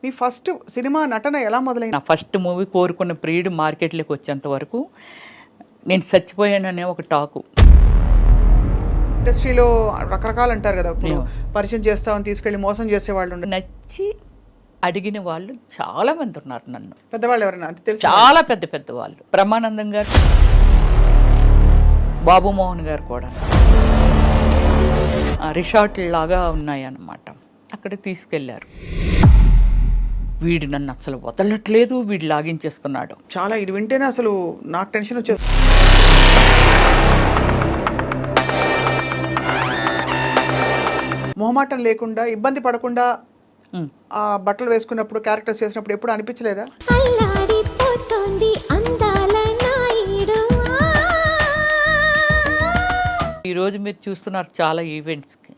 మీ first cinema నటన ఎలా మొదలైంది? నా ఫస్ట్ మూవీ కోరుకున్న ప్రియుడు మార్కెట్లోకి వచ్చేంత వరకు నేను చచ్చిపోయాననే ఒక టాకు. ఇండస్ట్రీలో రకరకాలు అంటారు కదా, ఇప్పుడు పరిచయం చేస్తామని తీసుకెళ్ళి మోసం చేసేవాళ్ళు ఉన్నారు. నచ్చి అడిగిన వాళ్ళు చాలా మంది ఉన్నారు. నన్ను పెద్దవాళ్ళు ఎవరైనా అంటే తెలుసు? చాలా పెద్ద పెద్ద వాళ్ళు, బ్రహ్మానందం గారు, బాబు మోహన్ గారు కూడా. రిసార్ట్ లాగా ఉన్నాయన్నమాట, అక్కడ తీసుకెళ్లారు. వీడు నన్ను అసలు వదలట్లేదు, వీడు లాగించేస్తున్నాడు. చాలా ఇది వింటేనే అసలు నాకు టెన్షన్ వచ్చేస్తుంది. మొహమాటం లేకుండా, ఇబ్బంది పడకుండా ఆ బట్టలు వేసుకున్నప్పుడు, క్యారెక్టర్స్ చేసినప్పుడు ఎప్పుడు అనిపించలేదా? ఈరోజు మీరు చూస్తున్నారు చాలా ఈవెంట్స్కి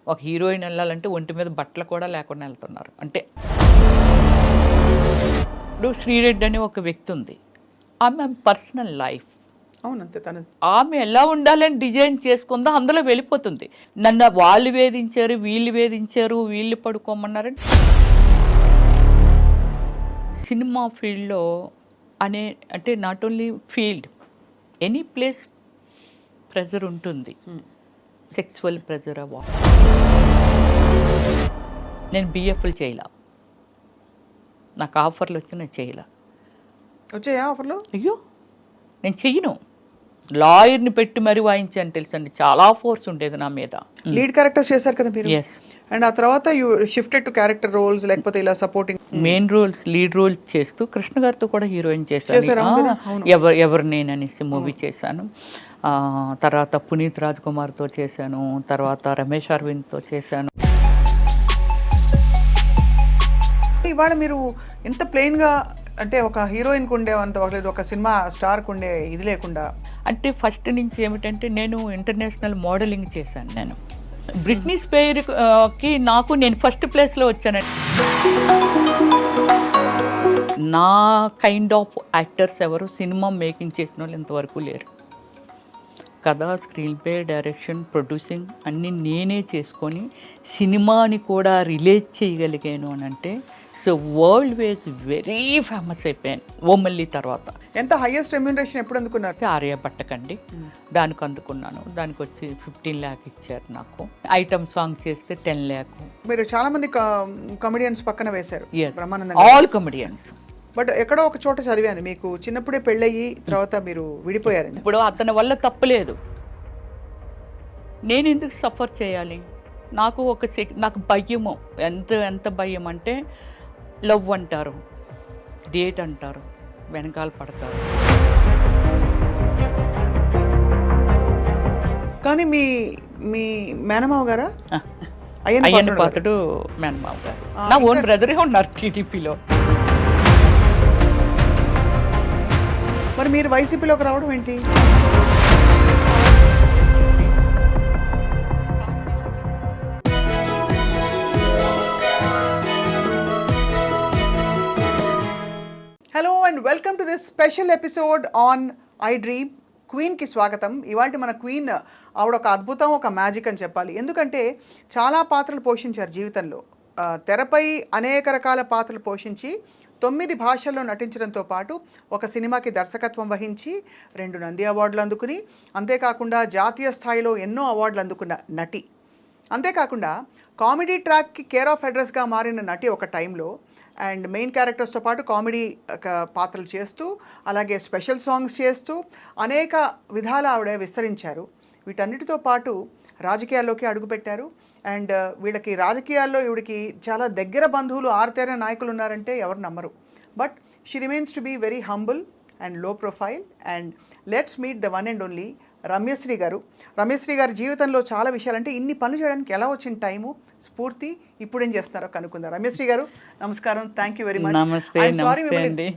ఒక హీరోయిన్ వెళ్ళాలంటే ఒంటి మీద బట్టలు కూడా లేకుండా వెళ్తున్నారు. అంటే ఇప్పుడు శ్రీరెడ్డి అనే ఒక వ్యక్తి ఉంది, ఆమె పర్సనల్ లైఫ్. అవునంతే, తనది. ఆమె ఎలా ఉండాలని డిజైన్ చేసుకుందో అందులో వెళ్ళిపోతుంది. నన్ను వాళ్ళు వేధించారు, వీళ్ళు పడుకోమన్నారని. సినిమా ఫీల్డ్లో అంటే not only field, any place pressure ఉంటుంది, సెక్సువల్ ప్రెజర్. నేను బిఎఫ్లు చేయలే, నాకు ఆఫర్లు వచ్చి నేను చేయలే. వచ్చాయా ఆఫర్లు? అయ్యో నేను చెయ్యను. లాయర్ని పెట్టి మరీ వాయించాను తెలుసండి, చాలా ఫోర్స్ ఉండేది నా మీద. లీడ్ క్యారెక్టర్స్ చేశారు కదా మీరు? ఎస్. అండ్ ఆ తర్వాత you shifted to character roles, లేకపోతే ఇలా supporting main roles, lead roles చేస్తూ కృష్ణ గారితో కూడా హీరోయిన్ చేశాను. ఎవరు నేననేసి మూవీ చేశాను. తర్వాత పునీత్ రాజ్ కుమార్తో చేశాను, తర్వాత రమేష్ అరవింద్తో చేశాను. ఇవాళ మీరు ఎంత ప్లెయిన్గా, అంటే ఒక హీరోయిన్కి ఉండేవంత, ఒక సినిమా స్టార్కి ఉండే ఇది లేకుండా. అంటే ఫస్ట్ నుంచి ఏమిటంటే నేను ఇంటర్నేషనల్ మోడలింగ్ చేశాను. నేను బ్రిట్నీ స్పియర్కి నేను ఫస్ట్ ప్లేస్లో వచ్చానండి. నా కైండ్ ఆఫ్ యాక్టర్స్ ఎవరు సినిమా మేకింగ్ చేసిన వాళ్ళు ఇంతవరకు లేరు. కథ, స్క్రీన్ ప్లే, డైరెక్షన్, ప్రొడ్యూసింగ్ అన్నీ నేనే చేసుకొని సినిమాని కూడా రిలేట్ చేయగలిగాను అని అంటే so world wise very famous అయిపోయాను. ఓమల్లి తర్వాత. ఎంత హైయెస్ట్ రెమ్యూనరేషన్ ఎప్పుడు అందుకున్నారు? ఆర్యభట్టకండి, దానికి అందుకున్నాను. దానికి వచ్చి 15 lakh ఇచ్చారు నాకు. ఐటమ్ సాంగ్ చేస్తే 10 lakh. మీరు చాలా మంది కమెడియన్స్ పక్కన వేశారు. All comedians. బట్ ఎక్కడో ఒక చోట చదివాను, మీకు చిన్నప్పుడే పెళ్ళయ్యి తర్వాత మీరు విడిపోయారు. ఇప్పుడు అతని వల్ల తప్పలేదు, నేను ఎందుకు సఫర్ చేయాలి? నాకు నాకు భయము, ఎంత భయం అంటే లవ్ అంటారు, డేట్ అంటారు, వెనకాల పడతారు. కానీ మీ మేనమావ గారా? అయ్యన్న పాత్రుడు మేనమావ గారు. నా ఓన్ బ్రదరే ఉన్నారు టీడీపీలో. మరి మీరు వైసీపీలోకి రావడం ఏంటి? Hello and welcome to this special episode on I dream. క్వీన్కి స్వాగతం. ఇవాళ మన క్వీన్ ఆవిడ ఒక అద్భుతం, ఒక మ్యాజిక్ అని చెప్పాలి. ఎందుకంటే చాలా పాత్రలు పోషించారు జీవితంలో. తెరపై అనేక రకాల పాత్రలు పోషించి 9 భాషల్లో నటించడంతో పాటు ఒక సినిమాకి దర్శకత్వం వహించి 2 నంది అవార్డులు అందుకుని, అంతేకాకుండా జాతీయ స్థాయిలో ఎన్నో అవార్డులు అందుకున్న నటి. అంతేకాకుండా కామెడీ ట్రాక్కి కేర్ ఆఫ్ అడ్రస్గా మారిన నటి ఒక టైంలో. అండ్ మెయిన్ క్యారెక్టర్స్తో పాటు కామెడీ పాత్రలు చేస్తూ, అలాగే స్పెషల్ సాంగ్స్ చేస్తూ అనేక విధాల ఆవిడ విస్తరించారు. వీటన్నిటితో పాటు రాజకీయాల్లోకి అడుగుపెట్టారు. అండ్ వీళ్ళకి రాజకీయాల్లో ఈవిడికి చాలా దగ్గర బంధువులు, ఆర్తేర నాయకులు ఉన్నారంటే ఎవరు నమ్మరు. But she remains to be very humble and low profile. And let's meet the one and only Ramyasri గారు. రమ్యశ్రీ గారి జీవితంలో చాలా విషయాలు, అంటే ఇన్ని పనులు చేయడానికి ఎలా వచ్చిన టైము, స్ఫూర్తి, ఇప్పుడు ఏం చేస్తారో కనుక్కుందాం. రమ్యశ్రీ గారు నమస్కారం, thank you very much.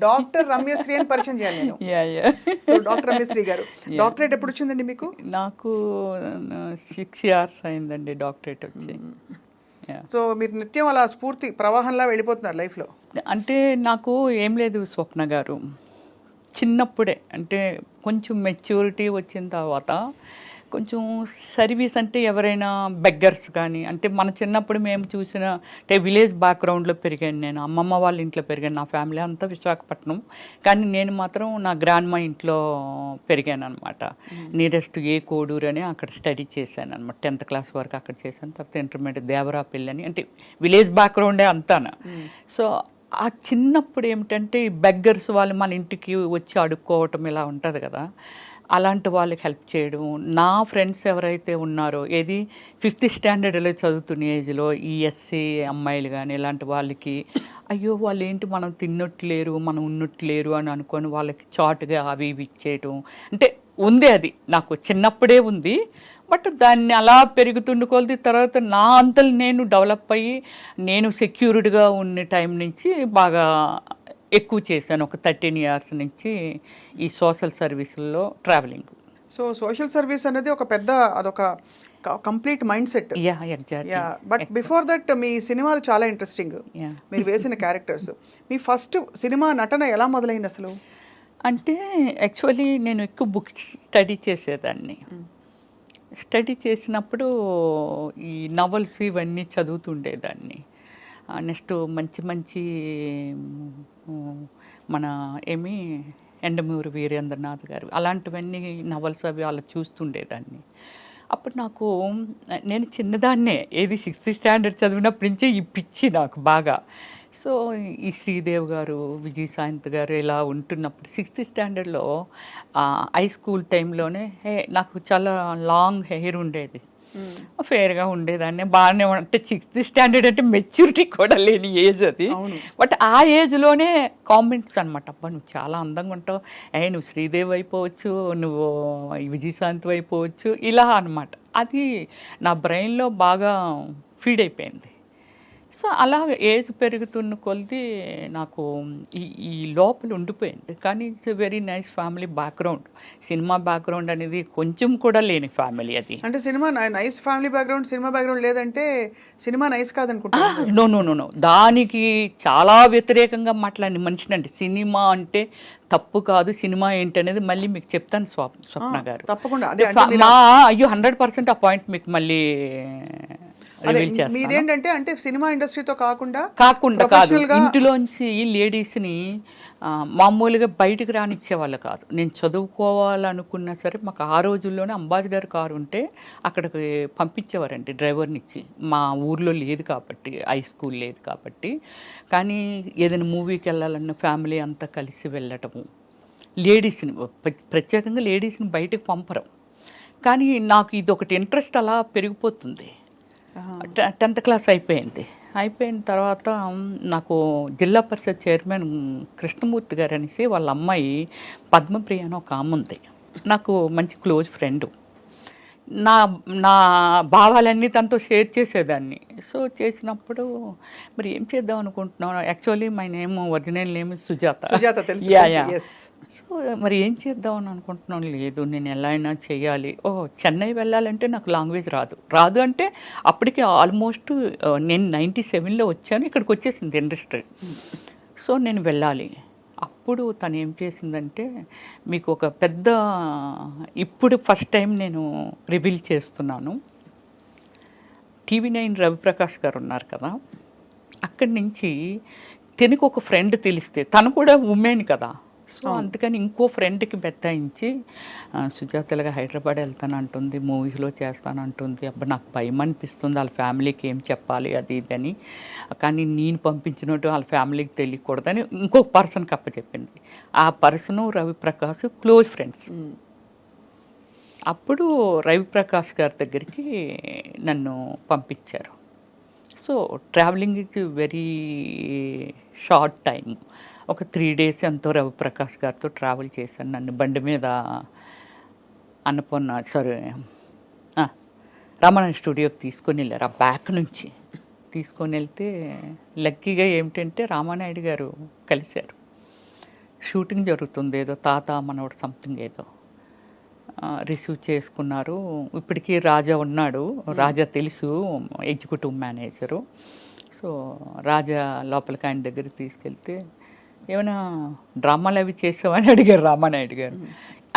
Doctor Ramyasri అని పరిచయం చేయాలి నేను. సో డాక్టర్ రమ్యశ్రీ గారు, డాక్టరేట్ ఎప్పుడు వచ్చిందండి మీకు? నాకు 6 years అయిందండి డాక్టరేట్ వచ్చి. సో మీరు నిత్యం అలా స్ఫూర్తి ప్రవాహంలా వెళ్ళిపోతున్నారు లైఫ్లో? అంటే నాకు ఏం లేదు స్వప్న గారు, చిన్నప్పుడే అంటే కొంచెం మెచ్యూరిటీ వచ్చిన తర్వాత కొంచెం సర్వీస్ అంటే ఎవరైనా బెగ్గర్స్ కానీ, అంటే మన చిన్నప్పుడు మేము చూసిన అంటే విలేజ్ బ్యాక్గ్రౌండ్లో పెరిగాను నేను. అమ్మమ్మ వాళ్ళ ఇంట్లో పెరిగాను. నా ఫ్యామిలీ అంతా విశాఖపట్నం, కానీ నేను మాత్రం నా గ్రాండ్ మా ఇంట్లో పెరిగాను అనమాట. నియరెస్ట్ ఏ కోడూరు అని అక్కడ స్టడీ చేశాను అనమాట. 10th క్లాస్ వరకు అక్కడ చేశాను. తర్వాత ఇంటర్మీడియట్ దేవరాపల్లి అని, అంటే విలేజ్ బ్యాక్గ్రౌండే అంతాను. సో ఆ చిన్నప్పుడు ఏమిటంటే ఈ బెగ్గర్స్ వాళ్ళు మన ఇంటికి వచ్చి అడుక్కోవటం ఇలా ఉంటుంది కదా, అలాంటి వాళ్ళకి హెల్ప్ చేయడం. నా ఫ్రెండ్స్ ఎవరైతే ఉన్నారో, ఏది 5th స్టాండర్డ్లో చదువుతున్న ఏజ్లో ఈ ఎస్సీ అమ్మాయిలు కానీ ఇలాంటి వాళ్ళకి, అయ్యో వాళ్ళు ఏంటి మనం తిన్నట్లేరు, మనం ఉన్నట్లేరు అని అనుకొని వాళ్ళకి చాటుగా అవి ఇవి ఇచ్చేయటం. అంటే ఉంది, అది నాకు చిన్నప్పుడే ఉంది. బట్ దాన్ని అలా పెరుగుతుండి కొలది తర్వాత నా అంతలు నేను డెవలప్ అయ్యి నేను సెక్యూర్డ్గా ఉన్న టైం నుంచి బాగా ఎక్కువ చేశాను. ఒక 13 years నుంచి ఈ సోషల్ సర్వీసుల్లో ట్రావెలింగ్. సో సోషల్ సర్వీస్ అనేది ఒక పెద్ద, అదొక complete mind set. Yeah, exactly. But before that మీ సినిమాలు చాలా ఇంట్రెస్టింగ్, మీరు వేసిన క్యారెక్టర్స్. మీ ఫస్ట్ సినిమా నటన ఎలా మొదలైంది అసలు? అంటే యాక్చువల్లీ నేను ఎక్కువ బుక్స్ స్టడీ చేసేదాన్ని. స్టడీ చేసినప్పుడు ఈ నవల్స్ ఇవన్నీ చదువుతుండేదాన్ని. నెక్స్ట్ మంచి మంచి మన ఎండమూరి వీరేంద్రనాథ్ గారు అలాంటివన్నీ నవల్స్ అవి అలా చూస్తుండేదాన్ని. అప్పుడు నాకు, నేను చిన్నదాన్నే, ఏది 6th స్టాండర్డ్ చదివినప్పటి నుంచే ఈ పిచ్చి నాకు బాగా. సో ఈ శ్రీదేవ్ గారు, విజయశాంతి గారు ఇలా ఉంటున్నప్పుడు 6th స్టాండర్డ్లో హై స్కూల్ టైంలోనే నాకు చాలా లాంగ్ హెయిర్ ఉండేది, ఫేర్గా ఉండేదాన్ని, బాగానే అంటే 6th స్టాండర్డ్ అంటే మెచ్యూరిటీ కూడా లేని ఏజ్ అది. బట్ ఆ ఏజ్లోనే కామెంట్స్ అనమాట, అబ్బా నువ్వు చాలా అందంగా ఉంటావు, నువ్వు శ్రీదేవి అయిపోవచ్చు, నువ్వు విజయశాంతి అయిపోవచ్చు, ఇలా అనమాట. అది నా బ్రెయిన్లో బాగా ఫీడ్ అయిపోయింది. సో అలా ఏజ్ పెరుగుతున్న కొలది నాకు ఈ లోపల ఉండిపోయింది. కానీ it's very nice family background. Cinema background అనేది కొంచెం కూడా లేని ఫ్యామిలీ అది. అంటే cinema nice family background, cinema background లేదంటే సినిమా నైస్ కాదనుకుంటా. నో, దానికి చాలా వ్యతిరేకంగా మాట్లాడిన మనిషినండి. సినిమా అంటే తప్పు కాదు, సినిమా ఏంటనేది మళ్ళీ మీకు చెప్తాను స్వప్న గారు. తప్పకుండా. అయ్యో 100% ఆ పాయింట్ మీకు మళ్ళీ మీరేంటంటే, అంటే సినిమా ఇండస్ట్రీతో కాకుండా కాదు, ఇంటిలోంచి లేడీస్ని మామూలుగా బయటకు రానిచ్చేవాళ్ళు కాదు. నేను చదువుకోవాలనుకున్నా సరే మాకు ఆ రోజుల్లోనే అంబాసిడర్ కారు ఉంటే అక్కడికి పంపించేవారండి డ్రైవర్ని ఇచ్చి. మా ఊర్లో లేదు కాబట్టి, హై స్కూల్ లేదు కాబట్టి. కానీ ఏదైనా మూవీకి వెళ్ళాలన్న ఫ్యామిలీ అంతా కలిసి వెళ్ళటము, లేడీస్ని ప్రత్యేకంగా లేడీస్ని బయటకు పంపరు. కానీ నాకు ఇది ఒకటి ఇంట్రెస్ట్ అలా పెరిగిపోతుంది. 10th క్లాస్ అయిపోయిన తర్వాత నాకు జిల్లా పరిషత్ చైర్మన్ కృష్ణమూర్తి గారు అనేసి వాళ్ళ అమ్మాయి పద్మప్రియ అని ఒక ఆమె ఉంది, నాకు మంచి క్లోజ్ ఫ్రెండ్. నా భావాలన్నీ తనతో షేర్ చేసేదాన్ని. సో చేసినప్పుడు మరి ఏం చేద్దాం అనుకుంటున్నాను, actually my name original name Sujatha. So మరి ఏం చేద్దాం అని అనుకుంటున్నాను. లేదు నేను ఎలా అయినా చేయాలి. చెన్నై వెళ్ళాలంటే నాకు లాంగ్వేజ్ రాదు అంటే అప్పటికి ఆల్మోస్ట్ నేను 97లో వచ్చాను, ఇక్కడికి వచ్చేసింది ఇండస్ట్రీ. సో నేను వెళ్ళాలి. అప్పుడు తను ఏం చేసిందంటే, మీకు ఒక పెద్ద, ఇప్పుడు ఫస్ట్ టైం నేను రివీల్ చేస్తున్నాను, TV9 రవిప్రకాష్ గారు ఉన్నారు కదా, అక్కడి నుంచి తనకు ఒక ఫ్రెండ్ తెలిస్తే, తను కూడా ఉమెన్ కదా, సో అందుకని ఇంకో ఫ్రెండ్కి బెత్తాయించి సుజాతలుగా హైదరాబాద్ వెళ్తానంటుంది, మూవీస్లో చేస్తానంటుంది. అబ్బా నాకు భయం అనిపిస్తుంది, వాళ్ళ ఫ్యామిలీకి ఏం చెప్పాలి అది ఇది అని. కానీ నేను పంపించినట్టు వాళ్ళ ఫ్యామిలీకి తెలియకూడదని ఇంకొక పర్సన్కి అప్పచెప్పింది. ఆ పర్సను రవిప్రకాష్ క్లోజ్ ఫ్రెండ్స్. అప్పుడు రవిప్రకాష్ గారి దగ్గరికి నన్ను పంపించారు. So travelling is very short time, ఒక 3 days ఎంతో రవిప్రకాష్ గారితో ట్రావెల్ చేశాను. నన్ను బండి మీద రామానాయుడు స్టూడియోకి తీసుకొని వెళ్ళారు. ఆ బ్యాక్ నుంచి తీసుకొని వెళ్తే లక్కీగా ఏమిటంటే రామానాయుడు గారు కలిశారు. షూటింగ్ జరుగుతుంది, ఏదో తాత మనవడు సంథింగ్ ఏదో రిసీవ్ చేసుకున్నారు. ఇప్పటికీ రాజా ఉన్నాడు, రాజా తెలుసు, ఎగ్జిక్యూటివ్ మేనేజరు. సో రాజా లోపలికి ఆయన దగ్గరికి తీసుకెళ్తే, ఏమైనా డ్రామాలు అవి చేసావని అడిగారు రామానాయుడు గారు.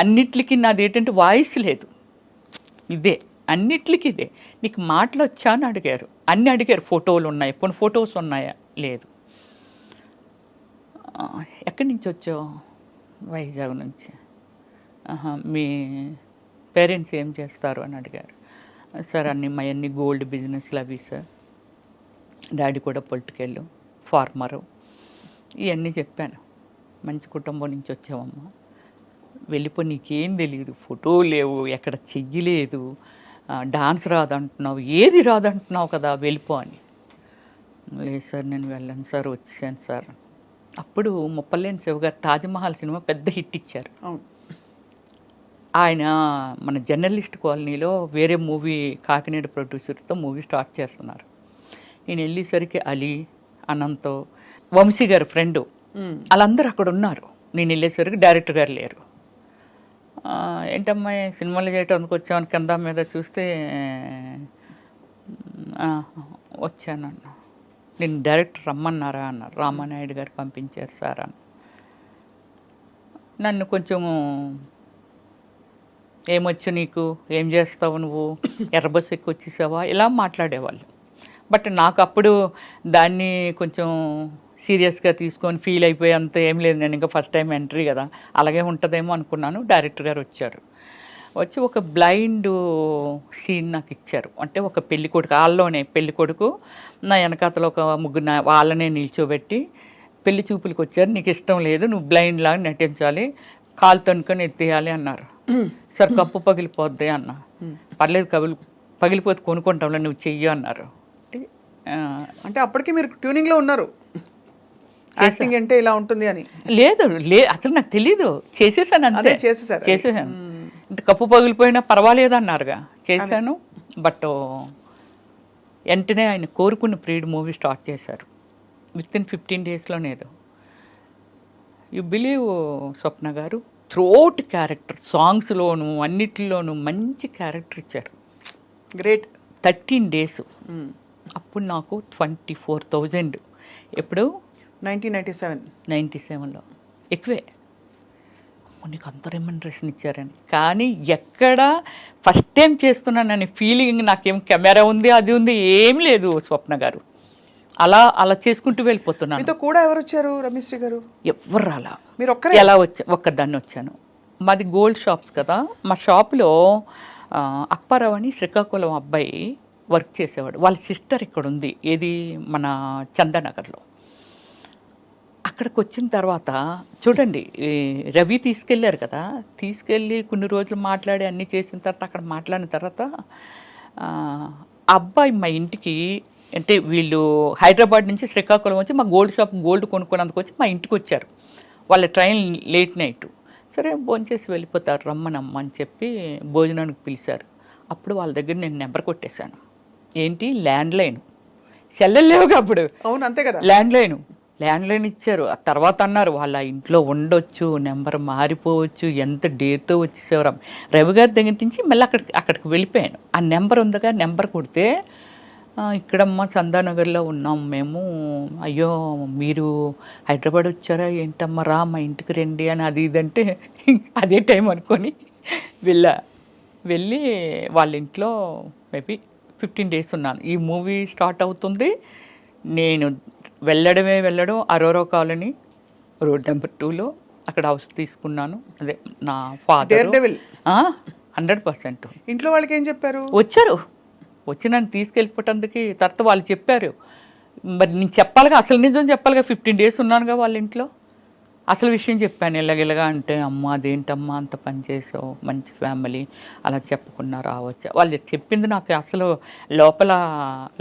అన్నిటికీ నాది ఏంటంటే వాయిస్ లేదు, ఇదే అన్నిట్లకి ఇదే. నీకు మాటలు వచ్చా అని అడిగారు, అన్నీ అడిగారు. ఫోటోలు ఉన్నాయి, కొన్ని ఫొటోస్ ఉన్నాయా, లేదు. ఎక్కడి నుంచి వచ్చావు? వైజాగ్ నుంచి. మీ పేరెంట్స్ ఏం చేస్తారు అని అడిగారు. సార్ మా అన్ని గోల్డ్ బిజినెస్లు అవి సార్, డాడీ కూడా పొలిటికల్ ఫార్మరు, ఇవన్నీ చెప్పాను. మంచి కుటుంబం నుంచి వచ్చావమ్మా, వెళ్ళిపో, నీకేం తెలియదు, ఫోటో లేవు, ఎక్కడ చెయ్యలేదు, డాన్స్ రాదంటున్నావు, ఏది రాదంటున్నావు కదా, వెళ్ళిపో అని. లేదు సార్ నేను వెళ్ళను సార్, వచ్చాను సార్. అప్పుడు ముప్పలేని శివ గారు తాజ్మహల్ సినిమా పెద్ద హిట్ ఇచ్చారు. ఆయన మన జర్నలిస్ట్ కాలనీలో వేరే మూవీ కాకినాడ ప్రొడ్యూసర్తో మూవీ స్టార్ట్ చేస్తున్నారు. నేను వెళ్ళేసరికి అలీ, అనంతో, వంశీ గారు ఫ్రెండు, వాళ్ళందరూ అక్కడ ఉన్నారు. నేను వెళ్ళేసరికి డైరెక్టర్ గారు లేరు. ఏంటమ్మాయి సినిమాలు చేయడానికి వచ్చామని కింద మీద చూస్తే వచ్చానన్న. నేను డైరెక్టర్ రమ్మన్నారా అన్నారు. రామానాయుడు గారు పంపించారు సార్ అని. నన్ను కొంచెం ఏమొచ్చు నీకు, ఏం చేస్తావు నువ్వు, ఎర్రబస్సు ఎక్కి వచ్చేసావా, ఇలా మాట్లాడేవాళ్ళు. బట్ నాకు అప్పుడు దాన్ని కొంచెం సీరియస్గా తీసుకొని ఫీల్ అయిపోయి అంత ఏం లేదు. నేను ఇంకా ఫస్ట్ టైం ఎంట్రీ కదా, అలాగే ఉంటుందేమో అనుకున్నాను. డైరెక్టర్ గారు వచ్చారు. వచ్చి ఒక బ్లైండ్ సీన్ నాకు ఇచ్చారు. అంటే ఒక పెళ్ళికొడుకు, వాళ్ళలోనే పెళ్ళికొడుకు, నా వెనకాతలో ఒక ముగ్గురు వాళ్ళనే నిల్చోబెట్టి పెళ్లి చూపులకు వచ్చారు, నీకు ఇష్టం లేదు, నువ్వు బ్లైండ్ లాగా నటించాలి, కాలు తనుకొని ఎత్తేయాలి అన్నారు. సార్ కప్పు పగిలిపోద్ది అన్న. పర్లేదు, పగిలిపోతే కొనుక్కుంటాంలో, నువ్వు చెయ్యి అన్నారు. అంటే అప్పటికి మీరు ట్యూనింగ్లో ఉన్నారు, యాక్టింగ్ అంటే ఇలా ఉంటుంది అని? లేదు, అసలు నాకు తెలీదు, చేసేసాను అంతే. చేసేసాను. అంటే కప్పు పగిలిపోయినా పర్వాలేదు అన్నారుగా, చేశాను. బట్ వెంటనే ఆయన కోరుకున్న ప్రీడ్ మూవీ స్టార్ట్ చేశారు. With in 15 daysలోనేదో. యు బిలీవ్ స్వప్న గారు, త్రోట్ క్యారెక్టర్, సాంగ్స్లోను అన్నిటిలోనూ మంచి క్యారెక్టర్ ఇచ్చారు. గ్రేట్. 13 days. అప్పుడు నాకు 24,000. ఎప్పుడు? 1997లో. ఎక్కువే. నీకు అంత రెమ్యునరేషన్ ఇచ్చారని. కానీ ఎక్కడ ఫస్ట్ టైం చేస్తున్నానని ఫీలింగ్, నాకేం కెమెరా ఉంది, అది ఉంది, ఏం లేదు స్వప్న గారు. అలా చేసుకుంటూ వెళ్ళిపోతున్నాను. మీతో కూడా ఎవరు వచ్చారు రమేశ్రీ గారు? ఎవరు రాలా. మీరు ఒక్కరే? ఎలా ఒక్కదాన్ని వచ్చాను. మాది గోల్డ్ షాప్స్ కదా, మా షాప్లో అప్పారావు అని శ్రీకాకుళం అబ్బాయి వర్క్ చేసేవాడు. వాళ్ళ సిస్టర్ ఇక్కడ ఉంది, ఏది మన చందానగర్లో. అక్కడికి వచ్చిన తర్వాత చూడండి, రవి తీసుకెళ్ళారు కదా, తీసుకెళ్ళి కొన్ని రోజులు మాట్లాడి అన్నీ చేసిన తర్వాత, అక్కడ మాట్లాడిన తర్వాత అబ్బాయి మా ఇంటికి, అంటే వీళ్ళు హైదరాబాద్ నుంచి శ్రీకాకుళం వచ్చి మా గోల్డ్ షాప్ గోల్డ్ కొనుక్కున్నందుకు వచ్చి మా ఇంటికి వచ్చారు. వాళ్ళ ట్రైన్ లేట్ నైట్. సరే భోంచేసి వెళ్ళిపోతారు, రమ్మనమ్మ అని చెప్పి భోజనానికి పిలిచారు. అప్పుడు వాళ్ళ దగ్గర నేను నెంబర్ కొట్టేశాను. ఏంటి? ల్యాండ్లైన్. సెల్లెలు లేవుగా అప్పుడు. అవును, అంతే కదా. ల్యాండ్లైన్ ఇచ్చారు. ఆ తర్వాత అన్నారు వాళ్ళ ఇంట్లో ఉండొచ్చు, నెంబర్ మారిపోవచ్చు, ఎంత డేట్తో వచ్చేసేవారు. రవి గారి దగ్గర నుంచి మళ్ళీ అక్కడికి వెళ్ళిపోయాను. ఆ నెంబర్ ఉందిగా, నెంబర్ కొడితే ఇక్కడమ్మ చందానగర్లో ఉన్నాం మేము, అయ్యో మీరు హైదరాబాద్ వచ్చారా ఏంటమ్మా, రా మా ఇంటికి రండి అని అది ఇదంటే అదే టైం అనుకొని వెళ్ళి వాళ్ళ ఇంట్లో మేబీ 15 days ఉన్నాను. ఈ మూవీ స్టార్ట్ అవుతుంది, నేను వెళ్ళడం అరోరా కాలనీ రోడ్ నెంబర్ 2లో అక్కడ హౌస్ తీసుకున్నాను. అదే నా ఫాదర్ 100%. ఇంట్లో వాళ్ళకి ఏం చెప్పారు? వచ్చి నన్ను తీసుకెళ్ళిపోవటానికి తర్వాత వాళ్ళు చెప్పారు. మరి నేను చెప్పాలిగా, అసలు నిజం చెప్పాలిగా, 15 days ఉన్నానుగా వాళ్ళ ఇంట్లో. అసలు విషయం చెప్పాను, ఇలాగిలాగా అంటే, అమ్మ అదేంటమ్మా అంత పని చేసావు, మంచి ఫ్యామిలీ, అలా చెప్పకుండా రావచ్చా. వాళ్ళు చెప్పింది నాకు అసలు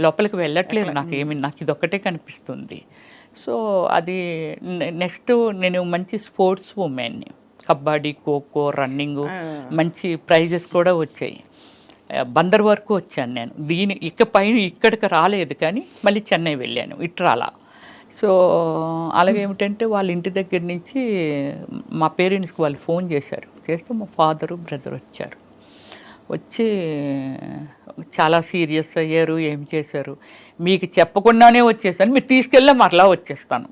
లోపలికి వెళ్ళట్లేదు, నాకు ఇదొక్కటే కనిపిస్తుంది. సో అది నెక్స్ట్ నేను మంచి స్పోర్ట్స్ ఉమెన్ని, కబడ్డీ, ఖోఖో, రన్నింగు, మంచి ప్రైజెస్ కూడా వచ్చాయి. బందర్ వరకు వచ్చాను నేను. ఇక్కడికి రాలేదు, కానీ మళ్ళీ చెన్నై వెళ్ళాను, ఇట్రాలా. సో అలాగే ఏమిటంటే వాళ్ళ ఇంటి దగ్గర నుంచి మా పేరెంట్స్కి వాళ్ళు ఫోన్ చేశారు. చేస్తే మా ఫాదరు బ్రదర్ వచ్చి చాలా సీరియస్ అయ్యారు. ఏం చేశారు, మీకు చెప్పకుండానే వచ్చేసాను, మీరు తీసుకెళ్ళా మరలా వచ్చేస్తాను.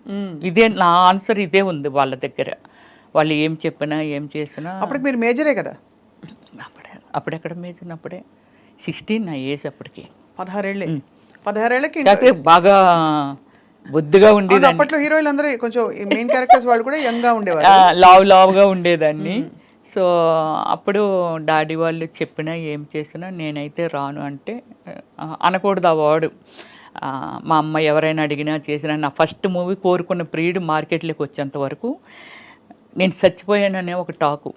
ఇదే నా ఆన్సర్, ఇదే ఉంది వాళ్ళ దగ్గర. వాళ్ళు ఏం చెప్పినా ఏం చేసినా. అప్పటికి మీరు మేజరే కదా? అప్పుడెక్కడ మేచినప్పుడే 16 నా ఏజ్ అప్పటికి. 16 16 కాకపోతే బాగా బొద్దుగా ఉండేదాన్ని, అప్పట్లో హీరోయిన్లు అందరూ కొంచెం మెయిన్ క్యారెక్టర్స్ వాళ్ళు కూడా యంగ్ గా ఉండేవారు. లావుగా ఉండేదాన్ని. సో అప్పుడు డాడీ వాళ్ళు చెప్పినా ఏం చేసినా నేనైతే రాను అంటే అనకూడదు ఆ వాడు. మా అమ్మ ఎవరైనా అడిగినా చేసినా నా ఫస్ట్ మూవీ కోరుకున్న ప్రియుడు మార్కెట్లోకి వచ్చేంత వరకు నేను చచ్చిపోయాననే ఒక టాకు.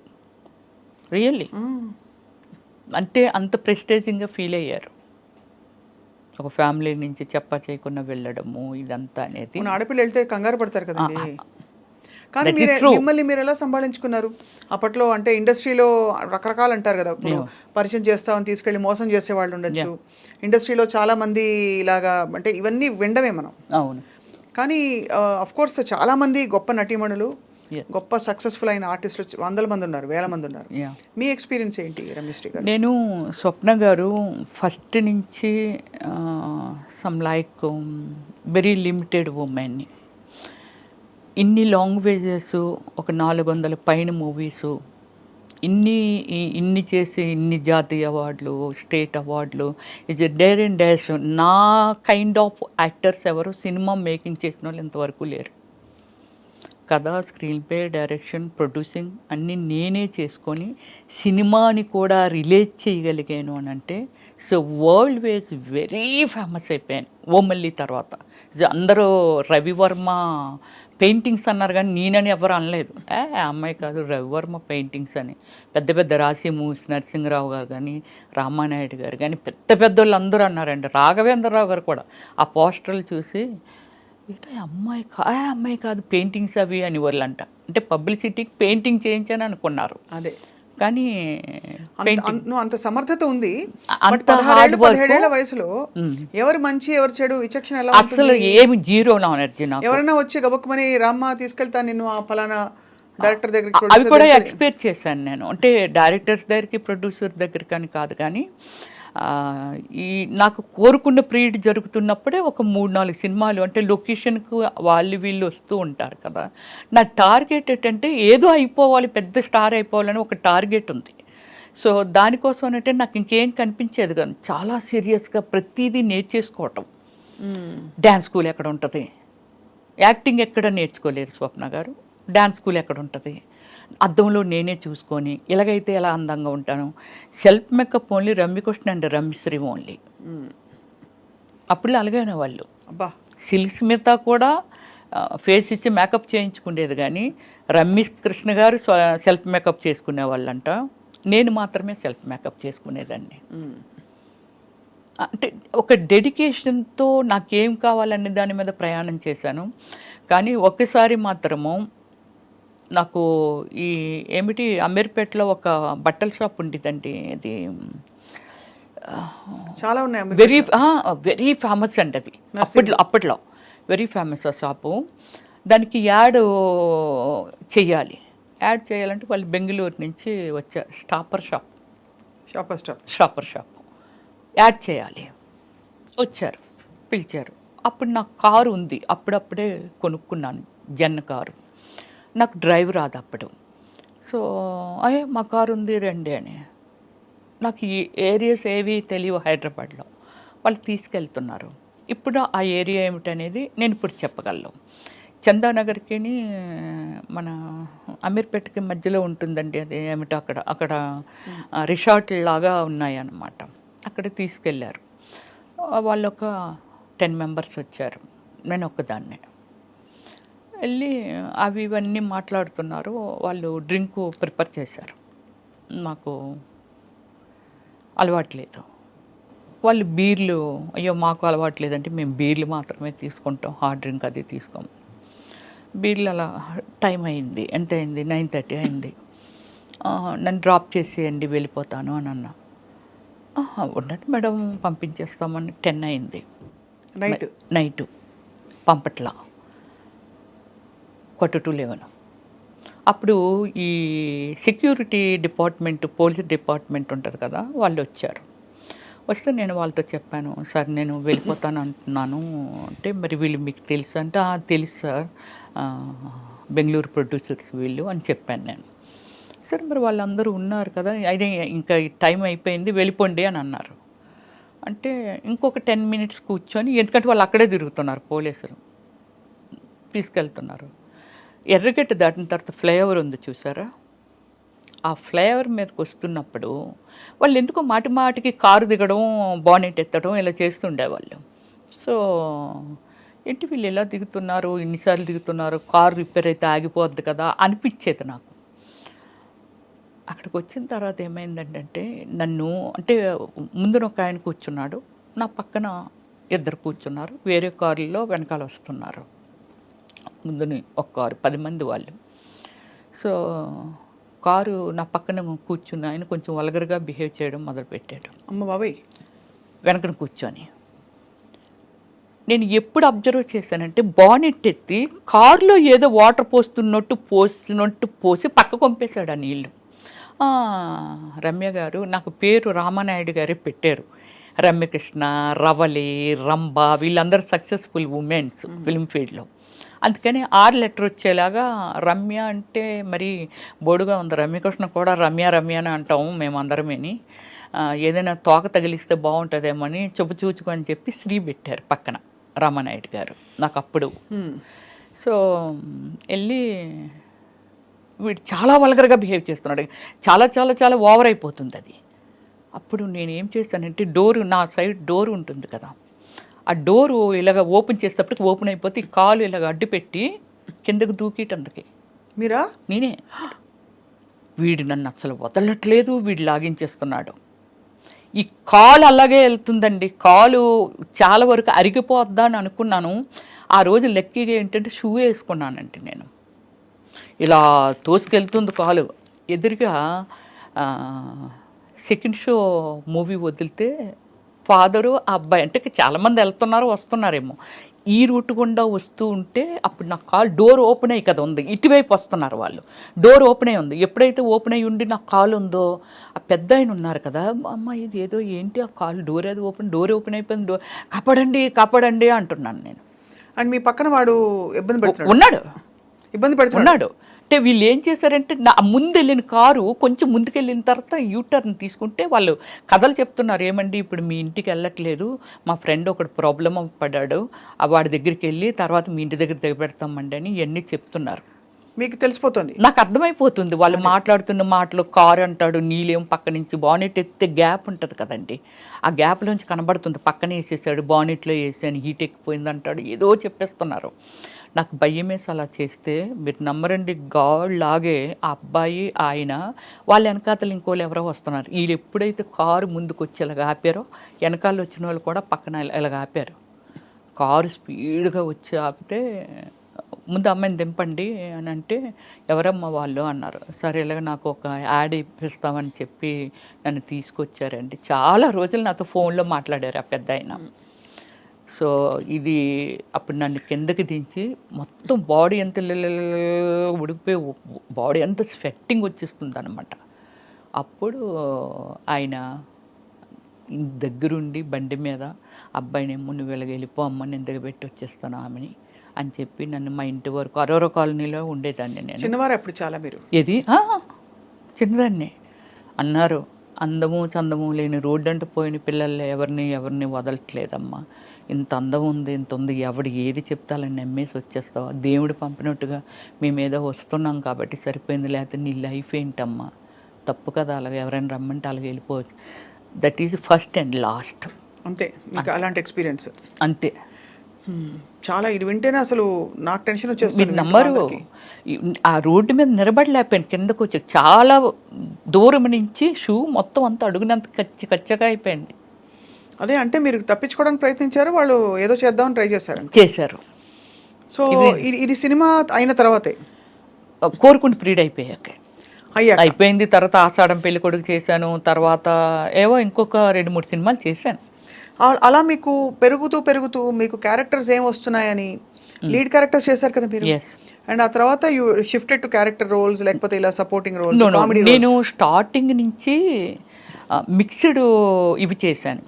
రియల్లీ అంటే అంత ప్రెస్టేజింగ్గా ఫీల్ అయ్యారు. ఒక ఫ్యామిలీ నుంచి చెప్పా చేయకుండా వెళ్ళడము ఇదంతా అనేది. ఆడపిల్ల వెళ్తే కంగారు పడతారు కదండి. కానీ మిమ్మల్ని మీరు ఎలా సంభాళించుకున్నారు అప్పట్లో? అంటే ఇండస్ట్రీలో రకరకాలు అంటారు కదా, ఇప్పుడు పరిచయం చేస్తామని తీసుకెళ్ళి మోసం చేసే వాళ్ళు ఉండొచ్చు. ఇండస్ట్రీలో చాలా మంది ఇలాగా, అంటే ఇవన్నీ వినడమే మనం. అవును. కానీ అఫ్ కోర్స్ చాలా మంది గొప్ప నటీమణులు, గొప్ప సక్సెస్ఫుల్ అయిన ఆర్టిస్టులు 100 మంది ఉన్నారు, 1000 మంది ఉన్నారు. మీ ఎక్స్పీరియన్స్ ఏంటి రమ్యశ్రీ గారు? నేను స్వప్న గారు ఫస్ట్ నుంచి సమ్ లైక్ వెరీ లిమిటెడ్ ఉమెన్ని, ఇన్ని లాంగ్వేజెస్, ఒక 400 పైన మూవీసు, ఇన్ని చేసి ఇన్ని జాతీయ అవార్డులు, స్టేట్ అవార్డులు, is a dare and dash. నా కైండ్ ఆఫ్ యాక్టర్స్ ఎవరు సినిమా మేకింగ్ చేసిన వాళ్ళు ఇంతవరకు లేరు. కథ, స్క్రీన్ ప్లే, డైరెక్షన్, ప్రొడ్యూసింగ్ అన్నీ నేనే చేసుకొని సినిమాని కూడా రిలేట్ చేయగలిగాను అని అంటే, so world wise very famous అయిపోయాను ఓమల్లి తర్వాత. అందరూ రవివర్మ పెయింటింగ్స్ అన్నారు కానీ నేనని ఎవరు అనలేదు. అమ్మాయి కాదు రవివర్మ పెయింటింగ్స్ అని. పెద్ద పెద్ద రాసి మూవీస్ నరసింహరావు గారు కానీ, రామానాయుడు గారు కానీ, పెద్ద పెద్దోళ్ళు అందరూ అన్నారండి. రాఘవేంద్రరావు గారు కూడా ఆ పోస్టర్లు చూసి ఏటో అమ్మాయి కాదు పెయింటింగ్స్ అవి అని వాళ్ళంట. అంటే పబ్లిసిటీకి పెయింటింగ్ చేయించాను అనుకున్నారు. అదే కానీ అంత సమర్థత ఉంది. అంత హార్డ్ వర్క్. 17 వయసులో ఎవరు మంచి ఎవరు చెడు విచక్షణ ఎలా? అసలు ఏమి జీరో నాలెడ్జ్. ఎవరైనా వచ్చి గబుక్కుమని రామ్మ తీసుకెళ్తా నిన్ను ఆ ఫలానా డైరెక్టర్ దగ్గరికి, అవి కూడా ఎక్స్పెక్ట్ చేశాను నేను. అంటే డైరెక్టర్స్ దగ్గరికి, ప్రొడ్యూసర్ దగ్గరికి అని కాదు, కానీ ఈ నాకు కోరుకున్న పీరియడ్ జరుగుతున్నప్పుడే ఒక 3-4 సినిమాలు, అంటే లొకేషన్కు వాళ్ళు వీళ్ళు వస్తూ ఉంటారు కదా. నా టార్గెట్ ఏంటంటే ఏదో అయిపోవాలి, పెద్ద స్టార్ అయిపోవాలని ఒక టార్గెట్ ఉంది. సో దానికోసం అంటే నాకు ఇంకేం కనిపించేది కాదు. చాలా సీరియస్గా ప్రతిదీ నేర్చేసుకోవటం. డ్యాన్స్ స్కూల్ ఎక్కడ ఉంటుంది, యాక్టింగ్ ఎక్కడ నేర్చుకోలేరు స్వప్న గారు. డ్యాన్స్ స్కూల్ ఎక్కడ ఉంటుంది, అద్దంలో నేనే చూసుకొని ఇలాగైతే ఎలా అందంగా ఉంటాను. Self makeup only Ramyakrishna and Ramyasri only. అప్పుడు అలాగైనా వాళ్ళు సిల్క్ స్మిత కూడా ఫేస్ ఇచ్చి మేకప్ చేయించుకునేది, కానీ రమ్యకృష్ణ గారు సెల్ఫ్ మేకప్ చేసుకునే వాళ్ళంట. నేను మాత్రమే సెల్ఫ్ మేకప్ చేసుకునేదాన్ని. అంటే ఒక డెడికేషన్తో నాకేం కావాలనే దాని మీద ప్రయాణం చేశాను. కానీ ఒక్కసారి మాత్రము నాకు ఈ ఏమిటి అమీర్పేటలో ఒక బట్టల షాప్ ఉండేదండి. అది చాలా ఉన్నాయి, వెరీ ఫేమస్ అండి అది. అప్పట్లో వెరీ ఫేమస్ ఆ షాపు. దానికి యాడ్ చేయాలంటే వాళ్ళు బెంగళూరు నుంచి వచ్చారు. షాపర్ షాప్ యాడ్ చేయాలి వచ్చారు, పిలిచారు. అప్పుడు నాకు కారు ఉంది, అప్పుడప్పుడే కొనుక్కున్నాను జన్ కారు. నాకు డ్రైవ్ రాదు అప్పుడు. సో మా కారు ఉంది రండి అని. నాకు ఈ ఏరియాస్ ఏవి తెలియవు హైదరాబాద్లో. వాళ్ళు తీసుకెళ్తున్నారు. ఇప్పుడు ఆ ఏరియా ఏమిటనేది నేను ఇప్పుడు చెప్పగలను. చందానగర్కి మన అమీర్పేటకి మధ్యలో ఉంటుందండి. అది ఏమిటో అక్కడ రిసార్ట్ లాగా ఉన్నాయన్నమాట. అక్కడ తీసుకెళ్ళారు. వాళ్ళు ఒక 10 మెంబర్స్ వచ్చారు, నేను ఒక్కదాన్నే. వెళ్ళి ఇవన్నీ మాట్లాడుతున్నారు. వాళ్ళు డ్రింక్ ప్రిపేర్ చేశారు. నాకు అలవాట్లేదు. వాళ్ళు బీర్లు, అయ్యో మాకు అలవాట్లేదంటే మేము బీర్లు మాత్రమే తీసుకుంటాం, హార్డ్ డ్రింక్ అది తీసుకోము. బీర్లు అలా టైం అయింది. ఎంత అయింది? 9:30 అయింది. నన్ను డ్రాప్ చేసేయండి వెళ్ళిపోతాను అని అన్నా. ఉన్నట్టు మేడం పంపించేస్తామని 10 అయింది నైట్. పంపట్లా. 11 అప్పుడు ఈ సెక్యూరిటీ డిపార్ట్మెంట్, పోలీస్ డిపార్ట్మెంట్ ఉంటుంది కదా, వాళ్ళు వచ్చారు. వస్తే నేను వాళ్ళతో చెప్పాను, సార్ నేను వెళ్ళిపోతాను అంటున్నాను అంటే, మరి వీళ్ళు మీకు తెలుసు అంటే, తెలుసు సార్, బెంగళూరు ప్రొడ్యూసర్స్ వీళ్ళు అని చెప్పాను నేను. సరే మరి వాళ్ళందరూ ఉన్నారు కదా, అయితే ఇంకా టైం అయిపోయింది వెళ్ళిపోండి అని అన్నారు. అంటే ఇంకొక 10 minutes కూర్చొని, ఎందుకంటే వాళ్ళు అక్కడే తిరుగుతున్నారు పోలీసులు, తీసుకెళ్తున్నారు. ఎర్రగడ్డ దాటిన తర్వాత ఫ్లైఓవర్ ఉంది చూసారా, ఆ ఫ్లైఓవర్ మీదకి వస్తున్నప్పుడు వాళ్ళు ఎందుకో మాటి మాటికి కారు దిగడం, బానెట్ ఎత్తడం ఇలా చేస్తుండేవాళ్ళు. సో ఏంటి వీళ్ళు ఎలా దిగుతున్నారు, ఇన్నిసార్లు దిగుతున్నారు, కారు రిపేర్ అయితే ఆగిపోద్ది కదా అనిపించేది నాకు. అక్కడికి వచ్చిన తర్వాత ఏమైందంటే, నన్ను అంటే ముందున ఒక ఆయన కూర్చున్నాడు, నా పక్కన ఇద్దరు కూర్చున్నారు, వేరే కారుల్లో వెనకాల వస్తున్నారు. ముందుని ఒక కారు 10 మంది వాళ్ళు. సో కారు నా పక్కన కూర్చున్న ఆయన కొంచెం వల్గర్గా బిహేవ్ చేయడం మొదలుపెట్టాడు. అమ్మ బాబాయ్. వెనకన కూర్చొని నేను ఎప్పుడు అబ్జర్వ్ చేశానంటే, బానెట్ ఎత్తి కారులో ఏదో వాటర్ పోస్తున్నట్టు పోసి పక్క కొంపేశాడు ఆ నీళ్ళు. రమ్య గారు, నాకు పేరు రామానాయుడు గారే పెట్టారు. రమ్యకృష్ణ, రవలి, రంభ వీళ్ళందరూ సక్సెస్ఫుల్ ఉమెన్స్ ఫిల్మ్ ఫీల్డ్లో. అందుకని 6 letter వచ్చేలాగా రమ్య అంటే మరి బోడుగా ఉంది. రమ్యకృష్ణ కూడా రమ్య అని అంటాము మేమందరమేని. ఏదైనా తోక తగిలిస్తే బాగుంటుందేమో అని చూచుకొని చెప్పి శ్రీ పెట్టారు పక్కన రామానాయుడు గారు నాకు అప్పుడు. సో వెళ్ళి వీడు చాలా వల్గర్గా బిహేవ్ చేస్తున్నాడు, చాలా చాలా చాలా ఓవర్ అయిపోతుంది అది. అప్పుడు నేనేం చేశానంటే, నా సైడ్ డోర్ ఉంటుంది కదా, ఆ డోరు ఇలాగ ఓపెన్ చేసేటప్పటికి ఓపెన్ అయిపోతే ఈ కాలు ఇలాగ అడ్డు పెట్టి కిందకు దూకిటందుకే. మీరా? నేనే. వీడు నన్ను అసలు వదలట్లేదు, వీడు లాగించేస్తున్నాడు. ఈ కాలు అలాగే వెళ్తుందండి, కాలు చాలా వరకు అరిగిపోద్దా అని అనుకున్నాను. ఆ రోజు లక్కీగా ఏంటంటే షూ వేసుకున్నానంటే నేను, ఇలా తోసుకెళ్తుంది కాలు. ఎదురుగా సెకండ్ షో మూవీ వదిలితే ఫాదరు ఆ అబ్బాయి, అంటే చాలామంది వెళ్తున్నారు వస్తున్నారేమో, ఈ రూట్ గుండా వస్తూ ఉంటే అప్పుడు నా కాలు డోర్ ఓపెన్ అయ్యి కదా ఉంది, ఇటువైపు వస్తున్నారు వాళ్ళు, డోర్ ఓపెన్ అయ్యి ఉంది. ఎప్పుడైతే ఓపెన్ అయ్యి ఉండి నా కాలు ఉందో, ఆ పెద్ద ఆయన ఉన్నారు కదా, అమ్మ ఇది ఏదో ఏంటి ఆ కాలు డోర్ ఓపెన్ అయిపోయింది, కాపాడండి అంటున్నాను నేను. అండ్ మీ పక్కన వాడు ఇబ్బంది పెడుతున్నాడు. అంటే వీళ్ళు ఏం చేశారంటే, నా ముందు వెళ్ళిన కారు కొంచెం ముందుకెళ్ళిన తర్వాత యూటర్న్ తీసుకుంటే వాళ్ళు కథలు చెప్తున్నారు, ఏమండి ఇప్పుడు మీ ఇంటికి వెళ్ళట్లేదు, మా ఫ్రెండ్ ఒకడు ప్రాబ్లం పడ్డాడు, వాడి దగ్గరికి వెళ్ళి తర్వాత మీ ఇంటి దగ్గర దిగబెడతామండి అని ఇవన్నీ చెప్తున్నారు. మీకు తెలిసిపోతుంది? నాకు అర్థమైపోతుంది వాళ్ళు మాట్లాడుతున్న మాటలు. కారు అంటాడు, నీళ్ళేం పక్క నుంచి బానెట్ ఎత్తే గ్యాప్ ఉంటుంది కదండి, ఆ గ్యాప్లోంచి కనబడుతుంది, పక్కనే వేసేసాడు, బానెట్లో వేసాను, హీట్ ఎక్కిపోయింది అంటాడు, ఏదో చెప్పేస్తున్నారు. నాకు భయమేసి అలా చేస్తే, మీరు నమ్మరండి, గాడ్ లాగే ఆ అబ్బాయి ఆయన వాళ్ళ వెనకాతలు ఇంకోళ్ళు ఎవరో వస్తున్నారు. వీళ్ళు ఎప్పుడైతే కారు ముందుకు వచ్చి ఇలాగ ఆపారో, వెనకాల వచ్చిన వాళ్ళు కూడా పక్కన ఇలాగ ఆపారు. కారు స్పీడ్గా వచ్చి ఆపితే, ముందు అమ్మాయిని దింపండి అని అంటే, ఎవరమ్మా వాళ్ళు అన్నారు. సరే ఇలాగ నాకు ఒక యాడ్ ఇప్పిస్తామని చెప్పి నన్ను తీసుకొచ్చారండి. చాలా రోజులు నాతో ఫోన్లో మాట్లాడారు ఆ పెద్ద ఆయన. సో ఇది అప్పుడు నన్ను కిందకి దించి మొత్తం బాడీ ఎంత ఉడికిపోయి, బాడీ అంతా స్వెట్టింగ్ వచ్చేస్తుంది అనమాట. అప్పుడు ఆయన దగ్గరుండి బండి మీద అబ్బాయినేమో నువ్వు ఇలాగ వెళ్ళిపో అమ్మ, నేను దగ్గర పెట్టి వచ్చేస్తాను ఆమెని అని చెప్పి నన్ను మా ఇంటి వరకు అరోరా కాలనీలో ఉండేదాన్ని నేను. చిన్నవారు అప్పుడు చాలా మీరు? ఏది చిన్నదాన్ని అన్నారు. అందము చందము లేని రోడ్డు అంటూ పోయిన పిల్లలు ఎవరిని వదలట్లేదమ్మా, ఇంత అందం ఉంది, ఇంత ఉంది, ఎవడు ఏది చెప్తాలని నమ్మేసి వచ్చేస్తావా, దేవుడు పంపినట్టుగా మేము ఏదో వస్తున్నాం కాబట్టి సరిపోయింది, లేకపోతే నీ లైఫ్ ఏంటమ్మా, తప్పు కదా, అలాగే ఎవరైనా రమ్మంటే అలాగే వెళ్ళిపోవచ్చు. That is first and last. అంతే మీకు అలాంటి ఎక్స్పీరియన్స్? అంతే. చాలా ఇది వింటేనే అసలు నాకు టెన్షన్ వచ్చేస్తుంది. మీరు నమ్మరు, ఆ రోడ్డు మీద నిలబడలేకపోయాను, కిందకు వచ్చి చాలా దూరం నుంచి షూ మొత్తం అంతా అడుగునంత కచ్చగా అయిపోయింది. అదే అంటే మీరు తప్పించుకోవడానికి ప్రయత్నించారు, వాళ్ళు ఏదో చేద్దామని ట్రై చేశారు. సో ఇది సినిమా అయిన తర్వాతే కోరుకుంటూ పీరియడ్ అయిపోయింది. తర్వాత ఆషాఢం పెళ్లి కొడుకు చేశాను, తర్వాత ఏవో ఇంకొక 2-3 సినిమాలు చేశాను. అలా మీకు పెరుగుతూ మీకు క్యారెక్టర్స్ ఏం వస్తున్నాయని లీడ్ క్యారెక్టర్స్ చేశారు కదా మీరు. అండ్ ఆ తర్వాత you shifted to character roles, లేకపోతే ఇలా సపోర్టింగ్ రోల్స్? నేను స్టార్టింగ్ నుంచి మిక్స్డ్ ఇవి చేశాను.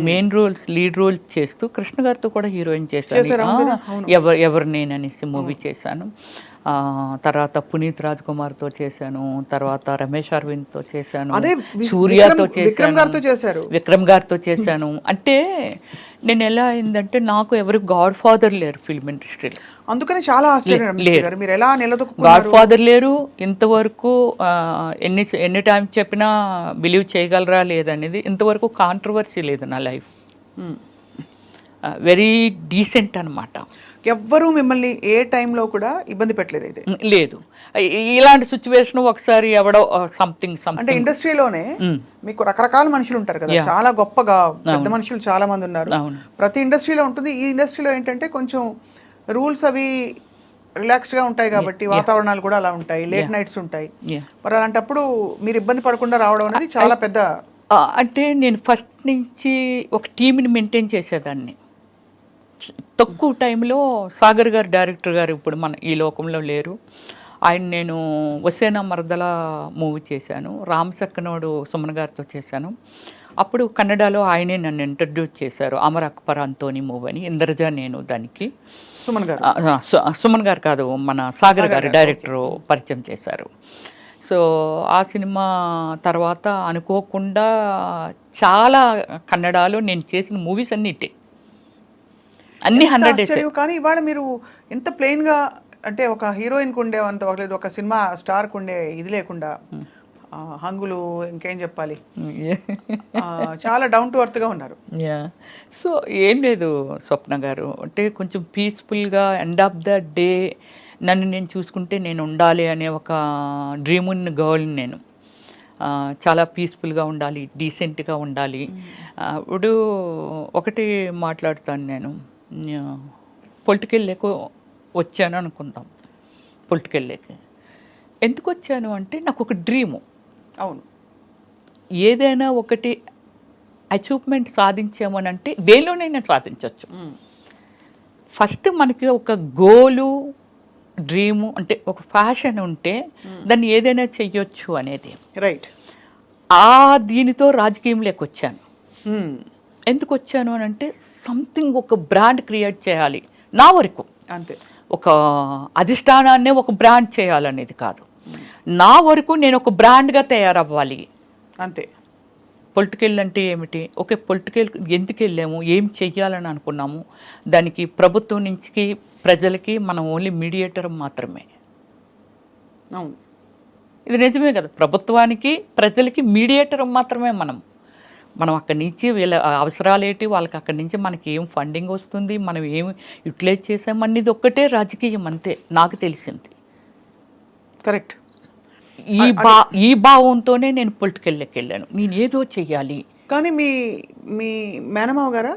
మెయిన్ రోల్స్ లీడ్ రోల్ చేస్తూ కృష్ణ గారితో కూడా హీరోయిన్ చేశాను. ఎవరు నేను అనేసి మూవీ చేశాను. తర్వాత పునీత్ రాజ్ కుమార్తో చేశాను, తర్వాత రమేష్ అరవింద్తో చేశాను, సూర్యతో చేశాను, విక్రమ్ గారితో చేశాను. అంటే నేను ఎలా అయిందంటే నాకు ఎవరు గాడ్ ఫాదర్ లేరు ఫిల్మ్ ఇండస్ట్రీలో, అందుకని చాలా గాడ్ ఫాదర్ లేరు. ఇంతవరకు ఎన్ని టైం చెప్పినా బిలీవ్ చేయగలరా లేదనేది ఇంతవరకు కాంట్రవర్సీ లేదు నా లైఫ్. వెరీ డీసెంట్ అనమాట. ఎవ్వరూ మిమ్మల్ని ఏ టైంలో కూడా ఇబ్బంది పెట్టలేదు అయితే? లేదు. ఇలాంటి సిచ్యువేషన్ ఒకసారి ఎవడో సంథింగ్ అంటే ఇండస్ట్రీలోనే మీకు రకరకాల మనుషులు ఉంటారు కదా, చాలా గొప్పగా పెద్ద మనుషులు చాలా మంది ఉన్నారు. ప్రతి ఇండస్ట్రీలో ఉంటుంది. ఈ ఇండస్ట్రీలో ఏంటంటే కొంచెం రూల్స్ అవి రిలాక్స్డ్ గా ఉంటాయి కాబట్టి వాతావరణాలు కూడా అలా ఉంటాయి, లేట్ నైట్స్ ఉంటాయి. మరి అలాంటప్పుడు మీరు ఇబ్బంది పడకుండా రావడం అనేది చాలా పెద్ద. అంటే నేను ఫస్ట్ నుంచి ఒక టీంని మెయింటైన్ చేసేదాన్ని. తక్కువ టైంలో సాగర్ గారు డైరెక్టర్ గారు ఇప్పుడు మన ఈ లోకంలో లేరు. ఆయన నేను వసేనా మరదల మూవీ చేశాను, రామ్ సక్కనోడు సుమన్ గారితో చేశాను. అప్పుడు కన్నడలో ఆయనే నన్ను ఇంట్రడ్యూస్ చేశారు, అమర్ అక్బర్ అంతోని మూవీ అని. ఇంద్రజ నేను దానికి సుమన్ గారు కాదు, మన సాగర్ గారు డైరెక్టర్ పరిచయం చేశారు. సో ఆ సినిమా తర్వాత అనుకోకుండా చాలా కన్నడలో నేను చేసిన మూవీస్ అన్ని 100 days. కానీ ఇవాళ మీరు ఎంత ప్లెయిన్ గా, అంటే ఒక హీరోయిన్ కు ఉండే అంత లేదు, ఒక సినిమా స్టార్ కు ఉండే ఇది లేకుండా హంగులు ఇంకేం చెప్పాలి, చాలా డౌన్ టు ఎర్త్ గా ఉన్నారు. సో ఏం లేదు స్వప్న గారు, అంటే కొంచెం పీస్ఫుల్గా ఎండ్ ఆఫ్ ద డే నన్ను నేను చూసుకుంటే నేను ఉండాలి అనే ఒక డ్రీమ్ ఉన్న గర్ల్ని నేను. చాలా పీస్ఫుల్గా ఉండాలి, డీసెంట్గా ఉండాలి. ఇప్పుడు ఒకటి మాట్లాడుతాను, నేను పొలిటికల్ లేక వచ్చాను అనుకుందాం. పొలిటికల్ లేక ఎందుకు వచ్చాను అంటే నాకు ఒక డ్రీము. అవును, ఏదైనా ఒకటి అచీవ్మెంట్ సాధించామనంటే దేనిలోనైనా సాధించవచ్చు. ఫస్ట్ మనకి ఒక గోలు, డ్రీము అంటే ఒక ఫ్యాషన్ ఉంటే దాన్ని ఏదైనా చెయ్యొచ్చు అనేది. రైట్. దీనితో రాజకీయంలోకి వచ్చాను. ఎందుకు వచ్చాను అని అంటే సంథింగ్ ఒక బ్రాండ్ క్రియేట్ చేయాలి నా వరకు. అంతే, ఒక అధిష్టానాన్నే ఒక బ్రాండ్ చేయాలనేది కాదు, నా వరకు నేను ఒక బ్రాండ్గా తయారవ్వాలి అంతే. పొలిటికల్ అంటే ఏమిటి, ఓకే పొలిటికల్ ఎందుకు వెళ్ళాము, ఏం చెయ్యాలని అనుకున్నాము, దానికి ప్రభుత్వం నుంచి ప్రజలకి మనం ఓన్లీ మీడియేటర్ మాత్రమే. అవును, ఇది నిజమే కదా, ప్రభుత్వానికి ప్రజలకి మీడియేటర్ మాత్రమే మనం అక్కడి నుంచి వీళ్ళ అవసరాలు ఏంటి, వాళ్ళకి అక్కడి నుంచి మనకి ఏం ఫండింగ్ వస్తుంది, మనం ఏం యూటిలైజ్ చేసామనేది ఒక్కటే రాజకీయం, అంతే నాకు తెలిసింది. కరెక్ట్. ఈ భావంతోనే నేను పొలిటికల్లోకి వెళ్ళాను, నేను ఏదో చెయ్యాలి. కానీ మీ మేనమావ గారా?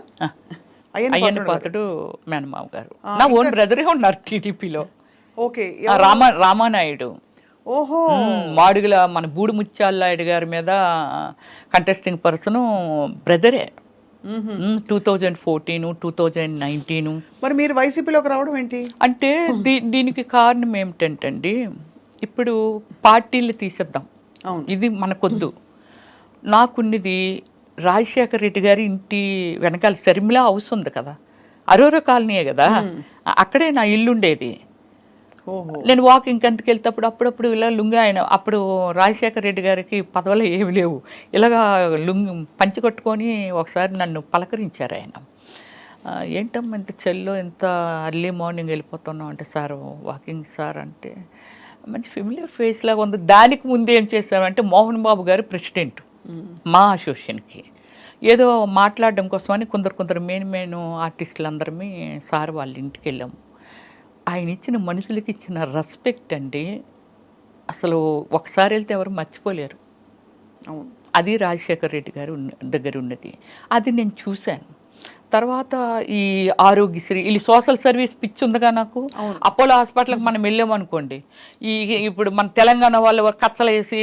అయ్యన్న పాత్రుడు మేనమావ గారు నా ఓన్ బ్రదరే ఉన్నారు టీడీపీలో. ఓకే. రామానాయుడు. ఓహో. మాడుగుల మన బూడి ముత్యాలనాయుడు గారి మీద కంటెస్టింగ్ పర్సన్ బ్రదరే. 2014, 2019. మరి మీరు వైసీపీలోకి రావడం ఏంటి అంటే దీనికి కారణం ఏమిటంటండి, ఇప్పుడు పార్టీలు తీసేద్దాం, ఇది మనకొద్దు. నాకున్నది రాజశేఖర రెడ్డి గారి ఇంటి వెనకాల శర్మిలా హౌస్ ఉంది కదా, అరోరా కాలనీయే కదా, అక్కడే నా ఇల్లు ఉండేది. నేను వాకింగ్ అంతకు వెళ్తేప్పుడు అప్పుడప్పుడు ఇలా లుంగి, ఆయన అప్పుడు రాజశేఖర రెడ్డి గారికి పదవులు ఏమి లేవు, ఇలాగా లుంగి పంచి కొట్టుకొని ఒకసారి నన్ను పలకరించారు ఆయన. ఏంటమ్మా ఇంత చెల్లో ఇంత అర్లీ మార్నింగ్ వెళ్ళిపోతున్నాం అంటే, సార్ వాకింగ్ సార్ అంటే, మంచి ఫెమిలియర్ ఫేస్ లాగా ఉంది. దానికి ముందు ఏం చేశారంటే మోహన్ బాబు గారు ప్రెసిడెంట్ మా అసోసియేషన్కి ఏదో మాట్లాడడం కోసమని కొందరు మెయిన్ ఆర్టిస్టులు అందరమే సార్ వాళ్ళ ఇంటికి వెళ్ళాము. ఆయన ఇచ్చిన మనుషులకి ఇచ్చిన రెస్పెక్ట్ అండి అసలు ఒకసారి వెళ్తే ఎవరు మర్చిపోలేరు. అది రాజశేఖర రెడ్డి గారు దగ్గర ఉన్నది, అది నేను చూశాను. తర్వాత ఈ ఆరోగ్యశ్రీ, వీళ్ళు సోషల్ సర్వీస్ పిచ్చి ఉందిగా నాకు. అపోలో హాస్పిటల్కి మనం వెళ్ళామనుకోండి, ఇప్పుడు మన తెలంగాణ వాళ్ళు కచ్చలు వేసి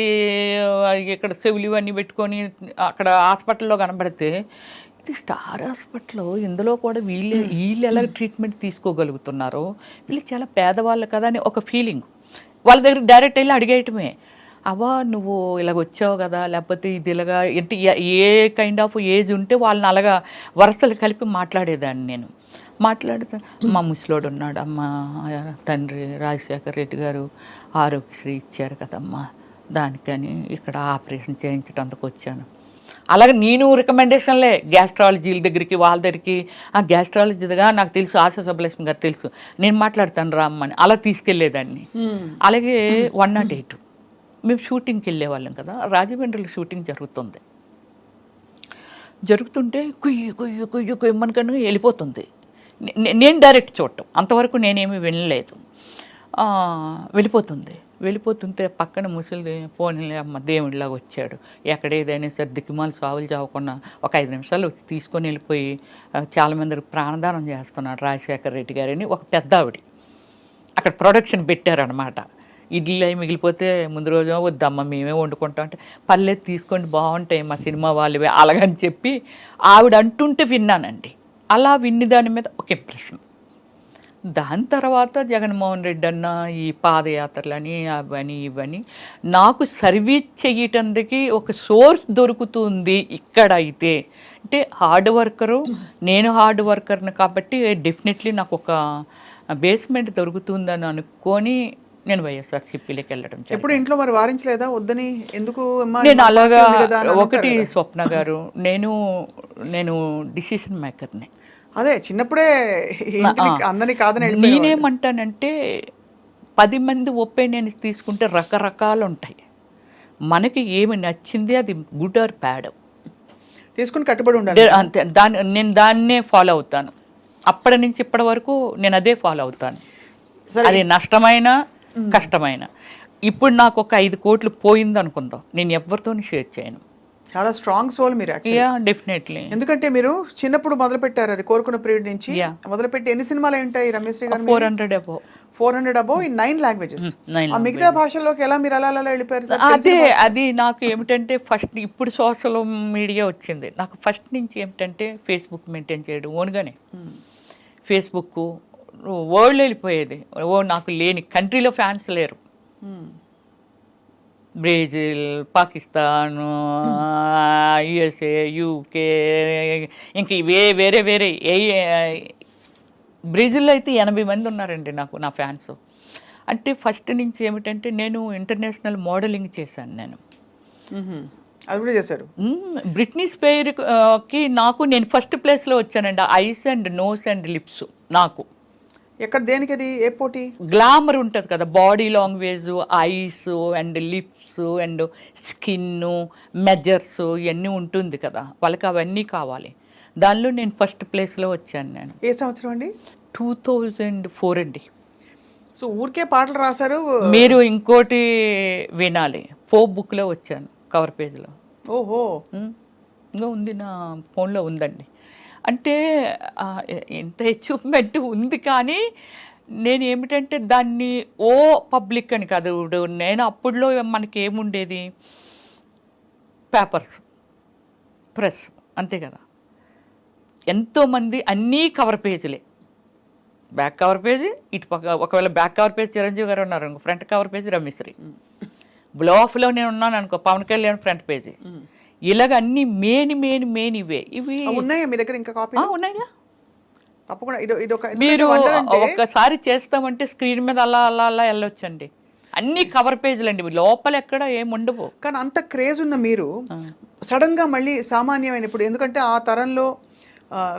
ఇక్కడ చెవులు ఇవన్నీ పెట్టుకొని అక్కడ హాస్పిటల్లో కనబడితే, ఇది స్టార్ హాస్పిటల్, ఇందులో కూడా వీళ్ళు ఎలా ట్రీట్మెంట్ తీసుకోగలుగుతున్నారో, వీళ్ళు చాలా పేదవాళ్ళు కదా అని ఒక ఫీలింగ్. వాళ్ళ దగ్గర డైరెక్ట్ వెళ్ళి అడిగేయటమే. అవ్వా నువ్వు ఇలాగ వచ్చావు కదా, లేకపోతే ఇది ఇలాగా అంటే ఏ కైండ్ ఆఫ్ ఏజ్ ఉంటే వాళ్ళని అలాగా వరుసలు కలిపి మాట్లాడేదాన్ని నేను. మాట్లాడితే మా ముసలోడు ఉన్నాడు, అమ్మ తండ్రి రాజశేఖర రెడ్డి గారు ఆరోగ్యశ్రీ ఇచ్చారు కదమ్మా, దానికని ఇక్కడ ఆపరేషన్ చేయించడానికి వచ్చాను. అలాగే నేను రికమెండేషన్లే గ్యాస్ట్రాలజీల దగ్గరికి వాళ్ళ దగ్గరికి, ఆ గ్యాస్ట్రాలజీగా నాకు తెలుసు, ఆశా సుబ్బలక్ష్మి గారు తెలుసు, నేను మాట్లాడతాను రామ్మని అలా తీసుకెళ్లేదాన్ని. అలాగే 108 మేము షూటింగ్కి వెళ్ళేవాళ్ళం కదా, రాజమండ్రిలో షూటింగ్ జరుగుతుంటే కుయ్యి కుయ్యి కుయ్యి కుయ్యమనుకని వెళ్ళిపోతుంది. నేను డైరెక్ట్ చూడటం అంతవరకు నేనేమీ వినలేదు. వెళ్ళిపోతుంటే పక్కన ముసలి పోనీలే అమ్మ దేవుడిలాగా వచ్చాడు, ఎక్కడ ఏదైనా సరే దిక్కుమాలు సావులు చావకుండా ఒక 5 నిమిషాలు వచ్చి తీసుకొని వెళ్ళిపోయి చాలామందికి ప్రాణదానం చేస్తున్నాడు రాజశేఖర రెడ్డి గారని ఒక పెద్ద ఆవిడ అక్కడ ప్రొడక్షన్ పెట్టారనమాట. ఇడ్లీ అవి మిగిలిపోతే ముందు రోజు వద్దమ్మ మేమే వండుకుంటాం అంటే, పర్లేదు తీసుకోండి బాగుంటాయి మా సినిమా వాళ్ళవే అలాగని చెప్పి ఆవిడ అంటుంటే విన్నానండి. అలా విన్ని దాని మీద ఒక ఇంప్రెషన్. దాని తర్వాత జగన్మోహన్ రెడ్డి అన్న ఈ పాదయాత్రలని అవని ఇవని నాకు సర్వీస్ చేయటానికి ఒక సోర్స్ దొరుకుతుంది ఇక్కడ. అయితే అంటే హార్డ్ వర్కరు, నేను హార్డ్ వర్కర్ని కాబట్టి డెఫినెట్లీ నాకు ఒక బేస్మెంట్ దొరుకుతుందని అనుకొని నేను వైఎస్ఆర్సీపీలోకి వెళ్ళడం. ఎప్పుడు ఇంట్లో మరి వారించలేదా వద్దని, ఎందుకు నేను అలాగా ఒకటి స్వప్న గారు, నేను డిసిషన్ మేకర్ని. అదే చిన్నప్పుడే అందరినీ కాదని నేనేమంటానంటే 10 మంది ఒపీనియన్స్ తీసుకుంటే రకరకాలు ఉంటాయి. మనకి ఏమి నచ్చింది అది గుడ్ ఆర్ బ్యాడ్ తీసుకుని కట్టుబడి ఉండాలి అంతే. నేను దాన్నే ఫాలో అవుతాను. అప్పటి నుంచి ఇప్పటి వరకు నేను అదే ఫాలో అవుతాను, అది నష్టమైన కష్టమైన. ఇప్పుడు నాకు ఒక 5 కోట్లు పోయింది అనుకుందాం, నేను ఎవరితో షేర్ చేయను. చాలా స్ట్రాంగ్ సోల్ మీరు. డెఫినెట్లీ. ఎందుకంటే మీరు చిన్నప్పుడు మొదలు పెట్టారు, అది కోరుకున్న పీరియడ్ నుంచి మొదలుపెట్టి ఎన్ని సినిమాలు ఉంటాయి రమేష్ గారు? 400 అబౌవ్ ఇన్ 9 లాంగ్వేజెస్. మిగతా భాషల్లోకి ఎలా మీరు అలా వెళ్ళిపోయారు? అది నాకు ఏమిటంటే ఫస్ట్ ఇప్పుడు సోషల్ మీడియా వచ్చింది, నాకు ఫస్ట్ నుంచి ఏమిటంటే ఫేస్బుక్ మెయింటైన్ చేయడం ఓన్గానే. ఫేస్బుక్ వరల్డ్ వెళ్ళిపోయేది, నాకు లేని కంట్రీలో ఫ్యాన్స్ లేరు. బ్రెజిల్, పాకిస్తాన్, యుఎస్ఏ, యూకే, ఇంకా వేరే బ్రెజిల్లో అయితే 80 మంది ఉన్నారండి నా ఫ్యాన్స్. అంటే ఫస్ట్ నుంచి ఏమిటంటే నేను ఇంటర్నేషనల్ మోడలింగ్ చేశాను. నేను అది కూడా చేశారు. బ్రిట్నీ స్పియర్కి నేను ఫస్ట్ ప్లేస్లో వచ్చానండి. Eyes and nose and lips నాకు. ఎక్కడ దేనికి అది ఏ పోటీ? గ్లామర్ ఉంటుంది కదా, body language, eyes and lips and skin measures ఇవన్నీ ఉంటుంది కదా, వాళ్ళకి అవన్నీ కావాలి. దానిలో నేను ఫస్ట్ ప్లేస్లో వచ్చాను. నేను ఏ సంవత్సరం అండి? 2004 అండి. సో ఊరికే పాటలు రాశారు మీరు? ఇంకోటి వినాలి, ఫోక్ బుక్లో వచ్చాను, కవర్ పేజ్లో. ఓహో, ఇంకా ఉంది, నా ఫోన్లో ఉందండి. అంటే ఎంత అచీవ్మెంట్ ఉంది, కానీ నేను ఏమిటంటే దాన్ని పబ్లిక్ అని కాదు. నేను అప్పుడులో మనకి ఏముండేది, పేపర్స్, ప్రెస్, అంతే కదా. ఎంతోమంది అన్నీ కవర్ పేజీలే, బ్యాక్ కవర్ పేజీ ఇటు పక్క, ఒకవేళ బ్యాక్ కవర్ పేజ్ చిరంజీవి గారు ఉన్నారు అనుకో, ఫ్రంట్ కవర్ పేజీ రమేశ్వరి. బ్లాఫ్లో నేను ఉన్నాను అనుకో, పవన్ కళ్యాణ్ ఫ్రంట్ పేజీ. ఇలాగ అన్ని మెయిన్ ఇవే. ఇవి ఉన్నాయా మీ దగ్గర? ఇంకా కాపీ ఉన్నాయా? తప్పకుండా. మీరు ఒక్కసారి చేస్తామంటే స్క్రీన్ మీద అలా వెళ్ళొచ్చండి. అన్ని కవర్ పేజీలు అండి, లోపల ఎక్కడ ఏముండవు. కానీ అంత క్రేజ్ ఉన్న మీరు సడన్ గా మళ్ళీ సామాన్యమైన, ఇప్పుడు ఎందుకంటే ఆ తరంలో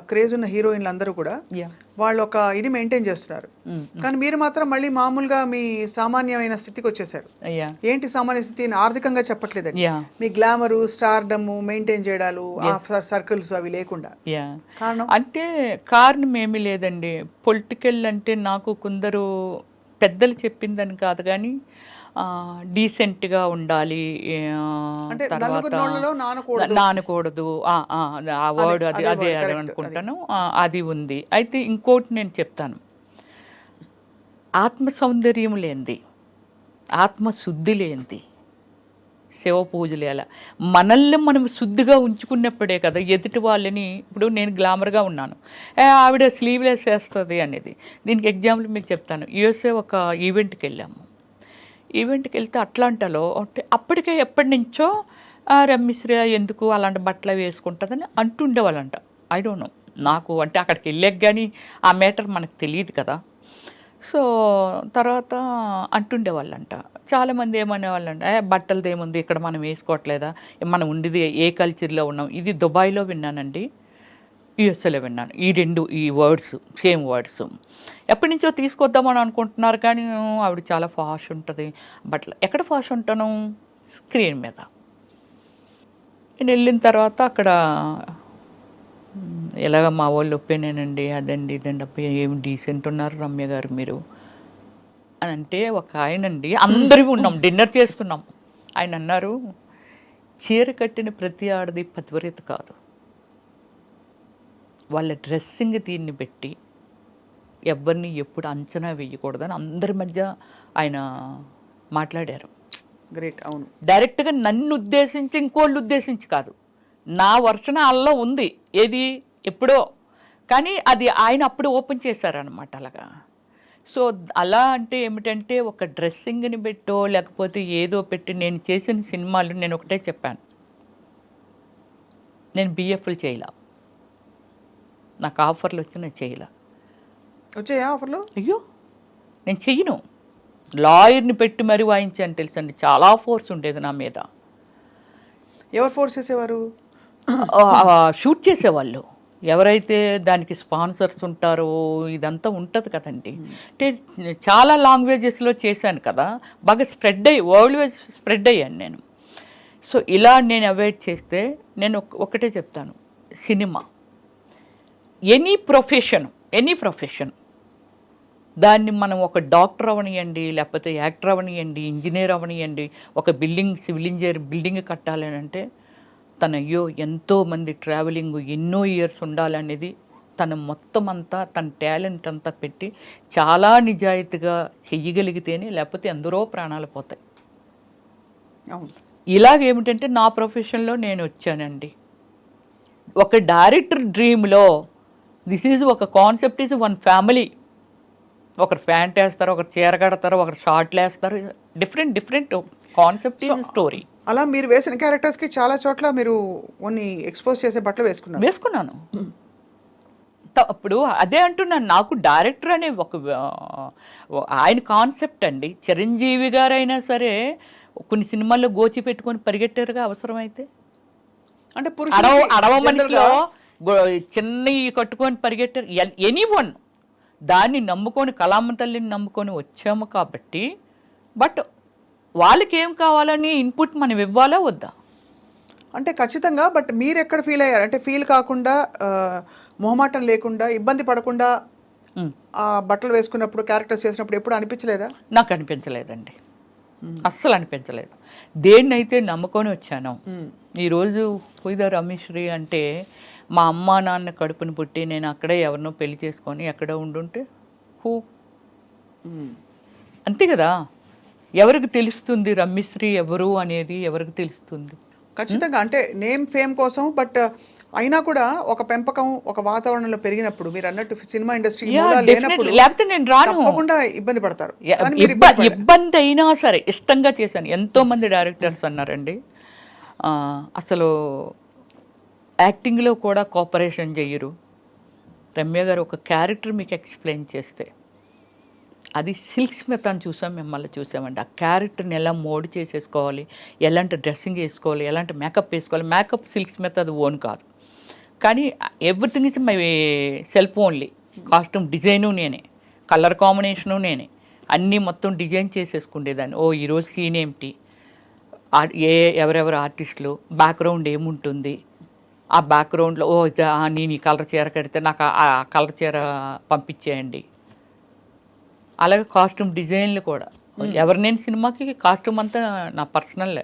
క్రేజ్ ఉన్న హీరోయిన్లు అందరూ కూడా వాళ్ళు ఒక ఇది మెయింటైన్ చేస్తున్నారు, కానీ మీరు మాత్రం మళ్ళీ మామూలుగా మీ సామాన్యమైన స్థితికి వచ్చేసారు. ఏంటి సామాన్య స్థితి? ఆర్థికంగా చెప్పట్లేదండి, మీ గ్లామరు, స్టార్డమ్ మెయింటైన్ చేయడాలు, సర్కిల్స్ అవి లేకుండా. అంటే కారణం ఏమీ లేదండి. పొలిటికల్ అంటే నాకు కొందరు పెద్దలు చెప్పిందని కాదు, కానీ డీసెంట్గా ఉండాలి, తర్వాత నానకూడదు, ఆ వర్డ్ అదే అనుకుంటాను, అది ఉంది. అయితే ఇంకోటి నేను చెప్తాను, ఆత్మ సౌందర్యం లేనిది, ఆత్మశుద్ధి లేనిది శివ పూజలు ఎలా మనల్ని మనం శుద్ధిగా ఉంచుకున్నప్పుడే కదా ఎదుటి వాళ్ళని. ఇప్పుడు నేను గ్లామర్గా ఉన్నాను, ఆవిడ స్లీవ్లెస్ వేస్తుంది అనేది. దీనికి ఎగ్జాంపుల్ మీకు చెప్తాను. యూఎస్ఏ ఒక ఈవెంట్కి వెళ్ళాము. ఈవెంట్కి వెళ్తే అట్లాంటాలో అంటే అప్పటికే ఎప్పటి నుంచో రమ్యశ్రీ ఎందుకు అలాంటి బట్టలు వేసుకుంటుందని అంటుండేవాళ్ళంట. ఐ డోంట్ నో, నాకు అంటే అక్కడికి వెళ్ళాక కానీ ఆ మ్యాటర్ మనకు తెలియదు కదా. సో తర్వాత అంటుండేవాళ్ళంట. చాలామంది ఏమనేవాళ్ళంట, బట్టలది ఏముంది ఇక్కడ మనం వేసుకోవట్లేదా, మనం ఉండేది ఏ కల్చర్లో ఉన్నాం. ఇది దుబాయ్లో విన్నానండి, యుఎస్ఏలో విన్నాను ఈ వర్డ్స్, సేమ్ వర్డ్స్. ఎప్పటి నుంచో తీసుకొద్దామని అనుకుంటున్నారు కానీ ఆవిడ చాలా ఫాష్ ఉంటుంది బట్టలు. ఎక్కడ ఫాష్ ఉంటాను, స్క్రీన్ మీద. నేను వెళ్ళిన తర్వాత అక్కడ ఎలాగ మా వాళ్ళు ఒప్పేనేనండి, అదండి ఇదండి, అబ్బాయి ఏమి డీసెంట్ ఉన్నారు రమ్య గారు మీరు అని అంటే, ఒక ఆయనండి, అందరూ ఉన్నాం డిన్నర్ చేస్తున్నాం, ఆయన అన్నారు, చీర కట్టిన ప్రతి ఆడది పతివ్రత కాదు, వాళ్ళ డ్రెస్సింగ్ దీన్ని పెట్టి ఎవరిని ఎప్పుడు అంచనా వేయకూడదని అందరి మధ్య ఆయన మాట్లాడారు. గ్రేట్. అవును, డైరెక్ట్గా నన్ను ఉద్దేశించి ఇంకోళ్ళు ఉద్దేశించి కాదు, నా వర్షన అల్లో ఉంది ఏది ఎప్పుడో, కానీ అది ఆయన అప్పుడు ఓపెన్ చేశారనమాట అలాగా. సో అలా అంటే ఏమిటంటే ఒక డ్రెస్సింగ్ని పెట్టో లేకపోతే ఏదో పెట్టి, నేను చేసిన సినిమాలు నేను ఒకటే చెప్పాను, నేను బిఎఫ్లు చేయలే, నాకు ఆఫర్లు వచ్చి నేను చేయలే. వచ్చాయా ఆఫర్లు? అయ్యో నేను చెయ్యను, లాయర్ని పెట్టి మరీ వాయించాను తెలుసండి, చాలా ఫోర్స్ ఉండేది నా మీద. ఎవరు ఫోర్స్ చేసేవారు? షూట్ చేసేవాళ్ళు ఎవరైతే దానికి స్పాన్సర్స్ ఉంటారో, ఇదంతా ఉంటుంది కదండి. అంటే చాలా లాంగ్వేజెస్లో చేశాను కదా, బాగా స్ప్రెడ్ అయ్యి వరల్డ్ వైజ్ స్ప్రెడ్ అయ్యాను నేను. సో ఇలా నేను అవాయిడ్ చేస్తే, నేను ఒకటే చెప్తాను, సినిమా ఎనీ ప్రొఫెషన్ దాన్ని మనం ఒక డాక్టర్ అవనియండి, లేకపోతే యాక్టర్ అవనియండి, ఇంజనీర్ అవనియండి, ఒక సివిల్ ఇంజనీర్ బిల్డింగ్ కట్టాలని అంటే అయ్యో ఎంతోమంది ట్రావెలింగ్ ఎన్నో ఇయర్స్ ఉండాలనేది తన మొత్తం అంతా, తన టాలెంట్ అంతా పెట్టి చాలా నిజాయితీగా చెయ్యగలిగితేనే, లేకపోతే ఎందరో ప్రాణాలు పోతాయి. ఇలాగేమిటంటే నా ప్రొఫెషన్లో నేను వచ్చానండి. ఒక డైరెక్టర్ డ్రీమ్లో దిస్ ఈజ్ ఒక కాన్సెప్ట్ ఈజ్ వన్ ఫ్యామిలీ. ఒకరు ప్యాంట్ వేస్తారు, ఒకరు చీర కడతారు, ఒకరు షార్ట్లు వేస్తారు, డిఫరెంట్ కాన్సెప్ట్ ఈజ్ స్టోరీ. అలా మీరు వేసిన క్యారెక్టర్స్కి చాలా చోట్ల మీరు కొన్ని ఎక్స్పోజ్ చేసే బట్టలు వేసుకున్నాను. అప్పుడు అదే అంటున్నాను, నాకు డైరెక్టర్ అనే ఆయన కాన్సెప్ట్ అండి. చిరంజీవి గారైనా సరే కొన్ని సినిమాల్లో గోచి పెట్టుకొని పరిగెట్టారుగా అవసరమైతే. అంటే అడవ మనిషిలో చిన్న కట్టుకొని పరిగెట్టారు. ఎనీవన్ దాన్ని నమ్ముకొని, కళామ తల్లిని నమ్ముకొని వచ్చాము కాబట్టి, బట్ వాళ్ళకి ఏం కావాలని ఇన్పుట్ మనం ఇవ్వాలా వద్దా అంటే ఖచ్చితంగా. బట్ మీరు ఎక్కడ ఫీల్ అయ్యారు అంటే, ఫీల్ కాకుండా, మొహమాటం లేకుండా, ఇబ్బంది పడకుండా ఆ బట్టలు వేసుకున్నప్పుడు, క్యారెక్టర్స్ చేసినప్పుడు ఎప్పుడు అనిపించలేదా? నాకు అనిపించలేదండి, అస్సలు అనిపించలేదు. దేన్నైతే నమ్ముకొని వచ్చాను. ఈరోజు పుయిద రమేశ్రీ అంటే, మా అమ్మ నాన్న కడుపుని పుట్టి నేను అక్కడే ఎవరినో పెళ్లి చేసుకొని ఎక్కడో ఉండుంటే అంతే కదా. ఎవరికి తెలుస్తుంది రమ్యశ్రీ ఎవరు అనేది, ఎవరికి తెలుస్తుంది? ఖచ్చితంగా. అంటే నేమ్ ఫేమ్ కోసం, బట్ అయినా కూడా ఒక పెంపకం, ఒక వాతావరణంలో పెరిగినప్పుడు, మీరు అన్నట్టు సినిమా ఇండస్ట్రీ లేకపోతే నేను రాను, తప్పకుండా ఇబ్బంది పడతారు. ఇబ్బంది అయినా సరే ఇష్టంగా చేశాను. ఎంతో మంది డైరెక్టర్స్ అన్నారండి, అసలు యాక్టింగ్లో కూడా కోఆపరేషన్ చెయ్యరు. రమ్య గారు ఒక క్యారెక్టర్ మీకు ఎక్స్ప్లెయిన్ చేస్తే, అది సిల్క్ స్మిత్ అని మిమ్మల్ని చూసామండి. ఆ క్యారెక్టర్ని ఎలా మోడ్ చేసేసుకోవాలి, ఎలాంటి డ్రెస్సింగ్ వేసుకోవాలి, ఎలాంటి మేకప్ వేసుకోవాలి. మేకప్ సిల్క్ స్మిత్ అది ఓన్ కాదు, కానీ everything is my self only. Costume design నేనే, కలర్ కాంబినేషను నేనే, అన్నీ మొత్తం డిజైన్ చేసేసుకునేదాన్ని. ఈరోజు సీన్ ఏమిటి, ఎవరెవరు ఆర్టిస్టులు, బ్యాక్గ్రౌండ్ ఏముంటుంది, ఆ బ్యాక్గ్రౌండ్లో నేను ఈ కలర్ చీర కడితే నాకు ఆ కలర్ చీర పంపించేయండి. అలాగే కాస్ట్యూమ్ డిజైన్లు కూడా నేను సినిమాకి కాస్ట్యూమ్ అంతా నా పర్సనల్,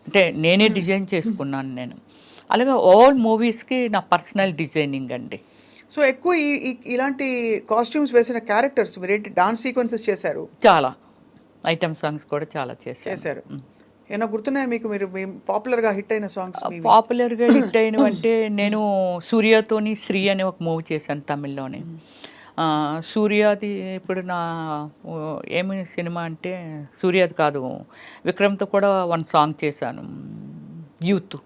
అంటే నేనే డిజైన్ చేసుకున్నాను నేను. అలాగే ఆల్ మూవీస్కి నా పర్సనల్ డిజైనింగ్ అండి. సో ఎక్కువ ఇలాంటి కాస్ట్యూమ్స్ వేసిన క్యారెక్టర్స్ మీరేంటి డాన్స్ సీక్వెన్సెస్ చేశారు, చాలా ఐటమ్ సాంగ్స్ కూడా చాలా చేశారు. ఏమైనా గుర్తున్నాయా మీకు? మీరు పాపులర్గా హిట్ అయిన సాంగ్స్? పాపులర్గా హిట్ అయినవి అంటే, నేను సూర్యతోని శ్రీ అనే ఒక మూవీ చేశాను తమిళ్లోని. సూర్యాది ఇప్పుడు నా ఏమి సినిమా అంటే సూర్యాది కాదు, విక్రమ్తో కూడా వన్ సాంగ్ చేశాను, యూత్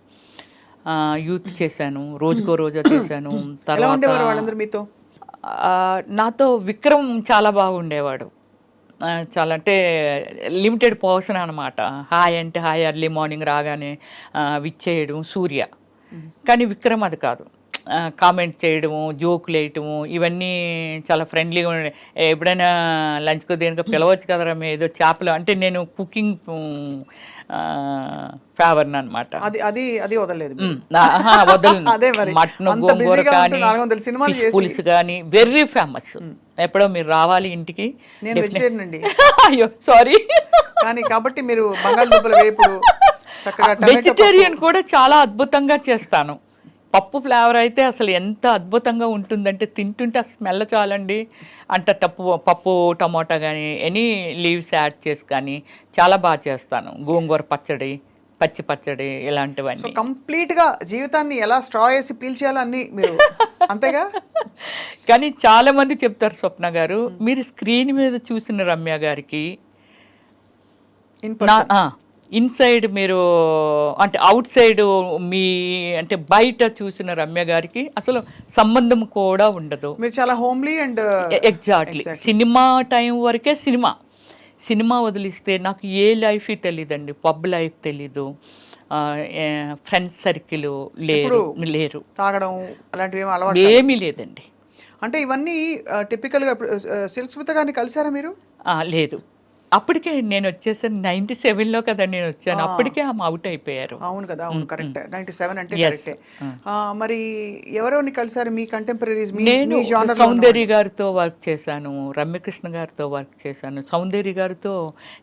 యూత్ చేశాను, రోజుకో రోజా చేశాను. ఎలా ఉండేవారు తర్వాత వాళ్ళందరూ మీతో? నాతో విక్రమ్ చాలా బాగుండేవాడు. చాలా అంటే లిమిటెడ్ పర్సన్ అనమాట. హాయ్ అంటే హాయ్, ఎర్లీ మార్నింగ్ రాగానే విచ్చేయడం సూర్య. కానీ విక్రమ్ అది కాదు. కామెంట్ చేయడము, జోకులు వేయటము, ఇవన్నీ చాలా ఫ్రెండ్లీగా ఉండే. ఎప్పుడైనా లంచ్కో దేనికో పిలవచ్చు కదరా మీ ఏదో చేపలు అంటే, నేను కుకింగ్ ఫేవర్ని అనమాట. అది వదలలేదు. వదలను. మటన్, గోంగూర కానీ, ఫిష్ పులుసు కానీ వెరీ ఫేమస్. ఎప్పుడో మీరు రావాలి ఇంటికి. నేను వెజిటేరియన్ అండి. అయ్యో సారీ. కానీ కాబట్టి మీరు బంగాళదుంపల వేపుడు చక్కగా వెజిటేరియన్ కూడా చాలా అద్భుతంగా చేస్తాను. పప్పు ఫ్లేవర్ అయితే అసలు ఎంత అద్భుతంగా ఉంటుందంటే, తింటుంటే ఆ స్మెల్ చాలండి. అంటే పప్పు టమాటా కానీ ఎనీ లీవ్స్ యాడ్ చేసి కానీ చాలా బాగా చేస్తాను. గోంగూర పచ్చడి, పచ్చి పచ్చడి, ఇలాంటివన్నీ. కంప్లీట్ గా జీవితాన్ని ఎలా స్ట్రా వేసి పీల్చేయాలో అన్ని మీరు అంతేగా. కానీ చాలా మంది చెప్తారు, స్వప్న గారు మీరు స్క్రీన్ మీద చూసిన రమ్య గారికి ఇన్సైడ్ మీరు అంటే అవుట్ సైడ్ మీ అంటే బయట చూసిన రమ్య గారికి అసలు సంబంధం కూడా ఉండదు. మీరు చాలా homely and exactly. Cinema time వరకే సినిమా వదిలిస్తే నాకు ఏ లైఫ్ తెలియదండి. పబ్ లైఫ్ తెలీదు, ఫ్రెండ్స్ సర్కిల్ లేరు, తాగడం అలాంటివి అలవాటు ఏమీ లేదండి. అంటే ఇవన్నీ టిపికల్ గా. సిల్క్ స్మిత గారిని కలిసారా మీరు? లేదు, అప్పటికే నేను వచ్చేసాను 97లో కదా నేను వచ్చాను. అప్పటికే ఆమె అవుట్ అయిపోయారు. అవును కదా, అవును కరెక్ట్. 97 అంటే కరెక్టే. మరి ఎవరెవరిని కలిసారు మీ కంటెంపరీస్? నేను సౌందర్య గారితో వర్క్ చేశాను, రమ్యకృష్ణ గారితో వర్క్ చేశాను. సౌందర్య గారితో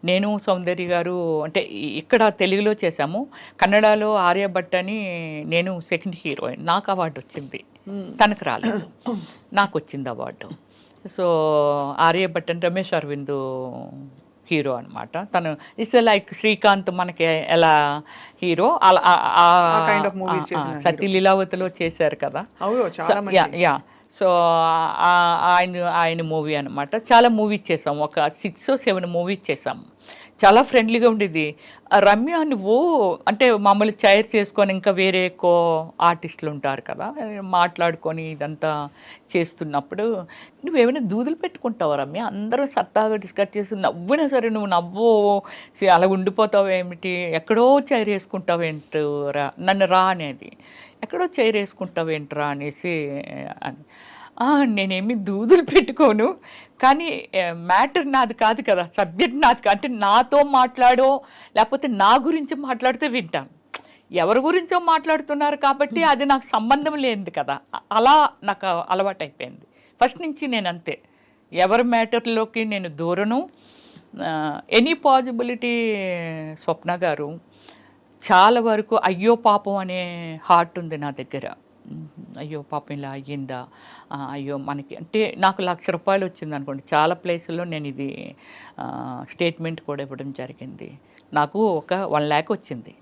నేను, సౌందర్య గారు అంటే ఇక్కడ తెలుగులో చేశాము. కన్నడలో ఆర్యభట్ అని నేను సెకండ్ హీరోయిన్. నాకు అవార్డు వచ్చింది, తనకు రాలేదు, నాకు వచ్చింది అవార్డు. సో ఆర్యభట్ అని రమేష్ అరవింద్ హీరో అనమాట. తను ఇట్స్ లైక్ శ్రీకాంత్ మనకి ఎలా హీరో అలా సతీ లీలావతిలో చేశారు కదా. యా. సో ఆయన మూవీ అనమాట. చాలా మూవీస్ చేసాము, ఒక 6 or 7 మూవీస్ చేసాము. చాలా ఫ్రెండ్లీగా ఉండేది. రమ్య నువ్వు అంటే మమ్మల్ని చైర్స్ చేసుకొని ఇంకా వేరే ఎక్కువ ఆర్టిస్టులు ఉంటారు కదా, మాట్లాడుకొని ఇదంతా చేస్తున్నప్పుడు నువ్వేమైనా దూదులు పెట్టుకుంటావు రమ్య, అందరూ సత్తాగా డిస్కస్ చేసి నవ్వినా సరే నువ్వు నవ్వు అలా ఉండిపోతావు ఏమిటి, ఎక్కడో చైర్ వేసుకుంటావేంటి రా, నన్ను రా అనేది, ఎక్కడో చైర్ వేసుకుంటావేంట్రా అనేసి అని. నేనేమి దూదులు పెట్టుకోను, కానీ మ్యాటర్ నాది కాదు కదా, సబ్జెక్ట్ నాది కాదు. అంటే నాతో మాట్లాడో లేకపోతే నా గురించి మాట్లాడితే వింటాను. ఎవరి గురించో మాట్లాడుతున్నారు కాబట్టి అది నాకు సంబంధం లేనిది కదా, అలా నాకు అలవాటు అయిపోయింది ఫస్ట్ నుంచి. నేను అంతే, ఎవరి మ్యాటర్లోకి నేను దూరను. ఎనీ పాజిబిలిటీ స్వప్న గారు చాలా వరకు అయ్యో పాపం అనే హార్ట్ ఉంది నా దగ్గర. అయ్యో పాపం ఇలా అయ్యిందా, అయ్యో మనకి అంటే నాకు ₹1,00,000 వచ్చింది అనుకోండి. చాలా ప్లేసుల్లో నేను ఇది స్టేట్మెంట్ కూడా ఇవ్వడం జరిగింది. నాకు ఒక 1 lakh వచ్చింది,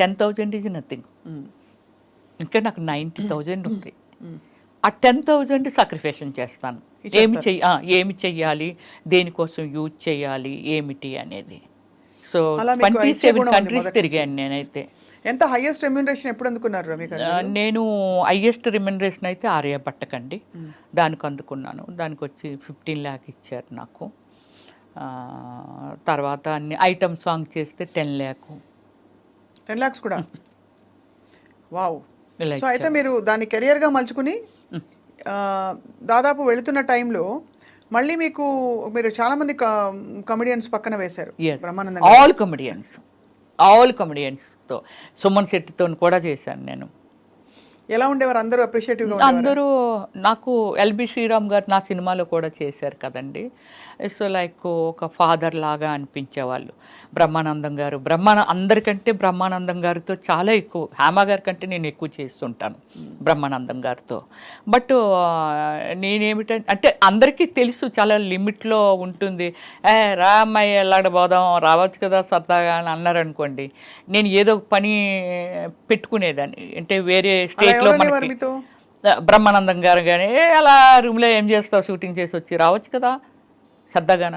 10,000 ఈజ్ నథింగ్. ఇంకా నాకు 90,000 ఉంది. ఆ 10,000 సాక్రిఫికేషన్ చేస్తాను. ఏమి చెయ్యాలి, దేనికోసం యూజ్ చేయాలి, ఏమిటి అనేది. సో 27 కంట్రీస్ తిరిగాను నేనైతే. ఎంత హైయెస్ట్ రెమ్యూనరేషన్ ఎప్పుడు అందుకున్నారు రమ్య గారు? నేను హైయెస్ట్ రెమ్యూనరేషన్ అయితే ఆర్యభట్టకండి, దానికి అందుకున్నాను. దానికి వచ్చి 15 lakh ఇచ్చారు నాకు. తర్వాత అన్ని ఐటమ్ సాంగ్ చేస్తే 10 lakh. 10 lakhs కూడా. వావ్. సో అయితే మీరు దాన్ని కెరియర్గా మలుచుకుని దాదాపు వెళుతున్న టైంలో మళ్ళీ మీరు చాలా మంది కమెడియన్స్ పక్కన వేశారు. బ్రహ్మానందం ఆల్ కమెడియన్స్తో, సుమన్ శెట్టితో కూడా చేశాను నేను. ఎలా ఉండేవారు అందరూ? అప్రిషియేటివ్గా అందరూ. నాకు ఎల్బి శ్రీరామ్ గారు నా సినిమాలో కూడా చేశారు కదండి. సో లైక్ ఒక ఫాదర్ లాగా అనిపించేవాళ్ళు. బ్రహ్మానందం గారు, అందరికంటే బ్రహ్మానందం గారితో చాలా ఎక్కువ, హేమ గారి కంటే నేను ఎక్కువ చేస్తుంటాను బ్రహ్మానందం గారితో. బట్ నేనేమిటంటే అంటే అందరికీ తెలుసు చాలా లిమిట్లో ఉంటుంది. రా అమ్మాయి వెళ్ళాడబోదాం, రావచ్చు కదా సరదాగా అని అన్నారనుకోండి, నేను ఏదో పని పెట్టుకునేదాన్ని. అంటే వేరే స్టేట్లో బ్రహ్మానందం గారు కానీ అలా రూమ్లో ఏం చేస్తావు, షూటింగ్ చేసి వచ్చి రావచ్చు కదా సరదాగాన.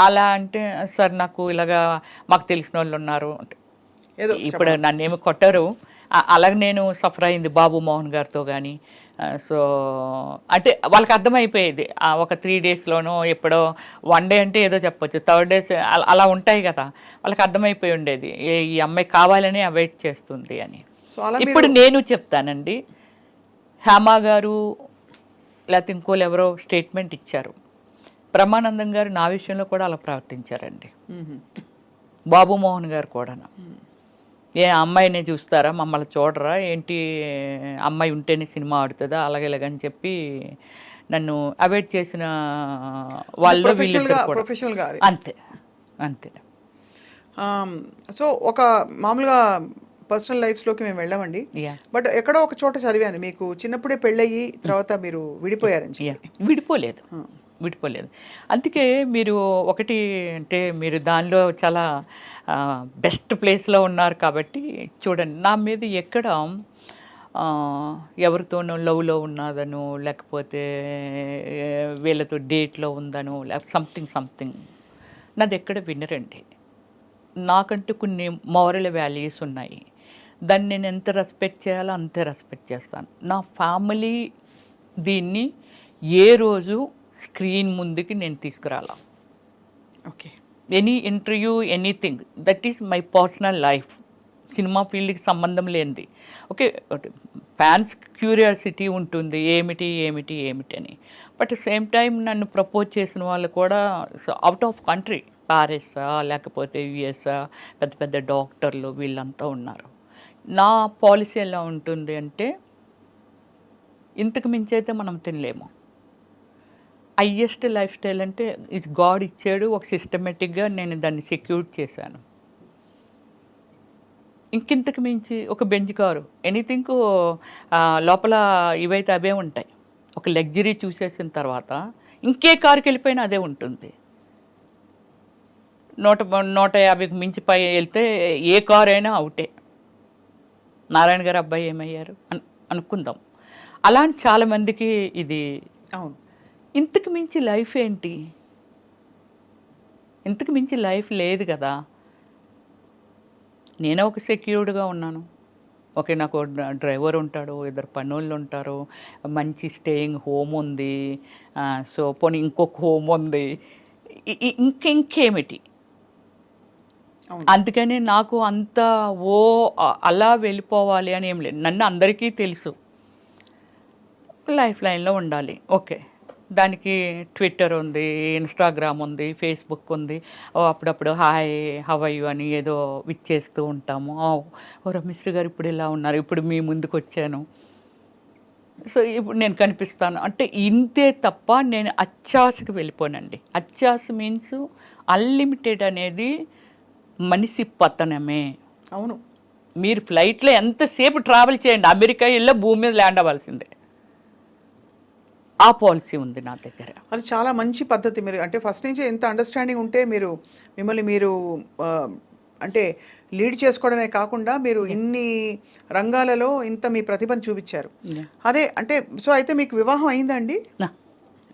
అలా అంటే సార్ నాకు ఇలాగా మాకు తెలిసిన వాళ్ళు ఉన్నారు అంటే, ఏదో ఇప్పుడు నన్ను ఏమి కొట్టరు. అలాగే నేను సఫర్ అయింది బాబు మోహన్ గారితో కానీ. సో అంటే వాళ్ళకి అర్థమైపోయేది ఒక 3 డేస్లోనో ఎప్పుడో 1 డే అంటే ఏదో చెప్పొచ్చు, 3rd డేస్ అలా ఉంటాయి కదా, వాళ్ళకి అర్థమైపోయి ఉండేది ఈ అమ్మాయి కావాలని అవాయిడ్ చేస్తుంది అని. సో అలా ఇప్పుడు నేను చెప్తానండి, హేమా గారు లేకపోతే ఇంకోళ్ళు ఎవరో స్టేట్మెంట్ ఇచ్చారు, బ్రహ్మానందం గారు నా విషయంలో కూడా అలా ప్రవర్తించారండి. బాబు మోహన్ గారు కూడా ఏ అమ్మాయిని చూస్తారా, మమ్మల్ని చూడరా ఏంటి, అమ్మాయి ఉంటేనే సినిమా ఆడుతుందా అలాగే ఇలాగని చెప్పి నన్ను అవాయిడ్ చేసిన వాళ్ళు ప్రొఫెషనల్ గా అంతే అంతే. సో ఒక మామూలుగా పర్సనల్ లైఫ్స్లోకి మేము వెళ్ళామండి, బట్ ఎక్కడో ఒక చోట చదివాను మీకు చిన్నప్పుడే పెళ్ళయ్యి తర్వాత మీరు విడిపోయారని చెప్పి. విడిపోలేదు. అందుకే మీరు ఒకటి అంటే మీరు దానిలో చాలా బెస్ట్ ప్లేస్లో ఉన్నారు కాబట్టి చూడండి, నా మీద ఎక్కడ ఎవరితోనో లవ్లో ఉన్నదను, లేకపోతే వీళ్ళతో డేట్లో ఉందను, లేకపోతే సంథింగ్ నాది ఎక్కడ వినరండి. నాకంటూ కొన్ని మోరల్ వాల్యూస్ ఉన్నాయి, దాన్ని నేను ఎంత రెస్పెక్ట్ చేయాలో అంతే రెస్పెక్ట్ చేస్తాను. నా ఫ్యామిలీ దీన్ని ఏ రోజు స్క్రీన్ ముందుకి నేను తీసుకురాలా. Okay, any interview anything that is my personal life, cinema ఫీల్డ్కి సంబంధం లేనిది. ఓకే, ఫ్యాన్స్ క్యూరియాసిటీ ఉంటుంది ఏమిటి ఏమిటి ఏమిటి అని, బట్ సేమ్ టైం నన్ను ప్రపోజ్ చేసిన వాళ్ళు కూడా అవుట్ ఆఫ్ కంట్రీ, ప్యారిసా లేకపోతే యుఎస్ఆ, పెద్ద పెద్ద డాక్టర్లు వీళ్ళంతా ఉన్నారు. నా పాలసీ ఎలా ఉంటుంది అంటే, ఇంతకు మించి అయితే మనం తినలేము. హయ్యెస్ట్ లైఫ్ స్టైల్ అంటే ఇస్ గాడ్ ఇచ్చాడు, ఒక సిస్టమేటిక్గా నేను దాన్ని సెక్యూర్ చేశాను. ఇంకింతకు మించి ఒక బెంచ్ కారు ఎనీథింగ్ లోపల ఇవైతే అవే ఉంటాయి. ఒక లగ్జరీ చూసేసిన తర్వాత ఇంకే కారుకి వెళ్ళిపోయినా అదే ఉంటుంది. 150కి మించి పై వెళ్తే ఏ కారు అయినా అవుటే. నారాయణ గారు అబ్బాయి ఏమయ్యారు అనుకుందాం. అలాంటి చాలామందికి ఇది. అవును, ఇంతకు మించి లైఫ్ ఏంటి, ఇంతకు మించి లైఫ్ లేదు కదా. నేనే ఒక సెక్యూర్డ్గా ఉన్నాను. ఓకే, నాకు డ్రైవర్ ఉంటాడు, 2 పనులు ఉంటారు, మంచి స్టేయింగ్ హోమ్ ఉంది, సో పోనీ ఇంకొక హోమ్ ఉంది, ఇంకేమిటి. అందుకని నాకు అంత అలా వెళ్ళిపోవాలి అని ఏం లేదు. నన్ను అందరికీ తెలుసు, లైఫ్ లైన్లో ఉండాలి. ఓకే, దానికి ట్విట్టర్ ఉంది, ఇన్స్టాగ్రామ్ ఉంది, ఫేస్బుక్ ఉంది. అప్పుడప్పుడు హాయ్ హవ్ యు అని ఏదో విచ్చేస్తూ ఉంటాము. ఓ రమేశ్వరి గారు ఇప్పుడు ఇలా ఉన్నారు, ఇప్పుడు మీ ముందుకు వచ్చాను, సో ఇప్పుడు నేను కనిపిస్తాను అంటే ఇంతే తప్ప నేను అత్యాశకు వెళ్ళిపోనండి. అత్యాశ మీన్స్ అన్లిమిటెడ్ అనేది మనిషి పతనమే. అవును, మీరు ఫ్లైట్లో ఎంతసేపు ట్రావెల్ చేయండి, అమెరికా వెళ్ళి భూమి మీద ల్యాండ్ అవ్వాల్సిందే. ఆ పాలసీ ఉంది నా దగ్గర. అది చాలా మంచి పద్ధతి. మీరు అంటే ఫస్ట్ నుంచి ఎంత అండర్స్టాండింగ్ ఉంటే మీరు మిమ్మల్ని మీరు అంటే లీడ్ చేసుకోవడమే కాకుండా మీరు ఇన్ని రంగాలలో ఇంత మీ ప్రతిభను చూపించారు. అదే అంటే సో అయితే మీకు వివాహం అయిందండి?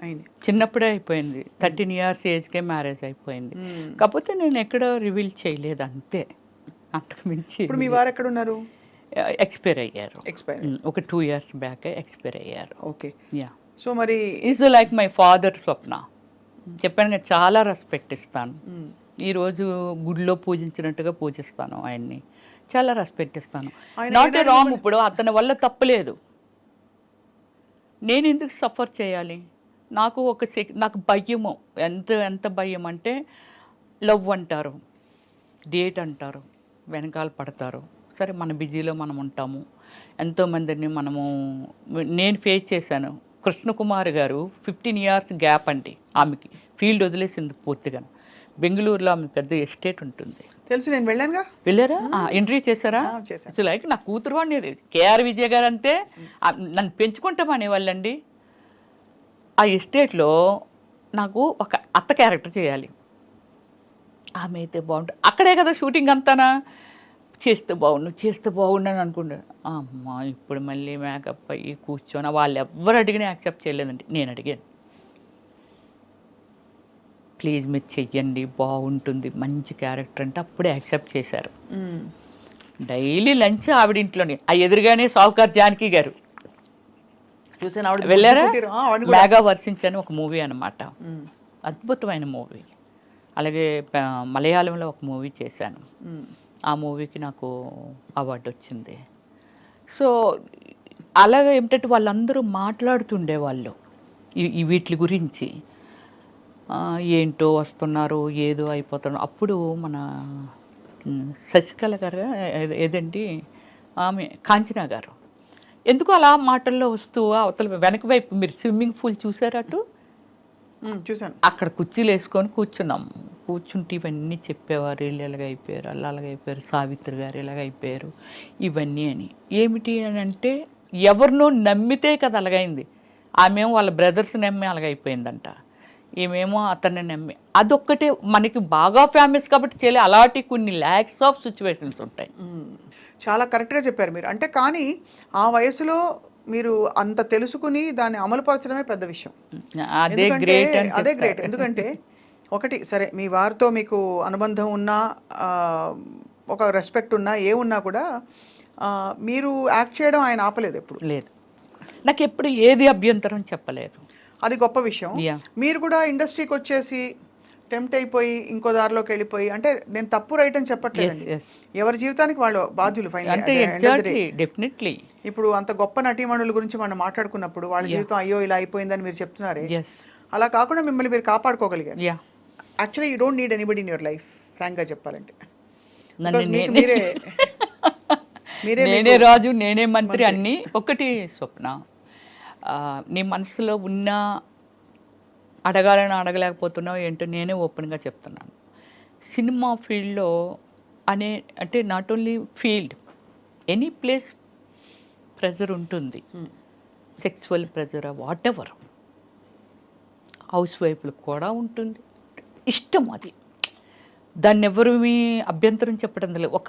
అయింది, చిన్నప్పుడే అయిపోయింది. 13 years ఏజ్కే మ్యారేజ్ అయిపోయింది. కాకపోతే నేను ఎక్కడ రివీల్ చేయలేదు అంతే, అంతకు మించి. ఇప్పుడు మీ వారు ఎక్కడ ఉన్నారు? ఎక్స్పైర్ అయ్యారు. ఒక 2 years బ్యాక్ ఎక్స్పైర్ అయ్యారు. Okay, yeah. సో మరి ఈజ్ లైక్ మై ఫాదర్ స్వప్న. చెప్పాను కదా, చాలా రెస్పెక్ట్ ఇస్తాను. ఈరోజు గుడిలో పూజించినట్టుగా పూజిస్తాను ఆయన్ని, చాలా రెస్పెక్ట్ ఇస్తాను. Not a wrong. ఇప్పుడు అతని వల్ల తప్పలేదు, నేను ఎందుకు సఫర్ చేయాలి? నాకు నాకు భయము, ఎంత భయం అంటే, లవ్ అంటారు, డేట్ అంటారు, వెనకాల పడతారు. సరే, మన బిజీలో మనం ఉంటాము, ఎంతోమందిని నేను ఫేస్ చేశాను. కృష్ణకుమార్ గారు 15 years గ్యాప్ అండి, ఆమెకి ఫీల్డ్ వదిలేసింది పూర్తిగా. బెంగళూరులో ఆమె పెద్ద ఎస్టేట్ ఉంటుంది, తెలుసు, నేను వెళ్ళానుగా. వెళ్ళారా? ఇంటర్వ్యూ చేశారా? అసలు లైక్ నా కూతురు వాడిని కేఆర్ విజయ్ గారు అంతే నన్ను పెంచుకుంటామనే వాళ్ళండి. ఆ ఎస్టేట్లో నాకు ఒక అత్త క్యారెక్టర్ చేయాలి, ఆమె అయితే బాగుంటుంది. అక్కడే కదా షూటింగ్ అంతానా, చేస్తే బాగుండు అని అనుకుంటా. అమ్మ ఇప్పుడు మళ్ళీ మేకప్ అయ్యి కూర్చొని వాళ్ళు ఎవ్వరు అడిగినా యాక్సెప్ట్ చేయలేదండి. నేను అడిగాను, ప్లీజ్ మీరు చెయ్యండి బాగుంటుంది మంచి క్యారెక్టర్ అంటే అప్పుడే యాక్సెప్ట్ చేశారు. డైలీ లంచ్ ఆవిడ ఇంట్లోనే, ఆ ఎదురుగానే సావుకార్ జానకి గారు చూసాను ఆవిడ వెళ్ళారా? పుట్టిరు. ఆవిడ కూడా. మేఘా వర్షించని ఒక మూవీ అనమాట, అద్భుతమైన మూవీ. అలాగే మలయాళంలో ఒక మూవీ చేశాను, ఆ మూవీకి నాకు అవార్డు వచ్చింది. సో అలాగే ఏమిటంటే వాళ్ళందరూ మాట్లాడుతుండేవాళ్ళు ఈ వీటి గురించి, ఏంటో వస్తున్నారు ఏదో అయిపోతున్నారు. అప్పుడు మన శశికళ గారు ఏదండి ఆమె కాంచనా గారు ఎందుకు అలా మాటల్లో వస్తూ అవతల వెనక వైపు మీరు స్విమ్మింగ్ పూల్ చూసారా అటు చూసాను, అక్కడ కుర్చీలు వేసుకొని కూర్చున్నాము. కూర్చుంటే ఇవన్నీ చెప్పేవారు, వీళ్ళు ఎలాగైపోయారు అలా అలాగైపోయారు, సావిత్రి గారు ఎలాగైపోయారు ఇవన్నీ అని. ఏమిటి అని అంటే ఎవరినో నమ్మితే కదా అలాగైంది. ఆమెమో వాళ్ళ బ్రదర్స్ నమ్మి అలాగైపోయిందంట, ఈమెమో అతన్ని నమ్మి. అదొక్కటే మనకి బాగా ఫేమస్ కాబట్టి చేయలే. అలాంటి కొన్ని ల్యాక్స్ ఆఫ్ సిచ్యువేషన్స్ ఉంటాయి. చాలా కరెక్ట్గా చెప్పారు మీరు. అంటే కానీ ఆ వయసులో మీరు అంత తెలుసుకుని దాన్ని అమలుపరచడమే పెద్ద విషయం. అదే గ్రేట్. అదే గ్రేట్. ఎందుకంటే ఒకటి సరే మీ వారితో మీకు అనుబంధం ఉన్నా, ఒక రెస్పెక్ట్ ఉన్నా, ఏమున్నా కూడా మీరు యాక్ట్ చేయడం ఆయన ఆపలేదు ఎప్పుడు. లేదు, నాకు ఎప్పుడు ఏది అభ్యంతరం చెప్పలేదు. అది గొప్ప విషయం. మీరు కూడా ఇండస్ట్రీకి వచ్చేసి టెంప్ట్ అయిపోయి ఇంకో దారిలోకి వెళ్ళిపోయి, అంటే నేను తప్పు రైట్ అని చెప్పట్లేదండి, ఎవరి జీవితానికి వాళ్ళు బాధ్యులు. డెఫినెట్లీ ఇప్పుడు అంత గొప్ప నటీమణుల గురించి మనం మాట్లాడుకున్నప్పుడు వాళ్ళ జీవితం అయ్యో ఇలా అయిపోయిందని మీరు చెప్తున్నారే, అలా కాకుండా మిమ్మల్ని మీరు కాపాడుకోగలిగారు. Actually you don't need anybody in your life, frank గా చెప్పాలంటే. నేనే రాజు నేనే మంత్రి అన్ని. ఒకటి స్వప్న, నీ మనసులో ఉన్న అడగాలని అడగలేకపోతున్నావు ఏంటో నేనే ఓపెన్గా చెప్తున్నాను. సినిమా ఫీల్డ్లో అంటే not only field, any place pressure ఉంటుంది, sexual pressure whatever, house వైఫ్లకు కూడా ఉంటుంది. ఇష్టం అది, దాన్ని ఎవరు మీ అభ్యంతరం చెప్పడం లేదు.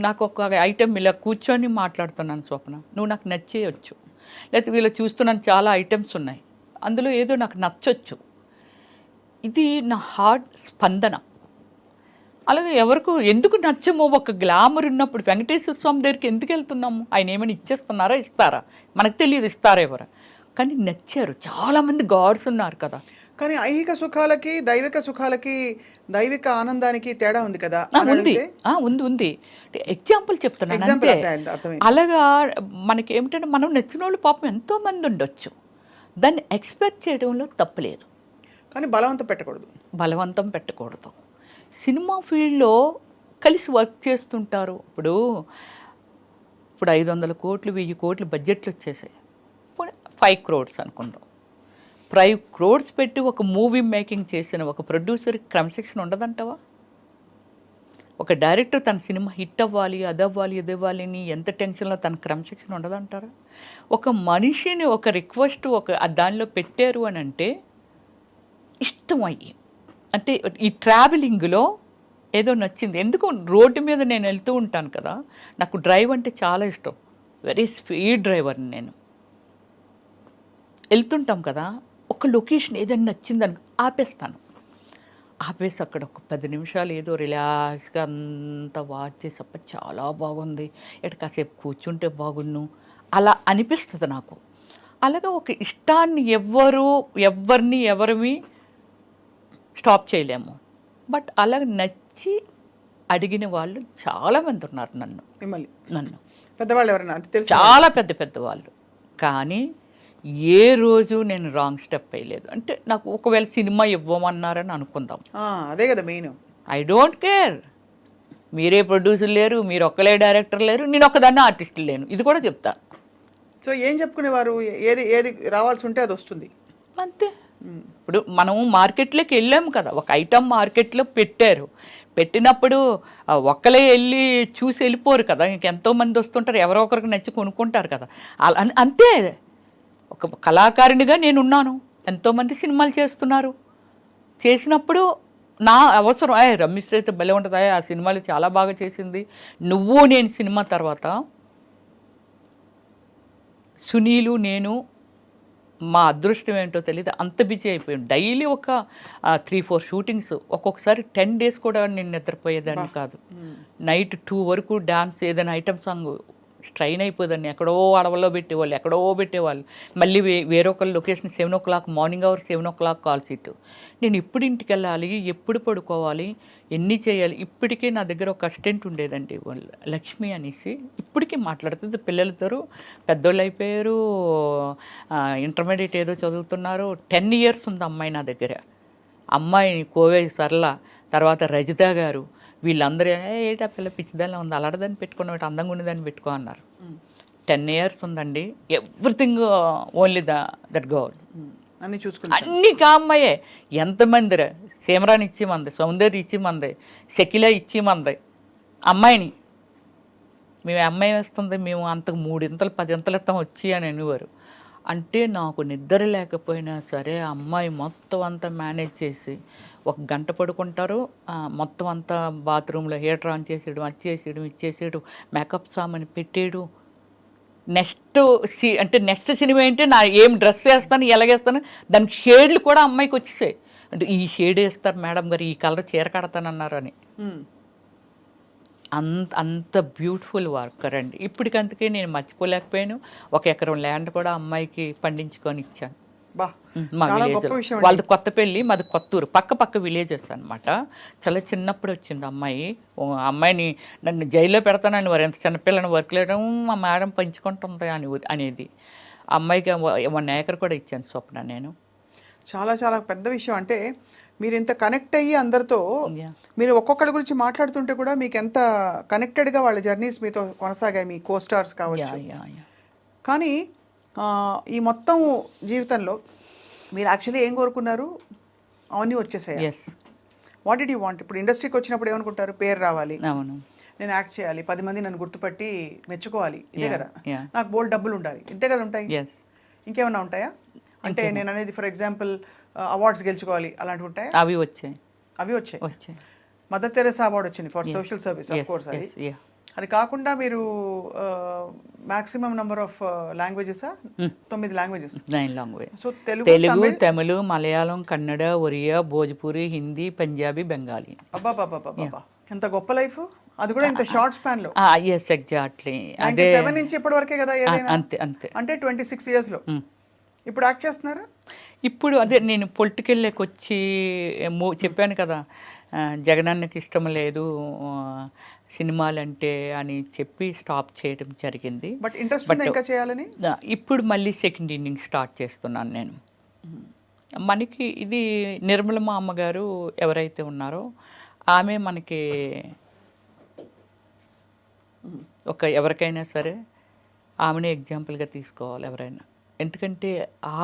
నాకు ఒక ఐటెం ఇలా కూర్చొని మాట్లాడుతున్నాను స్వప్న, నువ్వు నాకు నచ్చేయచ్చు, లేకపోతే వీళ్ళు చూస్తున్నాను చాలా ఐటమ్స్ ఉన్నాయి, అందులో ఏదో నాకు నచ్చొచ్చు, ఇది నా హార్ట్ స్పందన. అలాగే ఎవరికి ఎందుకు నచ్చమో, ఒక గ్లామర్ ఉన్నప్పుడు వెంకటేశ్వర స్వామి దగ్గరికి ఎందుకు వెళ్తున్నాము, ఆయన ఏమైనా ఇచ్చేస్తున్నారా, ఇస్తారా మనకు తెలియదు, ఇస్తారా ఎవరు, కానీ నచ్చారు. చాలామంది గాడ్స్ ఉన్నారు కదా. కానీ ఐహిక సుఖాలకి దైవిక సుఖాలకి, దైవిక ఆనందానికి తేడా ఉంది కదా. ఉంది ఎగ్జాంపుల్ చెప్తున్నాను అంతే. అలాగా మనకి ఏమిటంటే మనం నచ్చిన వాళ్ళు పాపం ఎంతో మంది ఉండొచ్చు, దాన్ని ఎక్స్పెక్ట్ చేయడంలో తప్పులేదు, కానీ బలవంతం పెట్టకూడదు. సినిమా ఫీల్డ్లో కలిసి వర్క్ చేస్తుంటారు. ఇప్పుడు 500 కోట్లు 1000 కోట్లు బడ్జెట్లు వచ్చేసాయి, 5 crores అనుకుందాం. 5 crores పెట్టి ఒక మూవీ మేకింగ్ చేసిన ఒక ప్రొడ్యూసర్కి క్రమశిక్షణ ఉండదంటావా? ఒక డైరెక్టర్ తన సినిమా హిట్ అవ్వాలి, అదవ్వాలి, ఇదవ్వాలి అని ఎంత టెన్షన్లో తన క్రమశిక్షణ ఉండదంటారా? ఒక మనిషిని ఒక రిక్వెస్ట్ దానిలో పెట్టారు అని అంటే ఇష్టం అయ్యి, అంటే ఈ ట్రావెలింగ్లో ఏదో నచ్చింది. ఎందుకు రోడ్డు మీద నేను వెళ్తూ ఉంటాను కదా, నాకు డ్రైవ్ అంటే చాలా ఇష్టం, వెరీ స్పీడ్ డ్రైవర్ని నేను. వెళ్తుంటాం కదా, ఒక లొకేషన్ ఏదైనా నచ్చిందని ఆపేసి అక్కడ ఒక 10 నిమిషాలు ఏదో రిలాక్స్గా అంతా వాచ్ చేసి అప్ప చాలా బాగుంది, ఎటు కాసేపు కూర్చుంటే బాగున్ను అలా అనిపిస్తుంది నాకు. అలాగే ఒక ఇష్టాన్ని ఎవరిని స్టాప్ చేయలేము. బట్ అలా నచ్చి అడిగిన వాళ్ళు చాలామంది ఉన్నారు నన్ను పెద్దవాళ్ళు ఎవరైనా చాలా పెద్దవాళ్ళు. కానీ ఏ రోజు నేను రాంగ్ స్టెప్ వేయలేదు. అంటే నాకు ఒకవేళ సినిమా ఇవ్వమన్నారని అనుకుందాం, అదే కదా మెయిన్, ఐ డోంట్ కేర్. మీరే ప్రొడ్యూసర్ లేరు, మీరు ఒక్కలే డైరెక్టర్ లేరు, నేను ఒక్కదాన్ని ఆర్టిస్ట్ లేను, ఇది కూడా చెప్తా. సో ఏం చెప్పుకునేవారు, ఏది రావాల్సి ఉంటే అది వస్తుంది అంతే. ఇప్పుడు మనము మార్కెట్లోకి వెళ్ళాము కదా, ఒక ఐటమ్ మార్కెట్లో పెట్టినప్పుడు ఒక్కలే వెళ్ళి చూసి వెళ్ళిపోరు కదా, ఇంకెంతోమంది వస్తుంటారు, ఎవరో ఒకరికి నచ్చి కొనుక్కుంటారు కదా. అంతే, ఒక కళాకారునిగా నేనున్నాను, ఎంతోమంది సినిమాలు చేస్తున్నారు, చేసినప్పుడు నా అవసరం రమ్యశ్రీ అయితే భలే ఉంటుంది, ఆ సినిమాలు చాలా బాగా చేసింది. నువ్వు నేను సినిమా తర్వాత సునీలు నేను మా అదృష్టం ఏంటో తెలియదు, అంత బిజీ అయిపోయాం. డైలీ ఒక 3-4 షూటింగ్స్, ఒక్కొక్కసారి 10 days కూడా నేను నిద్రపోయేదాన్ని కాదు. నైట్ 2 వరకు డాన్స్, ఏదైనా ఐటమ్ సాంగ్ స్ట్రైన్ అయిపోదాన్ని. ఎక్కడో అడవుల్లో పెట్టేవాళ్ళు, ఎక్కడో పెట్టేవాళ్ళు. మళ్ళీ వేరొకరు location 7 o'clock, morning hour 7 o'clock call sheet. నేను ఎప్పుడు ఇంటికి వెళ్ళాలి, ఎప్పుడు పడుకోవాలి, ఎన్ని చేయాలి. ఇప్పటికే నా దగ్గర ఒక అసిస్టెంట్ ఉండేదండి, లక్ష్మి అనేసి. ఇప్పటికీ మాట్లాడుతుంది పిల్లలతో. పెద్దోళ్ళు అయిపోయారు, ఇంటర్మీడియట్ ఏదో చదువుతున్నారు. 10 years ఉంది అమ్మాయి నా దగ్గర. అమ్మాయి కోవే సరళ, తర్వాత రజిత గారు, వీళ్ళందరూ ఏటా పిల్ల పిచ్చిదాన్ని ఉంది, అలాడదాన్ని పెట్టుకున్న అందంగా ఉండేదాన్ని పెట్టుకో అన్నారు. 10 years ఉందండి. Everything only that girl. అన్ని చూసుకుంటా అన్ని కామ్మాయే. ఎంతమంది సీమరాని ఇచ్చి మంది, సౌందర్య ఇచ్చి మంది, శకిల ఇచ్చి మంది. అమ్మాయిని మేము అమ్మాయి వేస్తుంది, మేము అంతకు 3 ఇంతలు 10 ఇంతలు ఇస్తాం వచ్చి అని అనేవారు. అంటే నాకు నిద్ర లేకపోయినా సరే అమ్మాయి మొత్తం అంతా మేనేజ్ చేసి 1 గంట పడుకుంటారు, మొత్తం అంతా బాత్రూంలో హీటర్ ఆన్ చేసేయడం, అది చేసేయడం, ఇది చేసేయడం, మేకప్ సామాన్ పెట్టేయడం. నెక్స్ట్ సినిమా ఏంటి, నా ఏం డ్రెస్ వేస్తాను, ఎలాగేస్తాను, దానికి షేడ్లు కూడా అమ్మాయికి వచ్చేసాయి. అంటే ఈ షేడ్ వేస్తారు మేడం గారు, ఈ కలర్ చీర కడతానన్నారు అని. అంత బ్యూటిఫుల్ వర్కర్ అండి. ఇప్పటికంతకే నేను మర్చిపోలేకపోయాను. 1 ఎకరం ల్యాండ్ కూడా అమ్మాయికి పండించుకొని ఇచ్చాను. మా విలేజ్ వాళ్ళది కొత్తపల్లి, మాది కొత్తూరు, పక్క విలేజెస్ అనమాట. చాలా చిన్నప్పుడు వచ్చింది అమ్మాయి. అమ్మాయిని నన్ను జైల్లో పెడతానని వారు, ఎంత చిన్నపిల్లని వర్క్ లేయడం మా మేడం పంచుకుంటుంది అనేది. అమ్మాయికి 1 acre కూడా ఇచ్చాను స్వప్న నేను. చాలా చాలా పెద్ద విషయం. అంటే మీరు ఇంత కనెక్ట్ అయ్యి అందరితో, మీరు ఒక్కొక్కరి గురించి మాట్లాడుతుంటే కూడా మీకు ఎంత కనెక్టెడ్గా వాళ్ళ జర్నీస్ మీతో కొనసాగాయి, మీ కోస్టార్స్ కావచ్చు. కానీ ఈ మొత్తం జీవితంలో మీరు యాక్చువల్లీ ఏం కోరుకున్నారు, అవన్నీ వచ్చేసాయి. What did you want? ఇప్పుడు ఇండస్ట్రీకి వచ్చినప్పుడు ఏమనుకుంటారు, పేరు రావాలి, అవును, నేను యాక్ట్ చేయాలి, 10 మంది నన్ను గుర్తుపట్టి మెచ్చుకోవాలి, ఇదే కదా, నాకు బోల్డ్ డబ్బులు ఉండాలి, ఇంతే కదా ఉంటాయి. ఇంకేమన్నా ఉంటాయా? అంటే నేను అనేది ఫర్ ఎగ్జాంపుల్ అవార్డ్స్ గెలుచుకోవాలి, అలాంటివి ఉంటాయా? అవి వచ్చాయి. మదర్ తెరెసా అవార్డు వచ్చింది for social service, of course. అది కాకుండా మీరు maximum number of languages 9 languages. 9 language. So Telugu, Tamil, Malayalam, Kannada, Oriya, Bhojpuri, Hindi, Punjabi, Bengali. అబ్బా, ఎంత గొప్ప లైఫ్, అది కూడా ఇంత షార్ట్ స్పాన్ లో. ఎగ్జాక్ట్లీ. అదే 7 నుంచి ఇప్పటి వరకే కదా, అంతే. అంటే 26 years లో ఇప్పుడు యాక్ట్ చేస్తున్నారా? ఇప్పుడు అదే నేను పొలిటికల్లోకి వచ్చి చెప్పాను కదా, జగనన్నకి ఇష్టం లేదు సినిమాలంటే అని చెప్పి స్టాప్ చేయడం జరిగింది. బట్ ఇంట్రెస్ట్ ఇంకా చేయాలని ఇప్పుడు మళ్ళీ సెకండ్ ఇన్నింగ్ స్టార్ట్ చేస్తున్నాను నేను. మనకి ఇది నిర్మలమ్మ అమ్మగారు ఎవరైతే ఉన్నారో ఆమె మనకి ఎవరికైనా సరే ఆమెనే ఎగ్జాంపుల్గా తీసుకోవాలి ఎవరైనా. ఎందుకంటే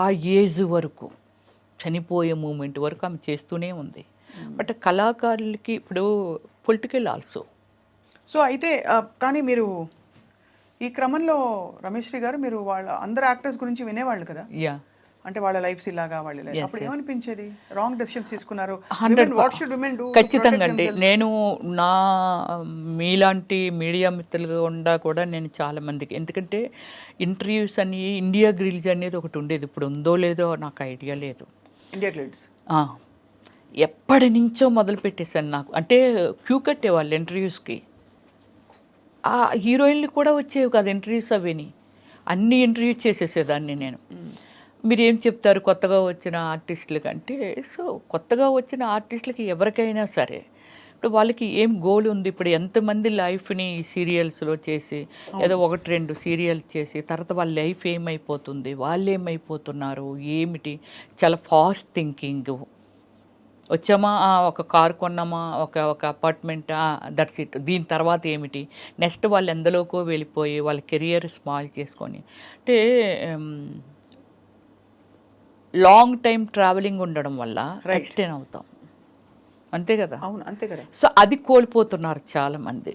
ఆ ఏజ్ వరకు, చనిపోయే మూమెంట్ వరకు ఆమె చేస్తూనే ఉంది. బట్ కళాకారులకి ఇప్పుడు పొలిటికల్ ఆల్సో. సో అయితే కానీ మీరు ఈ క్రమంలో రమేశ్రీ గారు, మీరు వాళ్ళ అందరు యాక్టర్స్ గురించి వినేవాళ్ళు కదా, అంటే వాళ్ళ లైఫ్స్ ఇలాగా, వాళ్ళ లైఫ్ అప్పుడు ఏమనిపించేది? రాంగ్ డెసిషన్స్ తీసుకున్నారు, ఖచ్చితంగా అండి. నేను నా మీలాంటి మీడియా మిత్రులుగా ఉండా కూడా నేను చాలా మందికి, ఎందుకంటే ఇంటర్వ్యూస్ అని ఇండియా గ్రిల్స్ అనేది ఒకటి ఉండేది, ఇప్పుడు ఉందో లేదో నాకు ఐడియా లేదు. ఇండియా గ్రిల్స్ ఎప్పటి నుంచో మొదలు పెట్టేశాను. నాకు అంటే క్యూ కట్టేవాళ్ళు ఇంటర్వ్యూస్కి. ఆ హీరోయిన్లు కూడా వచ్చేవి కాదు ఇంటర్వ్యూస్, అవిని అన్ని ఇంటర్వ్యూ చేసేసేదాన్ని నేను. మీరు ఏం చెప్తారు కొత్తగా వచ్చిన ఆర్టిస్టులకి అంటే, సో కొత్తగా వచ్చిన ఆర్టిస్టులకి ఎవరికైనా సరే ఇప్పుడు వాళ్ళకి ఏం గోల్ ఉంది, ఇప్పుడు ఎంతమంది లైఫ్ని సీరియల్స్లో చేసి ఏదో 1-2 సీరియల్స్ చేసి తర్వాత వాళ్ళ లైఫ్ ఏమైపోతుంది, వాళ్ళు ఏమైపోతున్నారు ఏమిటి, చాలా ఫాస్ట్ థింకింగ్. వచ్చామా, ఒక కారు కొన్నామా, ఒక అపార్ట్మెంట్, దట్స్ ఇట్, దీని తర్వాత ఏమిటి నెక్స్ట్, వాళ్ళు ఎందులోకో వెళ్ళిపోయి వాళ్ళ కెరియర్ స్మాల్ చేసుకొని, అంటే లాంగ్ టైం ట్రావెలింగ్ ఉండడం వల్ల ఎక్స్టెండ్ అవుతాం, అంతే కదా. అవును, అంతే కదా. సో అది కోల్పోతున్నారు చాలామంది.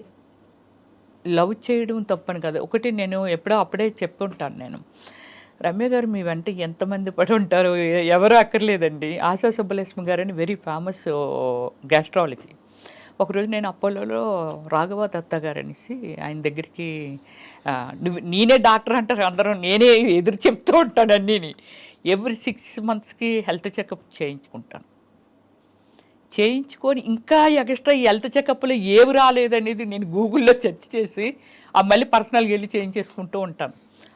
లవ్ చేయడం తప్పని కదా. ఒకటి నేను ఎప్పుడో అప్పుడే చెప్పుంటాను నేను, రమ్య గారు మీ వెంట ఎంతమంది పడి ఉంటారు, ఎవరు అక్కర్లేదండి. ఆశా సుబ్బలక్ష్మి గారు అని వెరీ ఫేమస్ గ్యాస్ట్రాలజీ. ఒకరోజు నేను అపోలోలో రాఘవ దత్తా గారు అనేసి ఆయన దగ్గరికి నేనే డాక్టర్ అంటారు అందరూ, నేనే ఎదురు చెప్తూ ఉంటాను అన్నీని. ఎవ్రీ 6 monthsకి హెల్త్ చెకప్ చేయించుకుంటాను. చేయించుకొని ఇంకా ఎక్స్ట్రా ఈ హెల్త్ చెకప్లో ఏవి రాలేదనేది నేను గూగుల్లో సెర్చ్ చేసి మళ్ళీ పర్సనల్గా వెళ్ళి చేయించేసుకుంటూ ఉంటాను.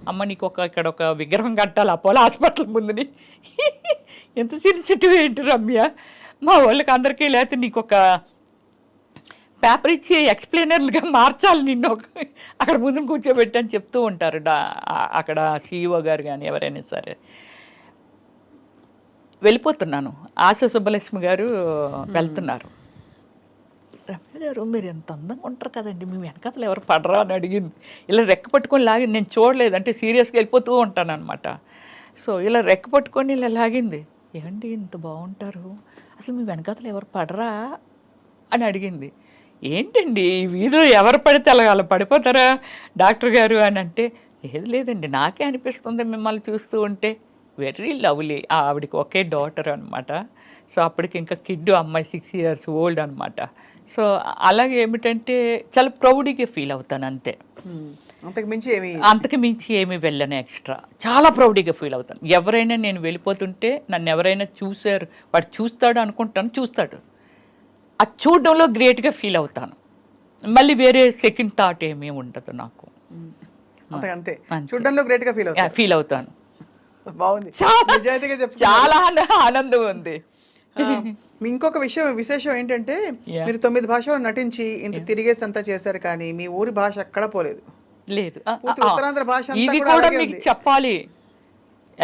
అమ్మ నీకు ఇక్కడ ఒక విగ్రహం కట్టాలి అపోలో హాస్పిటల్ ముందుని. ఎంత సెన్సిటివ్ ఏంటి రమ్య, మా వాళ్ళకి అందరికీ, లేకపోతే నీకు ఒక పేపర్ ఇచ్చి ఎక్స్ప్లెయినర్లుగా మార్చాలి నిన్ను అక్కడ ముందు కూర్చోబెట్టి అని చెప్తూ ఉంటారు అక్కడ CEO గారు కానీ ఎవరైనా సరే. వెళ్ళిపోతున్నాను, ఆశా సుబ్బలక్ష్మి గారు వెళ్తున్నారు. రమ్య గారు మీరు ఎంత అందంగా ఉంటారు కదండి, మీ వెనకాతలు ఎవరు పడరా అని అడిగింది. ఇలా రెక్క పట్టుకొని లాగి, నేను చూడలేదు అంటే సీరియస్గా వెళ్ళిపోతూ ఉంటాను అనమాట. సో ఇలా రెక్క పట్టుకొని ఇలా లాగింది. ఏమండి ఇంత బాగుంటారు, అసలు మీ వెనకాతలు ఎవరు పడరా అని అడిగింది. ఏంటండి ఈ వీధిలో ఎవరు పడితే అలా పడిపోతారా డాక్టర్ గారు అని అంటే, లేదండి నాకే అనిపిస్తుంది మిమ్మల్ని చూస్తూ ఉంటే. Very lovely. ఆవిడకి ఒకే డాటర్ అనమాట. సో అప్పటికి ఇంకా కిడ్ అమ్మాయి 6 years old అనమాట. సో అలాగే ఏమిటంటే చాలా ప్రౌడ్గా ఫీల్ అవుతాను అంతే, అంతకు మించి ఏమి వెళ్ళను ఎక్స్ట్రా. చాలా ప్రౌడ్గా ఫీల్ అవుతాను. ఎవరైనా నేను వెళ్ళిపోతుంటే నన్ను ఎవరైనా చూశారు, వాడు చూస్తాడు అనుకుంటాను, చూస్తాడు, అది చూడడంలో గ్రేట్గా ఫీల్ అవుతాను. మళ్ళీ వేరే సెకండ్ థాట్ ఏమీ ఉండదు నాకు. అంతే చూడడంలో గ్రేట్గా ఫీల్ అవుతాను. బాగుంది, చాలా ఆనందం ఉంది. ఇంకొక విశేషం ఏంటంటే మీరు 9 భాషల్లో నటించి ఇంత తిరిగేసి అంతా చేశారు, కానీ మీ ఊరి భాష ఎక్కడ పోలేదు. లేదు, ఉత్తరాంధ్ర భాష ఇది కూడా మీకు చెప్పాలి.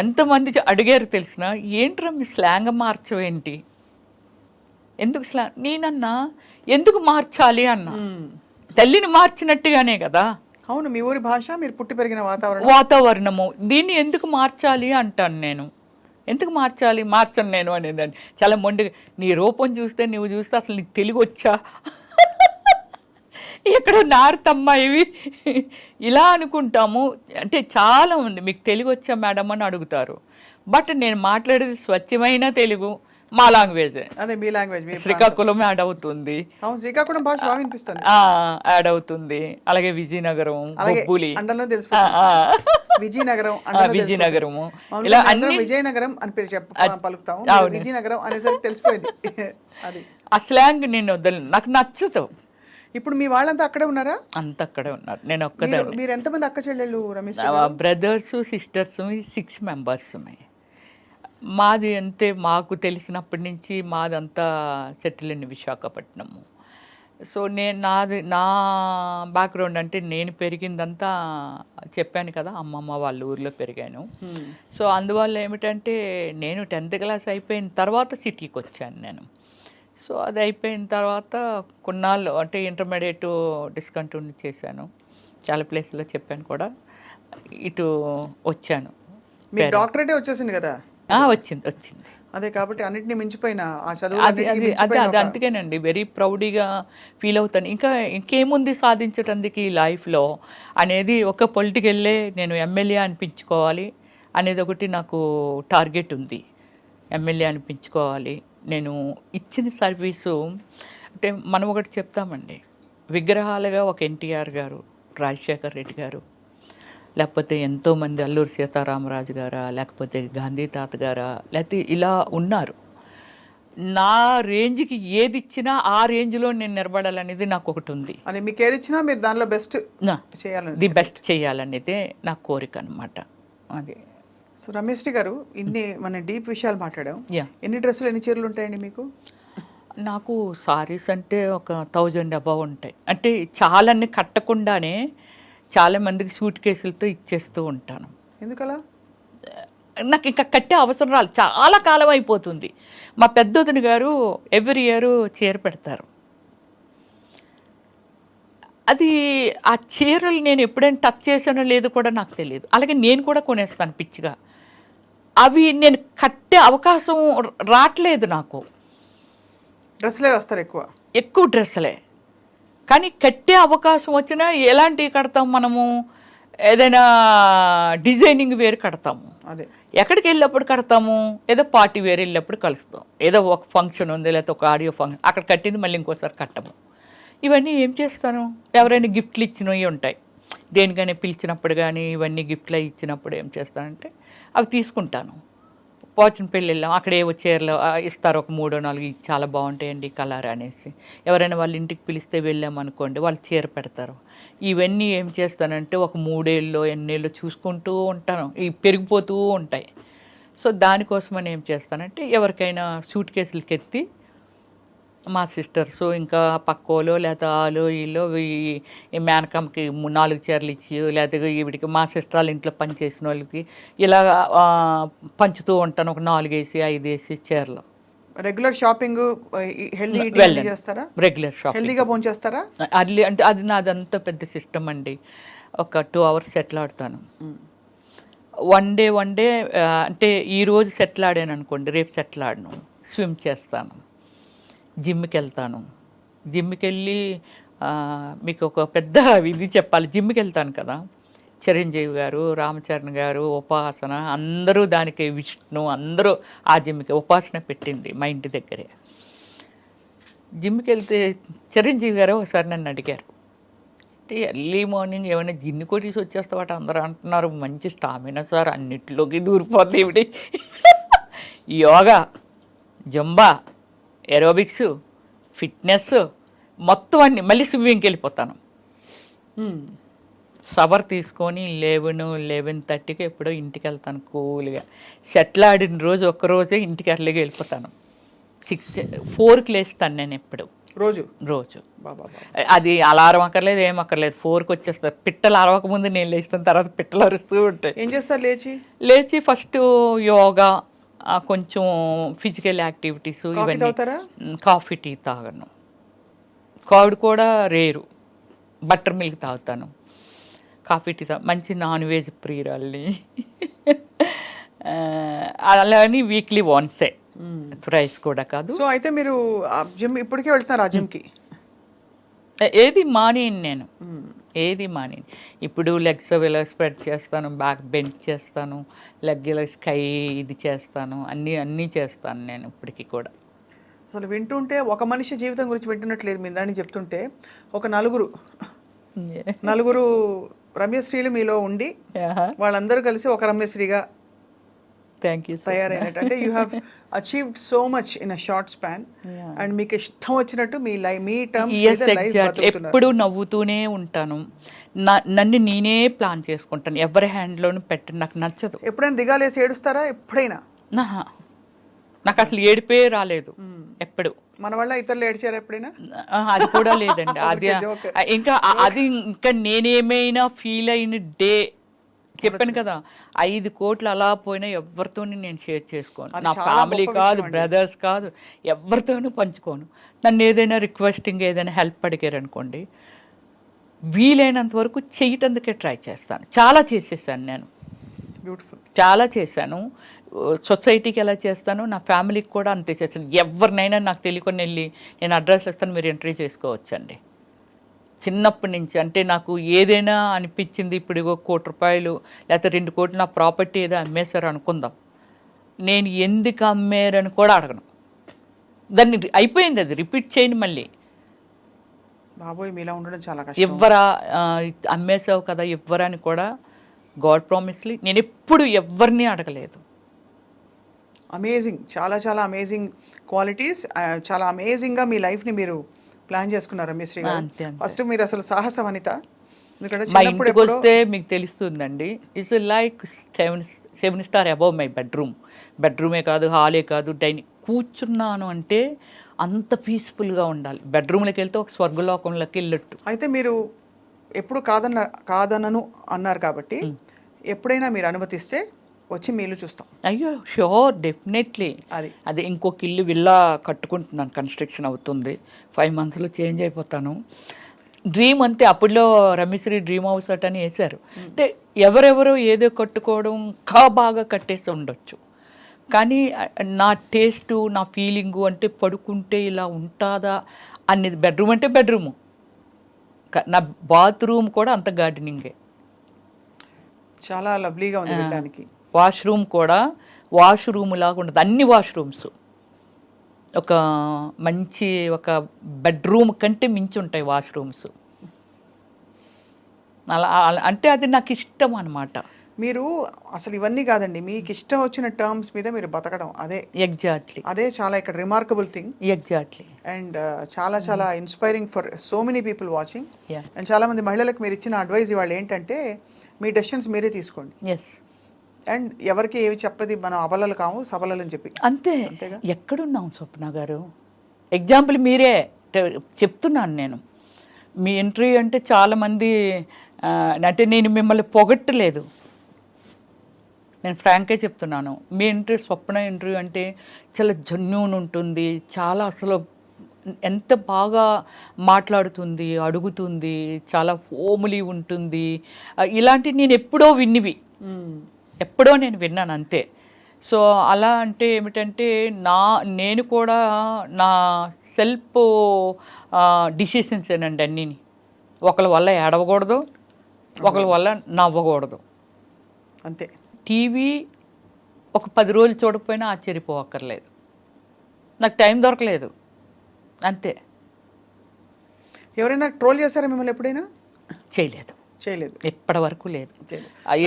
ఎంతమంది అడిగారు తెలిసిన, ఏంట్రా మీ స్లాంగ్ మార్చవేంటి, ఎందుకు స్లాంగ్? నేనన్నా ఎందుకు మార్చాలి అన్నా, తల్లిని మార్చినట్టుగానే కదా. అవును, మీ ఊరి భాష, మీరు పుట్టి పెరిగిన వాతావరణము, దీన్ని ఎందుకు మార్చాలి అంటాను నేను. ఎందుకు మార్చాలి, మార్చను నేను అనేదాన్ని. చాలా మొండిగా, నీ రూపం చూస్తే నువ్వు చూస్తే అసలు నీకు తెలుగు వచ్చా, ఎక్కడో నారుతమ్మా ఇవి ఇలా అనుకుంటాము. అంటే చాలా ఉంది, మీకు తెలుగు వచ్చా మేడం అని అడుగుతారు. బట్ నేను మాట్లాడేది స్వచ్ఛమైన తెలుగు, మా లాంగ్వేజ్. అదే మీ లాంగ్వేజ్. శ్రీకాకుళం యాడ్ అవుతుంది, శ్రీకాకుళం భాష బాగా వినిపిస్తుంది, యాడ్ అవుతుంది. అలాగే విజయనగరం, బొబ్బులి, విజయనగరము, ఇలా అన్ని విజయనగరం అని పలుకుతాం. విజయనగరం అనేసరికి తెలిసిపోయింది. అది ఆ స్లాంగ్ నేను వదలను, నాకు నచ్చదు. ఇప్పుడు మీ వాళ్ళంతా అక్కడే ఉన్నారా? అంత అక్కడే ఉన్నారు, నేను ఒక్కదాన్ని. మీరు ఎంతమంది అక్క చెల్లెళ్ళు రమేష్? Brothers sisters 6 members. మాది అంతే, మాకు తెలిసినప్పటి నుంచి మాదంతా సెటిల్ ఇన్ విశాఖపట్నము. సో నా బ్యాక్గ్రౌండ్ అంటే నేను పెరిగిందంతా చెప్పాను కదా, అమ్మమ్మ వాళ్ళ ఊర్లో పెరిగాను. సో అందువల్ల ఏమిటంటే నేను 10th class అయిపోయిన తర్వాత సిటీకి వచ్చాను నేను. సో అది అయిపోయిన తర్వాత కొన్నాళ్ళు అంటే ఇంటర్మీడియట్ డిస్కంటిన్యూ చేశాను, చాలా ప్లేస్లో చెప్పాను కూడా, ఇటు వచ్చాను. మీ డాక్టరేటే వచ్చేసింది కదా? వచ్చింది. అదే కాబట్టి అన్నిటిని మించిపోయిన ఆ చదువు అది అందుకేనండి వెరీ ప్రౌడ్గా ఫీల్ అవుతాను. ఇంకేముంది సాధించడానికి ఈ లైఫ్లో అనేది, ఒక పొలిటికల్లే నేను ఎమ్మెల్యే అనిపించుకోవాలి అనేది ఒకటి నాకు టార్గెట్ ఉంది. ఎమ్మెల్యే అనిపించుకోవాలి. నేను ఇచ్చిన సర్వీసు అంటే మనం ఒకటి చెప్తామండి, విగ్రహాలుగా ఒక ఎన్టీఆర్ గారు, రాజశేఖర్ రెడ్డి గారు, లేకపోతే ఎంతోమంది అల్లూరి సీతారామరాజు గారా, లేకపోతే గాంధీ తాత గారా, లేకపోతే ఇలా ఉన్నారు. నా రేంజ్కి ఏది ఇచ్చినా ఆ రేంజ్లో నేను నిలబడాలనేది నాకు ఒకటి ఉంది. అని మీకు ఏది ఇచ్చినా మీరు దానిలో బెస్ట్ చేయాలని, ది బెస్ట్ చేయాలనేదే నా కోరిక అనమాట. అది. సో రమేష్ గారు, ఇన్ని మన డీప్ విషయాలు మాట్లాడాం. ఎన్ని డ్రెస్సులు, ఎన్ని చీరలు ఉంటాయండి మీకు? నాకు సారీస్ అంటే ఒక 1000 above ఉంటాయి. అంటే చాలాన్ని కట్టకుండానే చాలా మందికి సూట్ కేసులతో ఇచ్చేస్తూ ఉంటాను. ఎందుకలా? నాకు ఇంకా కట్టే అవసరం రాలేదు, చాలా కాలం అయిపోతుంది. మా పెద్దొదిన గారు ఎవ్రీ ఇయర్ చీర పెడతారు. అది ఆ చీరలు నేను ఎప్పుడైనా టచ్ చేసానో లేదో కూడా నాకు తెలియదు. అలాగే నేను కూడా కొనేస్తాను పిచ్చిగా. అవి నేను కట్టే అవకాశం రావట్లేదు నాకు. డ్రెస్సులే వస్తారు, ఎక్కువ డ్రెస్సులే. కానీ కట్టే అవకాశం వచ్చినా ఎలాంటివి కడతాం మనము? ఏదైనా డిజైనింగ్ వేరు కడతాము. అదే ఎక్కడికి వెళ్ళినప్పుడు కడతాము, ఏదో పార్టీ వేరే వెళ్ళినప్పుడు కలుస్తాం, ఏదో ఒక ఫంక్షన్ ఉంది లేకపోతే ఒక ఆడియో ఫంక్షన్ అక్కడ కట్టింది మళ్ళీ ఇంకోసారి కట్టము. ఇవన్నీ ఏం చేస్తాను, ఎవరైనా గిఫ్ట్లు ఇచ్చినవి ఉంటాయి, దేనికైనా పిలిచినప్పుడు కానీ ఇవన్నీ గిఫ్ట్లు ఇచ్చినప్పుడు ఏం చేస్తానంటే అవి తీసుకుంటాను. పోచిన పెళ్ళి వెళ్ళాం, అక్కడ ఏవో చీరలు ఇస్తారు, ఒక 3-4 ఇవి చాలా బాగుంటాయండి కలర్ అనేసి. ఎవరైనా వాళ్ళ ఇంటికి పిలిస్తే వెళ్ళామనుకోండి, వాళ్ళు చీర పెడతారు. ఇవన్నీ ఏం చేస్తానంటే ఒక 3 ఏళ్ళు ఎన్నేళ్ళు చూసుకుంటూ ఉంటాను, ఇవి పెరిగిపోతూ ఉంటాయి. సో దానికోసమని ఏం చేస్తానంటే ఎవరికైనా సూట్ కేసులకి ఎత్తి మా సిస్టర్స్ ఇంకా పక్కోలో లేకపోతే ఆలో వీళ్ళు ఈ మేనకమ్మకి 4 చీరలు ఇచ్చి లేకపోతే ఈవిడికి మా సిస్టర్ వాళ్ళ ఇంట్లో పనిచేసిన వాళ్ళకి ఇలా పంచుతూ ఉంటాను, ఒక 4 వేసి 5 వేసి చీరలు. రెగ్యులర్ షాపింగ్ హెల్దీ ఈటింగ్ చేస్తారా? రెగ్యులర్ షాపింగ్ హెల్దీగా భోజనం చేస్తారా? అర్లీ అంటే అది నాదంతా పెద్ద సిస్టమ్ అండి. ఒక 2 hours సెటిల్ ఆడతాను. వన్ డే అంటే ఈరోజు సెటిల్ ఆడాను అనుకోండి, రేపు సెటిల్ ఆడను. స్విమ్ చేస్తాను, జిమ్కి వెళ్తాను. జిమ్కి వెళ్ళి మీకు ఒక పెద్ద ఇది చెప్పాలి, జిమ్కి వెళ్తాను కదా, చిరంజీవి గారు, రామచరణ్ గారు, ఉపాసన అందరూ దానికి, విష్ణు అందరూ ఆ జిమ్కి ఉపాసన పెట్టింది మా ఇంటి దగ్గరే. జిమ్కి వెళ్తే చిరంజీవి గారు ఒకసారి నన్ను అడిగారు, అంటే ఎర్లీ మార్నింగ్ ఏమైనా జిన్ను కొట్టేసి వచ్చేస్తావాట, అందరూ అంటున్నారు మంచి స్టామినా సార్, అన్నిటిలోకి దూరిపోద్ది ఇవిడి. యోగా, జంబా, ఏరోబిక్స్, ఫిట్నెస్ మొత్తం అన్ని, మళ్ళీ స్విమ్మింగ్కి వెళ్ళిపోతాను. షవర్ తీసుకొని 11-11:30కి ఎప్పుడో ఇంటికి వెళ్తాను కూల్గా. సెటిల్ ఆడిన రోజు ఒక్కరోజే ఇంటికి ఎర్లీగా వెళ్ళిపోతాను. 4కి లేస్తాను నేను ఎప్పుడు రోజు. అది అలారం అక్కర్లేదు, ఏం అక్కర్లేదు, 4కి వచ్చేస్తారు. పిట్టలు అరవకముందు నేను లేస్తాను, తర్వాత పిట్టలు అరుస్తూ ఉంటాయి. ఏం చేస్తారు లేచి ఫస్ట్ యోగా, కొంచెం ఫిజికల్ యాక్టివిటీస్, ఇవన్నీ. కాఫీ టీ తాగను, కర్డ్ కూడా రేరు, బటర్ మిల్క్ తాగుతాను. కాఫీ టీ మంచి నాన్ వెజ్ ప్రియురాల్ని. అలాని వీక్లీ వన్సే, రైస్ కూడా కాదు. సో అయితే మీరు జిమ్ ఇప్పటికే వెళ్తున్నారు ఆ జిమ్కి? ఏది మానేను నేను, ఏది మానేను. ఇప్పుడు లెగ్స్ ఇలా స్ప్రెడ్ చేస్తాను, బ్యాక్ బెండ్ చేస్తాను, లెగ్ ఇలా స్కై ఇది చేస్తాను, అన్నీ చేస్తాను నేను ఇప్పటికీ కూడా. అసలు వింటుంటే ఒక మనిషి జీవితం గురించి వింటున్నట్లేదు మీ దాన్ని చెప్తుంటే. ఒక నలుగురు రమ్యశ్రీలు మీలో ఉండి వాళ్ళందరూ కలిసి ఒక రమ్యశ్రీగా తయారైనట్టు. అంటే you have achieved so much in a short span. And మీకు ఇష్టం వచ్చినట్టు మీ టర్మ్ ఎప్పుడు నవ్వుతూనే ఉంటాను. నన్ను నేనే ప్లాన్ చేసుకుంటాను, ఎవరి హ్యాండ్లోనూ పెట్టను, నాకు నచ్చదు. ఎప్పుడైనా దిగాలేసి ఏడుస్తారా? ఎప్పుడైనా? నాకు అసలు ఏడిపే రాలేదు ఎప్పుడు. మన వల్ల ఇతరులు ఏడ్చారా ఎప్పుడైనా? అది కూడా లేదండి. అది ఇంకా నేనేమైనా ఫీల్ అయిన డే చెప్పాను కదా, 5 కోట్లు అలా పోయినా ఎవరితోని నేను షేర్ చేసుకోను. నా ఫ్యామిలీ కాదు, బ్రదర్స్ కాదు, ఎవరితోనూ పంచుకోను. నన్ను ఏదైనా రిక్వెస్టింగ్ ఏదైనా హెల్ప్ అడిగారు అనుకోండి, వీలైనంత వరకు చేయటానికే ట్రై చేస్తాను. చాలా చేసేసాను నేను, బ్యూటిఫుల్, చాలా చేశాను. సొసైటీకి ఎలా చేస్తాను, నా ఫ్యామిలీకి కూడా అంతే చేస్తాను. ఎవరినైనా నాకు తెలియకుండా వెళ్ళి నేను అడ్రస్ ఇస్తాను, మీరు ఎంట్రీ చేసుకోవచ్చండి. చిన్నప్పటి నుంచి అంటే నాకు ఏదైనా అనిపించింది, ఇప్పుడు ₹1 కోటి లేకపోతే 2 కోట్లు నా ప్రాపర్టీ ఏదో అమ్మేశారు అనుకుందాం, నేను ఎందుకు అమ్మారని కూడా అడగను. దాన్ని అయిపోయింది, అది రిపీట్ చేయను మళ్ళీ. బాబోయ్, మీలా ఉండడం చాలా కష్టం. ఎవ్వరా అమ్మేసావు కదా ఎవ్వరని కూడా, గాడ్ ప్రామిస్లీ నేను ఎప్పుడు ఎవరిని అడగలేదు. అమేజింగ్, చాలా చాలా అమేజింగ్ క్వాలిటీస్. చాలా అమేజింగ్గా మీ లైఫ్ని మీరు ప్లాన్ చేసుకున్నారు రమ్యశ్రీ గారు. ఫస్ట్ మీరు అసలు సాహస వనిత. ఎందుకంటే మా ఇంటికి వస్తే మీకు తెలుస్తుందండి, it's like 7 star above my బెడ్రూమే కాదు, హాలే కాదు, డైనింగ్. కూర్చున్నాను అంటే అంత పీస్ఫుల్గా ఉండాలి. బెడ్రూమ్లోకి వెళ్తే ఒక స్వర్గలోకంలోకి వెళ్ళట్టు. అయితే మీరు ఎప్పుడు కాదనను అన్నారు కాబట్టి ఎప్పుడైనా మీరు అనుమతిస్తే వచ్చి మీ ఇల్లు చూస్తాం. అయ్యో షూర్, డెఫినెట్లీ. అదే ఇంకొక ఇల్లు విల్లా కట్టుకుంటున్నాను, కన్స్ట్రక్షన్ అవుతుంది. 5 monthsలో చేంజ్ అయిపోతాను. డ్రీమ్ అంతే. అప్పుడులో రమ్యశ్రీ డ్రీమ్ హౌస్ అని వేశారు. అంటే ఎవరెవరో ఏదో కట్టుకోవడం ఇంకా బాగా కట్టేసి ఉండొచ్చు, కానీ నా టేస్టు, నా ఫీలింగు అంటే పడుకుంటే ఇలా ఉంటుందా అనేది. బెడ్రూమ్ అంటే బెడ్రూము, నా బాత్రూమ్ కూడా అంత గార్డెనింగే. చాలా లవ్లీగా ఉంది వినడానికి. వాష్రూమ్ కూడా వాష్రూమ్ లాగా ఉండదు, అన్ని వాష్రూమ్స్ ఒక మంచి ఒక బెడ్రూమ్ కంటే మించి ఉంటాయి వాష్రూమ్స్. అంటే అది నాకు ఇష్టం అనమాట. మీరు అసలు ఇవన్నీ కాదండి, మీకు ఇష్టం వచ్చిన టర్మ్స్ మీద మీరు బతకడం, ఎగ్జాక్ట్లీ అదే చాలా ఇక్కడ రిమార్కబుల్ థింగ్. ఎగ్జాక్ట్లీ. అండ్ చాలా చాలా inspiring for so many people watching. Yeah. And చాలా మంది మహిళలకు మీరు ఇచ్చిన అడ్వైజ్ ఇవాళ ఏంటంటే మీ డెసిషన్స్ మీరే తీసుకోండి. ఎస్. అండ్ ఎవరికి ఏవి చెప్పది, మనం అబలలు కాము సబలలు అని చెప్పి. అంతే. అంతేగా? ఎక్కడున్నాం స్వప్న గారు? ఎగ్జాంపుల్ మీరే చెప్తున్నాను నేను. మీ ఇంటర్వ్యూ అంటే చాలామంది అంటే నేను మిమ్మల్ని పొగట్టలేదు, నేను ఫ్రాంక్గా చెప్తున్నాను. మీ ఇంటర్వ్యూ స్వప్న ఇంటర్వ్యూ అంటే చాలా జెన్యూన్ ఉంటుంది, చాలా అసలు ఎంత బాగా మాట్లాడుతుంది, అడుగుతుంది, చాలా హోమ్లీ ఉంటుంది. ఇలాంటి నేను ఎప్పుడో విన్నివి, ఎప్పుడో నేను విన్నాను అంతే. సో అలా అంటే ఏమిటంటే నేను కూడా నా సెల్ఫ్ డిసిషన్స్ ఏనండి అన్నీని. ఒకరి వల్ల ఏడవకూడదు, ఒకరి వల్ల నవ్వకూడదు, అంతే. టీవీ ఒక 10 రోజులు చూడకపోయినా ఆశ్చర్యపోవక్కర్లేదు, నాకు టైం దొరకలేదు అంతే. ఎవరైనా ట్రోల్ చేశారా మిమ్మల్ని ఎప్పుడైనా? చేయలేదు, చేయలేదు, ఇప్పటి వరకు లేదు.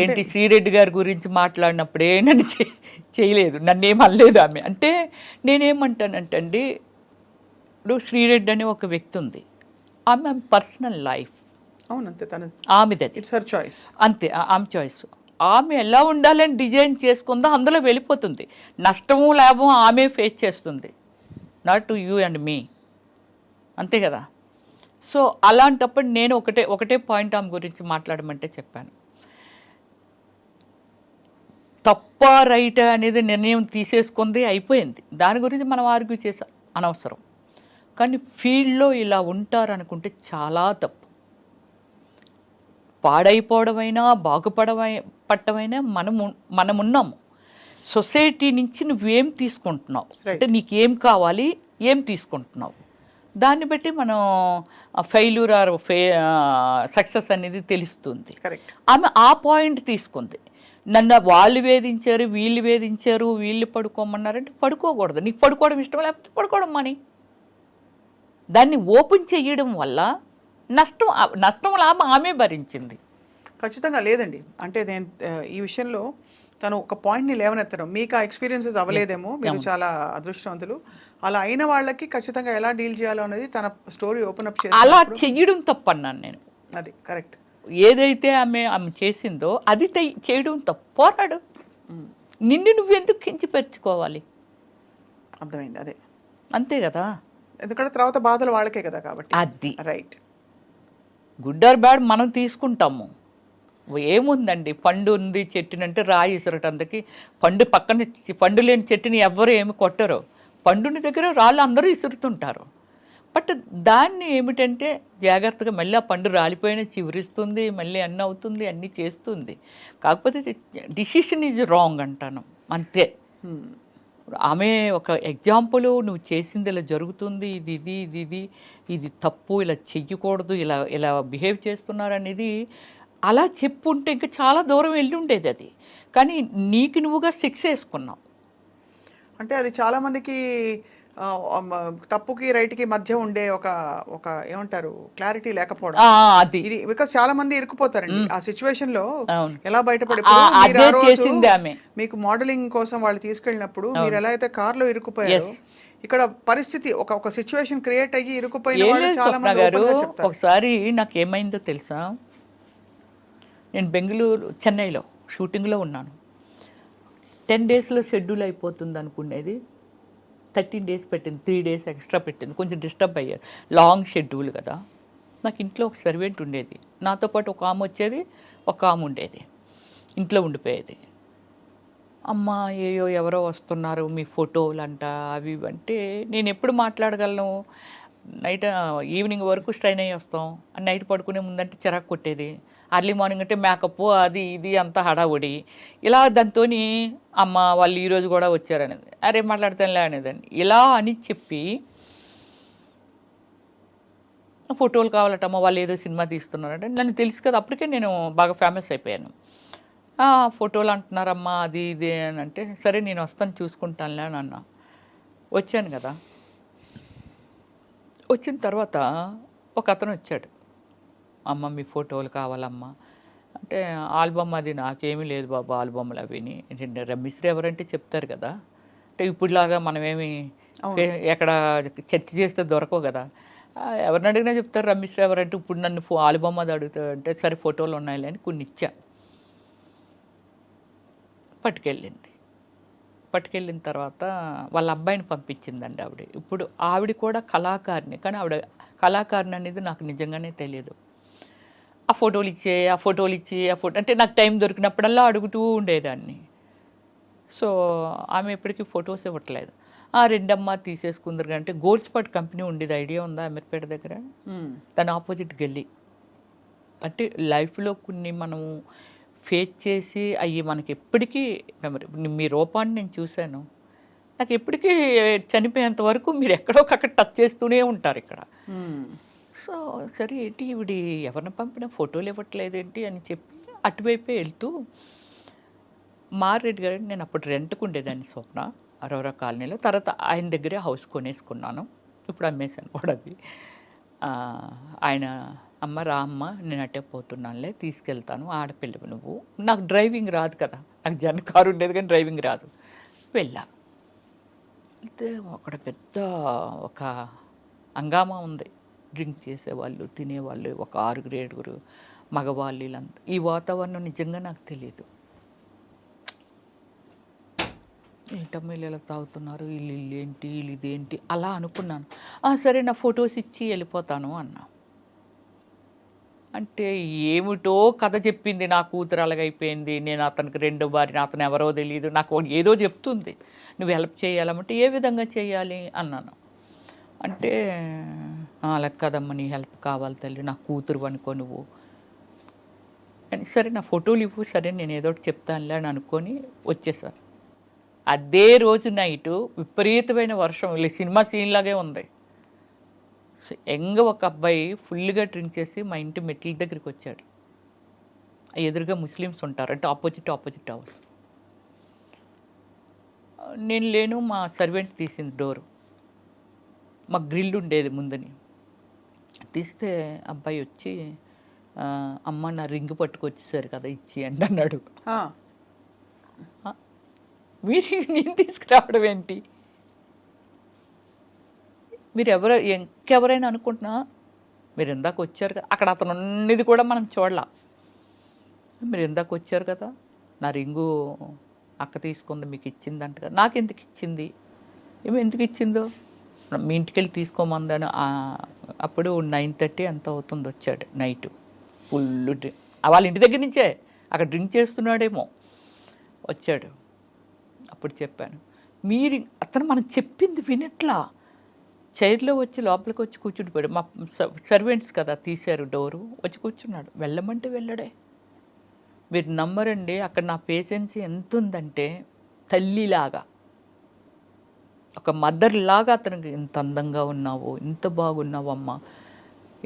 ఏంటి శ్రీరెడ్డి గారి గురించి మాట్లాడినప్పుడే నన్ను చేయలేదు, నన్ను ఏమనలేదు ఆమె. అంటే నేనేమంటానంటే అండి, ఇప్పుడు శ్రీరెడ్డి అనే ఒక వ్యక్తి ఉంది, ఆమె పర్సనల్ లైఫ్, అవునంతే, తన ఆమెది, ఇట్స్ హర్ చాయిస్, అంతే ఆమె చాయిస్. ఆమె ఎలా ఉండాలని డిజైన్ చేసుకుందో అందులో వెళ్ళిపోతుంది, నష్టము లాభం ఆమె ఫేస్ చేస్తుంది, నాట్ టు యూ అండ్ మీ, అంతే కదా. సో అలాంటప్పుడు నేను ఒకటే పాయింట్ ఆమె గురించి మాట్లాడమంటే చెప్పాను. తప్ప రైట్ అనేది నిర్ణయం తీసేసుకుంది, అయిపోయింది, దాని గురించి మనం ఆర్గ్యూ చేసాం, అనవసరం. కానీ ఫీల్డ్లో ఇలా ఉంటారనుకుంటే చాలా తప్పు. పాడైపోవడమైనా బాగుపడమైనా మనమున్నాము. సొసైటీ నుంచి నువ్వేం తీసుకుంటున్నావు, అంటే నీకేం కావాలి, ఏం తీసుకుంటున్నావు, దాన్ని బట్టి మనం ఫెయిల్యూర్ ఆర్ సక్సెస్ అనేది తెలుస్తుంది. ఆమె ఆ పాయింట్ తీసుకుంది. నన్ను వాళ్ళు వేధించారు, వీళ్ళు పడుకోమన్నారంటే పడుకోకూడదు. నీకు పడుకోవడం ఇష్టం లేకపోతే పడుకోవడం మాని. దాన్ని ఓపెన్ చేయడం వల్ల నష్టం లాభం ఆమె భరించింది. ఖచ్చితంగా లేదండి. అంటే నేను ఈ విషయంలో తను ఒక పాయింట్ని లేవనెత్తడం, మీకు ఆ ఎక్స్పీరియన్సెస్ అవ్వలేదేమో, మీరు చాలా అదృష్టవంతులు. అలా అయిన వాళ్ళకి ఖచ్చితంగా ఎలా డీల్ చేయాలో అనేది తన స్టోరీ ఓపెన్ అప్ చేసి అలా చెయ్యడం తప్పన్నాను నేను. అది కరెక్ట్. ఏదైతే ఆమె చేసిందో అది చేయడం తప్పు. పోరాడు, నిన్ను నువ్వెందుకు కించిపెచ్చుకోవాలి, అర్థమైంది. అదే అంతే కదా. ఎందుకంటే తర్వాత బాధలు వాళ్ళకే కదా, కాబట్టి అది రైట్. గుడ్ ఆర్ బ్యాడ్ మనం తీసుకుంటాము. ఏముందండి, పండు ఉంది చెట్టునంటే రాయి ఇసరటందుకి, పండు లేని చెట్టుని ఎవ్వరు ఏమి కొట్టరు, పండుని దగ్గర రాళ్ళు అందరూ ఇసురుతుంటారు. బట్ దాన్ని ఏమిటంటే జాగ్రత్తగా మళ్ళీ ఆ పండు రాలిపోయినా చివరిస్తుంది, మళ్ళీ అన్నీ అవుతుంది, అన్నీ చేస్తుంది. కాకపోతే డిసిషన్ ఈజ్ రాంగ్ అంటాను అంతే. ఆమె ఒక ఎగ్జాంపుల్, నువ్వు చేసింది ఇలా జరుగుతుంది, ఇది తప్పు, ఇలా చెయ్యకూడదు, ఇలా బిహేవ్ చేస్తున్నారు అనేది అలా చెప్పుంటే ఇంకా చాలా దూరం వెళ్ళి ఉండేది అది. కానీ నీకు నువ్వుగా శిక్ష వేసుకున్నావు. అంటే అది చాలా మందికి తప్పుకి రైట్కి మధ్య ఉండే ఒక ఏమంటారు క్లారిటీ లేకపోవడం. అది బికాస్ చాలా మంది ఇరుక్కుపోతారండి ఆ సిచ్యువేషన్ లో. ఎలా బయటపడి చేసింది ఆమె. మీకు మోడలింగ్ కోసం వాళ్ళు తీసుకెళ్ళినప్పుడు మీరు ఎలా అయితే కార్ లో ఇరుక్కుపోయారు, ఇక్కడ పరిస్థితి ఒక సిచ్యువేషన్ క్రియేట్ అయ్యి ఇరుక్కుపోయిన వాళ్ళు చాలా మంది ఓపెన్గా చెప్తారు. ఒకసారి నాకు ఏమైందో తెలుసా, నేను చెన్నైలో షూటింగ్లో ఉన్నాను. 10 డేస్లో షెడ్యూల్ అయిపోతుంది అనుకునేది 13 డేస్ పెట్టింది, 3 డేస్ ఎక్స్ట్రా పెట్టింది. కొంచెం డిస్టర్బ్ అయ్యారు, లాంగ్ షెడ్యూల్ కదా. నాకు ఇంట్లో ఒక సర్వెంట్ ఉండేది, నాతో పాటు ఒక ఆమె వచ్చేది, ఒక ఆమె ఉండేది, ఇంట్లో ఉండిపోయేది. అమ్మ ఎవరో వస్తున్నారు, మీ ఫోటోలు అంట అవి అంటే నేను ఎప్పుడు మాట్లాడగలను, నైట్ ఈవినింగ్ వరకు స్ట్రైన్ అయ్యి వస్తాం, నైట్ పడుకునే ముందంటే చిరాకు కొట్టేది, అర్లీ మార్నింగ్ అంటే మేకప్ అది ఇది అంతా హడావుడి. ఇలా దాంతో అమ్మ వాళ్ళు ఈరోజు కూడా వచ్చారనేది, అరే మాట్లాడతానులే అనేదాన్ని. ఇలా అని చెప్పి ఫోటోలు కావాలటమ్మ, వాళ్ళు ఏదో సినిమా తీస్తున్నారంటే, నన్ను తెలుసు కదా, అప్పటికే నేను బాగా ఫేమస్ అయిపోయాను. ఫోటోలు అంటున్నారమ్మా అది ఇది అని అంటే, సరే నేను వస్తాను చూసుకుంటానులే అని అన్నా. వచ్చాను కదా, వచ్చిన తర్వాత ఒక అతను వచ్చాడు, అమ్మ మీ ఫోటోలు కావాలమ్మా అంటే, ఆల్బమ్ అది నాకేమీ లేదు బాబు ఆల్బమ్లు అవిని. రమ్మిశ్రీ ఎవరంటే చెప్తారు కదా, అంటే ఇప్పుడులాగా మనమేమి ఎక్కడ చర్చ చేస్తే దొరకవు కదా, ఎవరిని అడిగినా చెప్తారు రమ్మిశ్రీ ఎవరంటే. ఇప్పుడు నన్ను ఆల్బమ్ అది అడుగుతా అంటే, సరే ఫోటోలు ఉన్నాయిలే అని కొన్ని ఇచ్చా. పట్టుకెళ్ళిన తర్వాత వాళ్ళ అబ్బాయిని పంపించిందండి ఆవిడ. ఇప్పుడు ఆవిడ కూడా కళాకారిణి, కానీ ఆవిడ కళాకారిణి అనేది నాకు నిజంగానే తెలియదు. ఆ ఫోటోలు ఇచ్చి అంటే నాకు టైం దొరికినప్పుడల్లా అడుగుతూ ఉండేదాన్ని. సో ఆమె ఎప్పటికీ ఫొటోస్ ఇవ్వట్లేదు. రెండమ్మ తీసేసుకుందరు అంటే, గోల్డ్ స్పాట్ కంపెనీ ఉండేది, ఐడియా ఉందా అమీర్పేట దగ్గర? దాని ఆపోజిట్ గల్లీ. అంటే లైఫ్లో కొన్ని మనము ఫేస్ చేసి అవి మనకి ఎప్పటికీ మెమరీ. మీ రూపాన్ని నేను చూశాను, నాకు ఎప్పటికీ చనిపోయేంత వరకు మీరు ఎక్కడో అక్కడ టచ్ చేస్తూనే ఉంటారు ఇక్కడ. సో సరే ఏంటి ఇవిడి ఎవరిని పంపినా ఫోటోలు ఇవ్వట్లేదేంటి అని చెప్పి అటువైపే వెళ్తూ, మారెడ్డి గారు, నేను అప్పుడు రెంట్కు ఉండేదాన్ని స్వప్న అరోరా కాలనీలో. తర్వాత ఆయన దగ్గరే హౌస్ కొనేసుకున్నాను, ఇప్పుడు అమ్మేశాను కూడా అది. ఆయన, అమ్మ రా అమ్మ నేను అట్టే పోతున్నానులే, తీసుకెళ్తాను, ఆడపిల్లవి నువ్వు, నాకు డ్రైవింగ్ రాదు కదా, నాకు జన్ కారు ఉండేది కానీ డ్రైవింగ్ రాదు. వెళ్ళా, అయితే అక్కడ పెద్ద ఒక హంగామా ఉంది, డ్రింక్ చేసేవాళ్ళు తినేవాళ్ళు ఒక 6-7 మగవాళ్ళు వీళ్ళంతా. ఈ వాతావరణం నిజంగా నాకు తెలియదు. ఏంటమ్మా వీళ్ళు ఎలా తాగుతున్నారు, వీళ్ళు ఏంటి వీళ్ళు ఇదేంటి అలా అనుకున్నాను. సరే నా ఫొటోస్ ఇచ్చి వెళ్ళిపోతాను అన్నా. అంటే ఏమిటో కథ చెప్పింది, నా కూతురు అలాగైపోయింది, నేను అతనికి 2వ భార్య, అతను ఎవరో తెలియదు, నాకు ఏదో చెప్తుంది, నువ్వు హెల్ప్ చేయాలంటే ఏ విధంగా చేయాలి అన్నాను. అంటే అలా కదమ్మా నీ హెల్ప్ కావాలి తల్లి, నా కూతురు అనుకో నువ్వు అని. సరే నా ఫోటోలు ఇవ్వు, సరే నేను ఏదో ఒకటి చెప్తానులే అని అనుకొని వచ్చేసాను. అదే రోజు నైటు విపరీతమైన వర్షం, సినిమా సీన్ లాగే ఉంది. ఒక అబ్బాయి ఫుల్గా డ్రింక్ చేసి మా ఇంటి మెట్ల దగ్గరికి వచ్చాడు. ఎదురుగా ముస్లిమ్స్ ఉంటారు, అంటే ఆపోజిట్ హౌస్. నేను లేను, మా సర్వెంట్ తీసింది డోరు, మాకు గ్రిల్ ఉండేది ముందని. తీస్తే అబ్బాయి వచ్చి, అమ్మ నా రింగ్ పట్టుకొచ్చేసారు కదా ఇచ్చి అండి అన్నాడు. మీరు నేను తీసుకురావడం ఏంటి, మీరు ఇంకెవరైనా అనుకుంటున్నా, మీరు ఇందాక వచ్చారు కదా, అక్కడ అతను ఉన్నది కూడా మనం చూడలా, మీరు ఇందాక వచ్చారు కదా, నా రింగు అక్క తీసుకుంది మీకు ఇచ్చిందంట కదా, నాకు ఎందుకు ఇచ్చింది, ఎందుకు ఇచ్చిందో, మీ ఇంటికి వెళ్ళి తీసుకోమందని. అప్పుడు 9:30 ఎంత అవుతుంది వచ్చాడు నైట్, ఫుల్ డ్రింక్, వాళ్ళ ఇంటి దగ్గర నుంచే అక్కడ డ్రింక్ చేస్తున్నాడేమో వచ్చాడు. అప్పుడు చెప్పాను, మీరు అతను మనం చెప్పింది వినట్లా, చైర్లో వచ్చి లోపలికి వచ్చి కూర్చుండిపోయాడు. మా సర్వెంట్స్ కదా తీశారు డోరు, వచ్చి కూర్చున్నాడు. వెళ్ళమంటే వెళ్ళడే. మీరు నమ్మరండి, అక్కడ నా పేషెన్స్ ఎంత ఉందంటే, తల్లిలాగా ఒక మదర్ లాగా అతనికి, ఇంత అందంగా ఉన్నావు, ఇంత బాగున్నావు అమ్మ,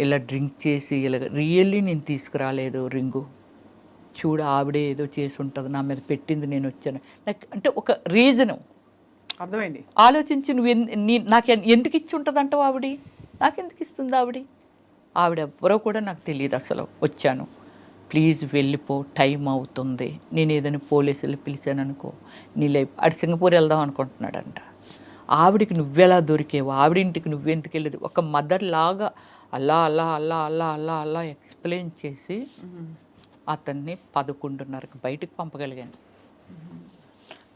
ఇలా డ్రింక్ చేసి ఇలా రియల్లీ నేను తీసుకురాలేదు రింగు, చూడ ఆవిడే ఏదో చేసి ఉంటుంది, నా మీద పెట్టింది, నేను వచ్చాను. నాకు అంటే ఒక రీజను అర్థమైంది. ఆలోచించి నాకు ఎందుకు ఇచ్చి ఉంటుంది అంటావు, నాకెందుకు ఇస్తుంది ఆవిడ ఎవరో కూడా నాకు తెలియదు అసలు. వచ్చాను, ప్లీజ్ వెళ్ళిపో, టైం అవుతుంది, నేను ఏదైనా పోలీసులు పిలిచాను అనుకో నీ లైఫ్. అటు సింగపూర్ వెళ్దాం అనుకుంటున్నాడంట. ఆవిడికి నువ్వెలా దొరికేవు, ఆవిడింటికి నువ్వెందుకు వెళ్ళేది, ఒక మదర్ లాగా అలా అలా అలా అలా అలా అలా ఎక్స్ప్లెయిన్ చేసి అతన్ని 11:30కి బయటకు పంపగలిగాను.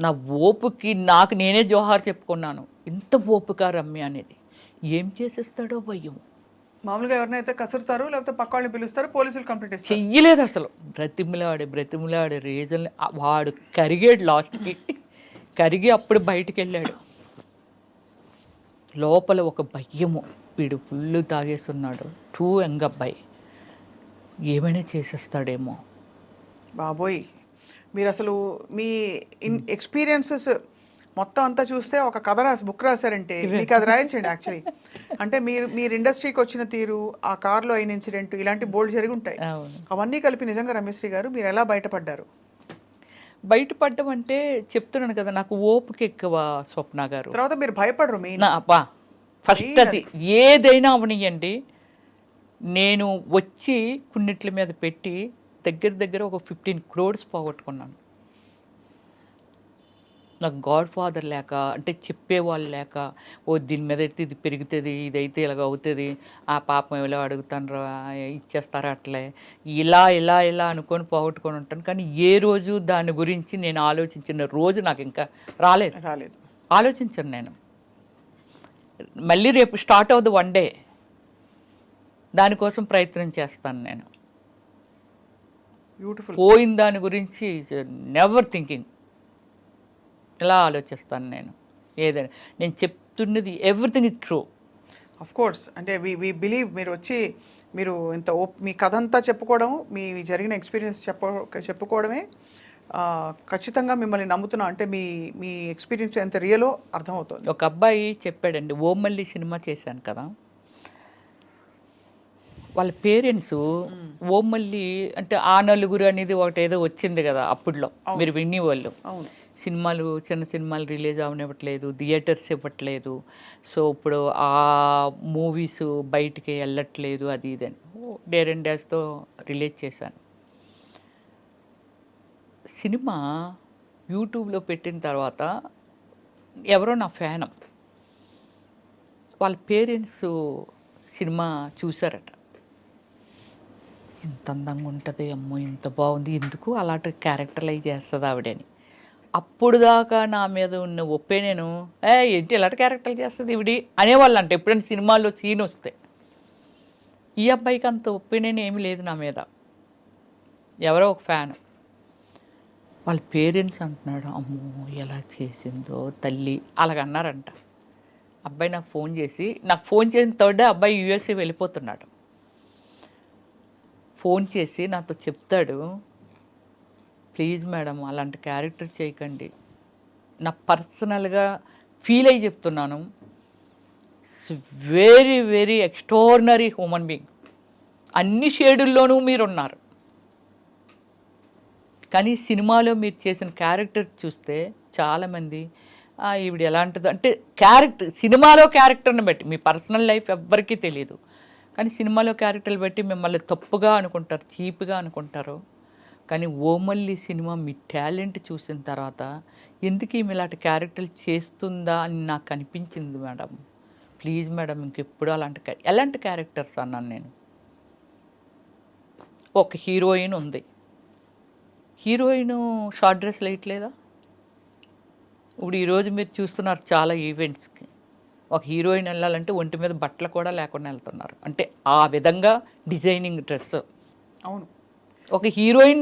నా ఓపుకి నాకు నేనే జోహార్ చెప్పుకున్నాను, ఇంత ఓపుక రమ్య అనేది. ఏం చేసేస్తాడో భయం. మామూలుగా ఎవరినైతే కసురుతారు, లేకపోతే పక్క వాళ్ళని పిలుస్తారు, పోలీసులు కంప్లీట్ చేస్తారు. చెయ్యలేదు అసలు, బ్రతిమిలాడే రీజన్ వాడు కరిగాడు. లాస్ట్కి కరిగి అప్పుడు బయటికి వెళ్ళాడు. లోపల ఒక భయము, వీడు ఫుల్ తాగేస్తున్నాడు, టూ యంగ్ అబ్బాయి, ఏమైనా చేసేస్తాడేమో. బాబోయ్, మీరు అసలు మీ ఎక్స్పీరియన్సెస్ మొత్తం అంతా చూస్తే ఒక కథ బుక్ రాశారంటే మీకు అది రాయించండి యాక్చువల్లీ. అంటే మీరు ఇండస్ట్రీకి వచ్చిన తీరు, ఆ కార్లో అయిన ఇన్సిడెంట్, ఇలాంటి బోల్డ్ జరిగి ఉంటాయి. అవన్నీ కలిపి నిజంగా రమ్యశ్రీ గారు మీరు ఎలా బయటపడ్డారు? బయటపడడం అంటే చెప్తున్నాను కదా, నాకు ఓపిక ఎక్కువ స్వప్న గారు. తర్వాత మీరు భయపడరు మెయిన్. ఫస్ట్ అది ఏదైనా అవనియండి, నేను వచ్చి కొన్నిట్ల మీద పెట్టి దగ్గర ఒక 15 crores పోగొట్టుకున్నాను. నాకు గాడ్ ఫాదర్ లేక, అంటే చెప్పేవాళ్ళు లేక, ఓ దీని మీద అయితే ఇది పెరుగుతుంది, ఇదైతే ఇలాగ అవుతుంది, ఆ పాపం ఇలా అడుగుతాను ఇచ్చేస్తారా అట్లే, ఇలా ఇలా ఇలా అనుకొని పోగొట్టుకొని ఉంటాను. కానీ ఏ రోజు దాని గురించి నేను ఆలోచించిన రోజు నాకు ఇంకా రాలేదు. ఆలోచించను నేను. మళ్ళీ రేపు స్టార్ట్ అవుతుంది వన్ డే, దానికోసం ప్రయత్నం చేస్తాను నేను. బ్యూటిఫుల్. పోయిన దాని గురించి నెవర్ థింకింగ్, ఇలా ఆలోచిస్తాను నేను. ఏదైనా నేను చెప్తున్నది everything is true. Of course. అంటే వి బిలీవ్ మీరు వచ్చి మీరు ఇంత మీ కథ అంతా చెప్పుకోవడం, మీ జరిగిన ఎక్స్పీరియన్స్ చెప్పుకోవడమే ఖచ్చితంగా మిమ్మల్ని నమ్ముతున్నా. అంటే మీ ఎక్స్పీరియన్స్ ఎంత రియలో అర్థమవుతుంది. ఒక అబ్బాయి చెప్పాడండి, ఓమల్లి సినిమా చేశాను కదా, వాళ్ళ పేరెంట్స్ ఓమల్లి అంటే ఆ నలుగురు అనేది ఒకటి ఏదో వచ్చింది కదా అప్పుడులో, మీరు వినేవాళ్ళు. సినిమాలు, చిన్న సినిమాలు రిలీజ్ అవనివ్వట్లేదు, థియేటర్స్ ఇవ్వట్లేదు, సో ఇప్పుడు ఆ మూవీస్ బయటికి వెళ్ళట్లేదు, అది ఇదని డేర్ అండ్ డాష్తో రిలీజ్ చేశాను. సినిమా యూట్యూబ్లో పెట్టిన తర్వాత ఎవరో నా ఫ్యాన్, వాళ్ళ పేరెంట్స్ సినిమా చూసారట. ఇంత అందంగా ఉంటుంది, అమ్మో ఇంత బాగుంది, ఎందుకు అలాంటి క్యారెక్టర్లైజ్ చేస్తుంది ఆవిడని. అప్పుడు దాకా నా మీద ఉన్న ఒపీనియను, ఏంటి ఇలాంటి క్యారెక్టర్లు చేస్తుంది ఇవిడి అనేవాళ్ళు. అంటే ఎప్పుడైనా సినిమాల్లో సీన్ వస్తే, ఈ అబ్బాయికి అంత ఒపీనియన్ ఏమీ లేదు నా మీద. ఎవరో ఒక ఫ్యాన్, వాళ్ళ పేరెంట్స్ అంటున్నాడు, అమ్మో ఎలా చేసిందో తల్లి అలాగన్నారంట. అబ్బాయి నాకు ఫోన్ చేసిన థర్డ్ డే అబ్బాయి యూఎస్ఏ వెళ్ళిపోతున్నాడు. ఫోన్ చేసి నాతో చెప్తాడు, ప్లీజ్ మేడం అలాంటి క్యారెక్టర్ చేయకండి, నా పర్సనల్గా ఫీల్ అయ్యి చెప్తున్నాను, very very extraordinary human being, అన్ని షేడుల్లోనూ మీరున్నారు, కానీ సినిమాలో మీరు చేసిన క్యారెక్టర్ చూస్తే చాలామంది ఈవిడ ఎలాంటిదో అంటే సినిమాలో క్యారెక్టర్ని బట్టి, మీ పర్సనల్ లైఫ్ ఎవ్వరికీ తెలియదు, కానీ సినిమాలో క్యారెక్టర్లు బట్టి మిమ్మల్ని తప్పుగా అనుకుంటారు, చీప్గా అనుకుంటారు. కానీ ఓమల్లి సినిమా మీ టాలెంట్ చూసిన తర్వాత ఎందుకు ఈమె ఇలాంటి క్యారెక్టర్లు చేస్తుందా అని నాకు అనిపించింది మేడం. ప్లీజ్ మేడం ఇంకెప్పుడు ఎలాంటి క్యారెక్టర్స్ అన్నాను నేను. ఒక హీరోయిన్ ఉంది, హీరోయిన్ షార్ట్ డ్రెస్ వేయట్లేదా? ఇప్పుడు ఈరోజు మీరు చూస్తున్నారు చాలా ఈవెంట్స్కి, ఒక హీరోయిన్ వెళ్ళాలంటే ఒంటి మీద బట్టలు కూడా లేకుండా వెళ్తున్నారు. అంటే ఆ విధంగా డిజైనింగ్ డ్రెస్. అవును, ఒక హీరోయిన్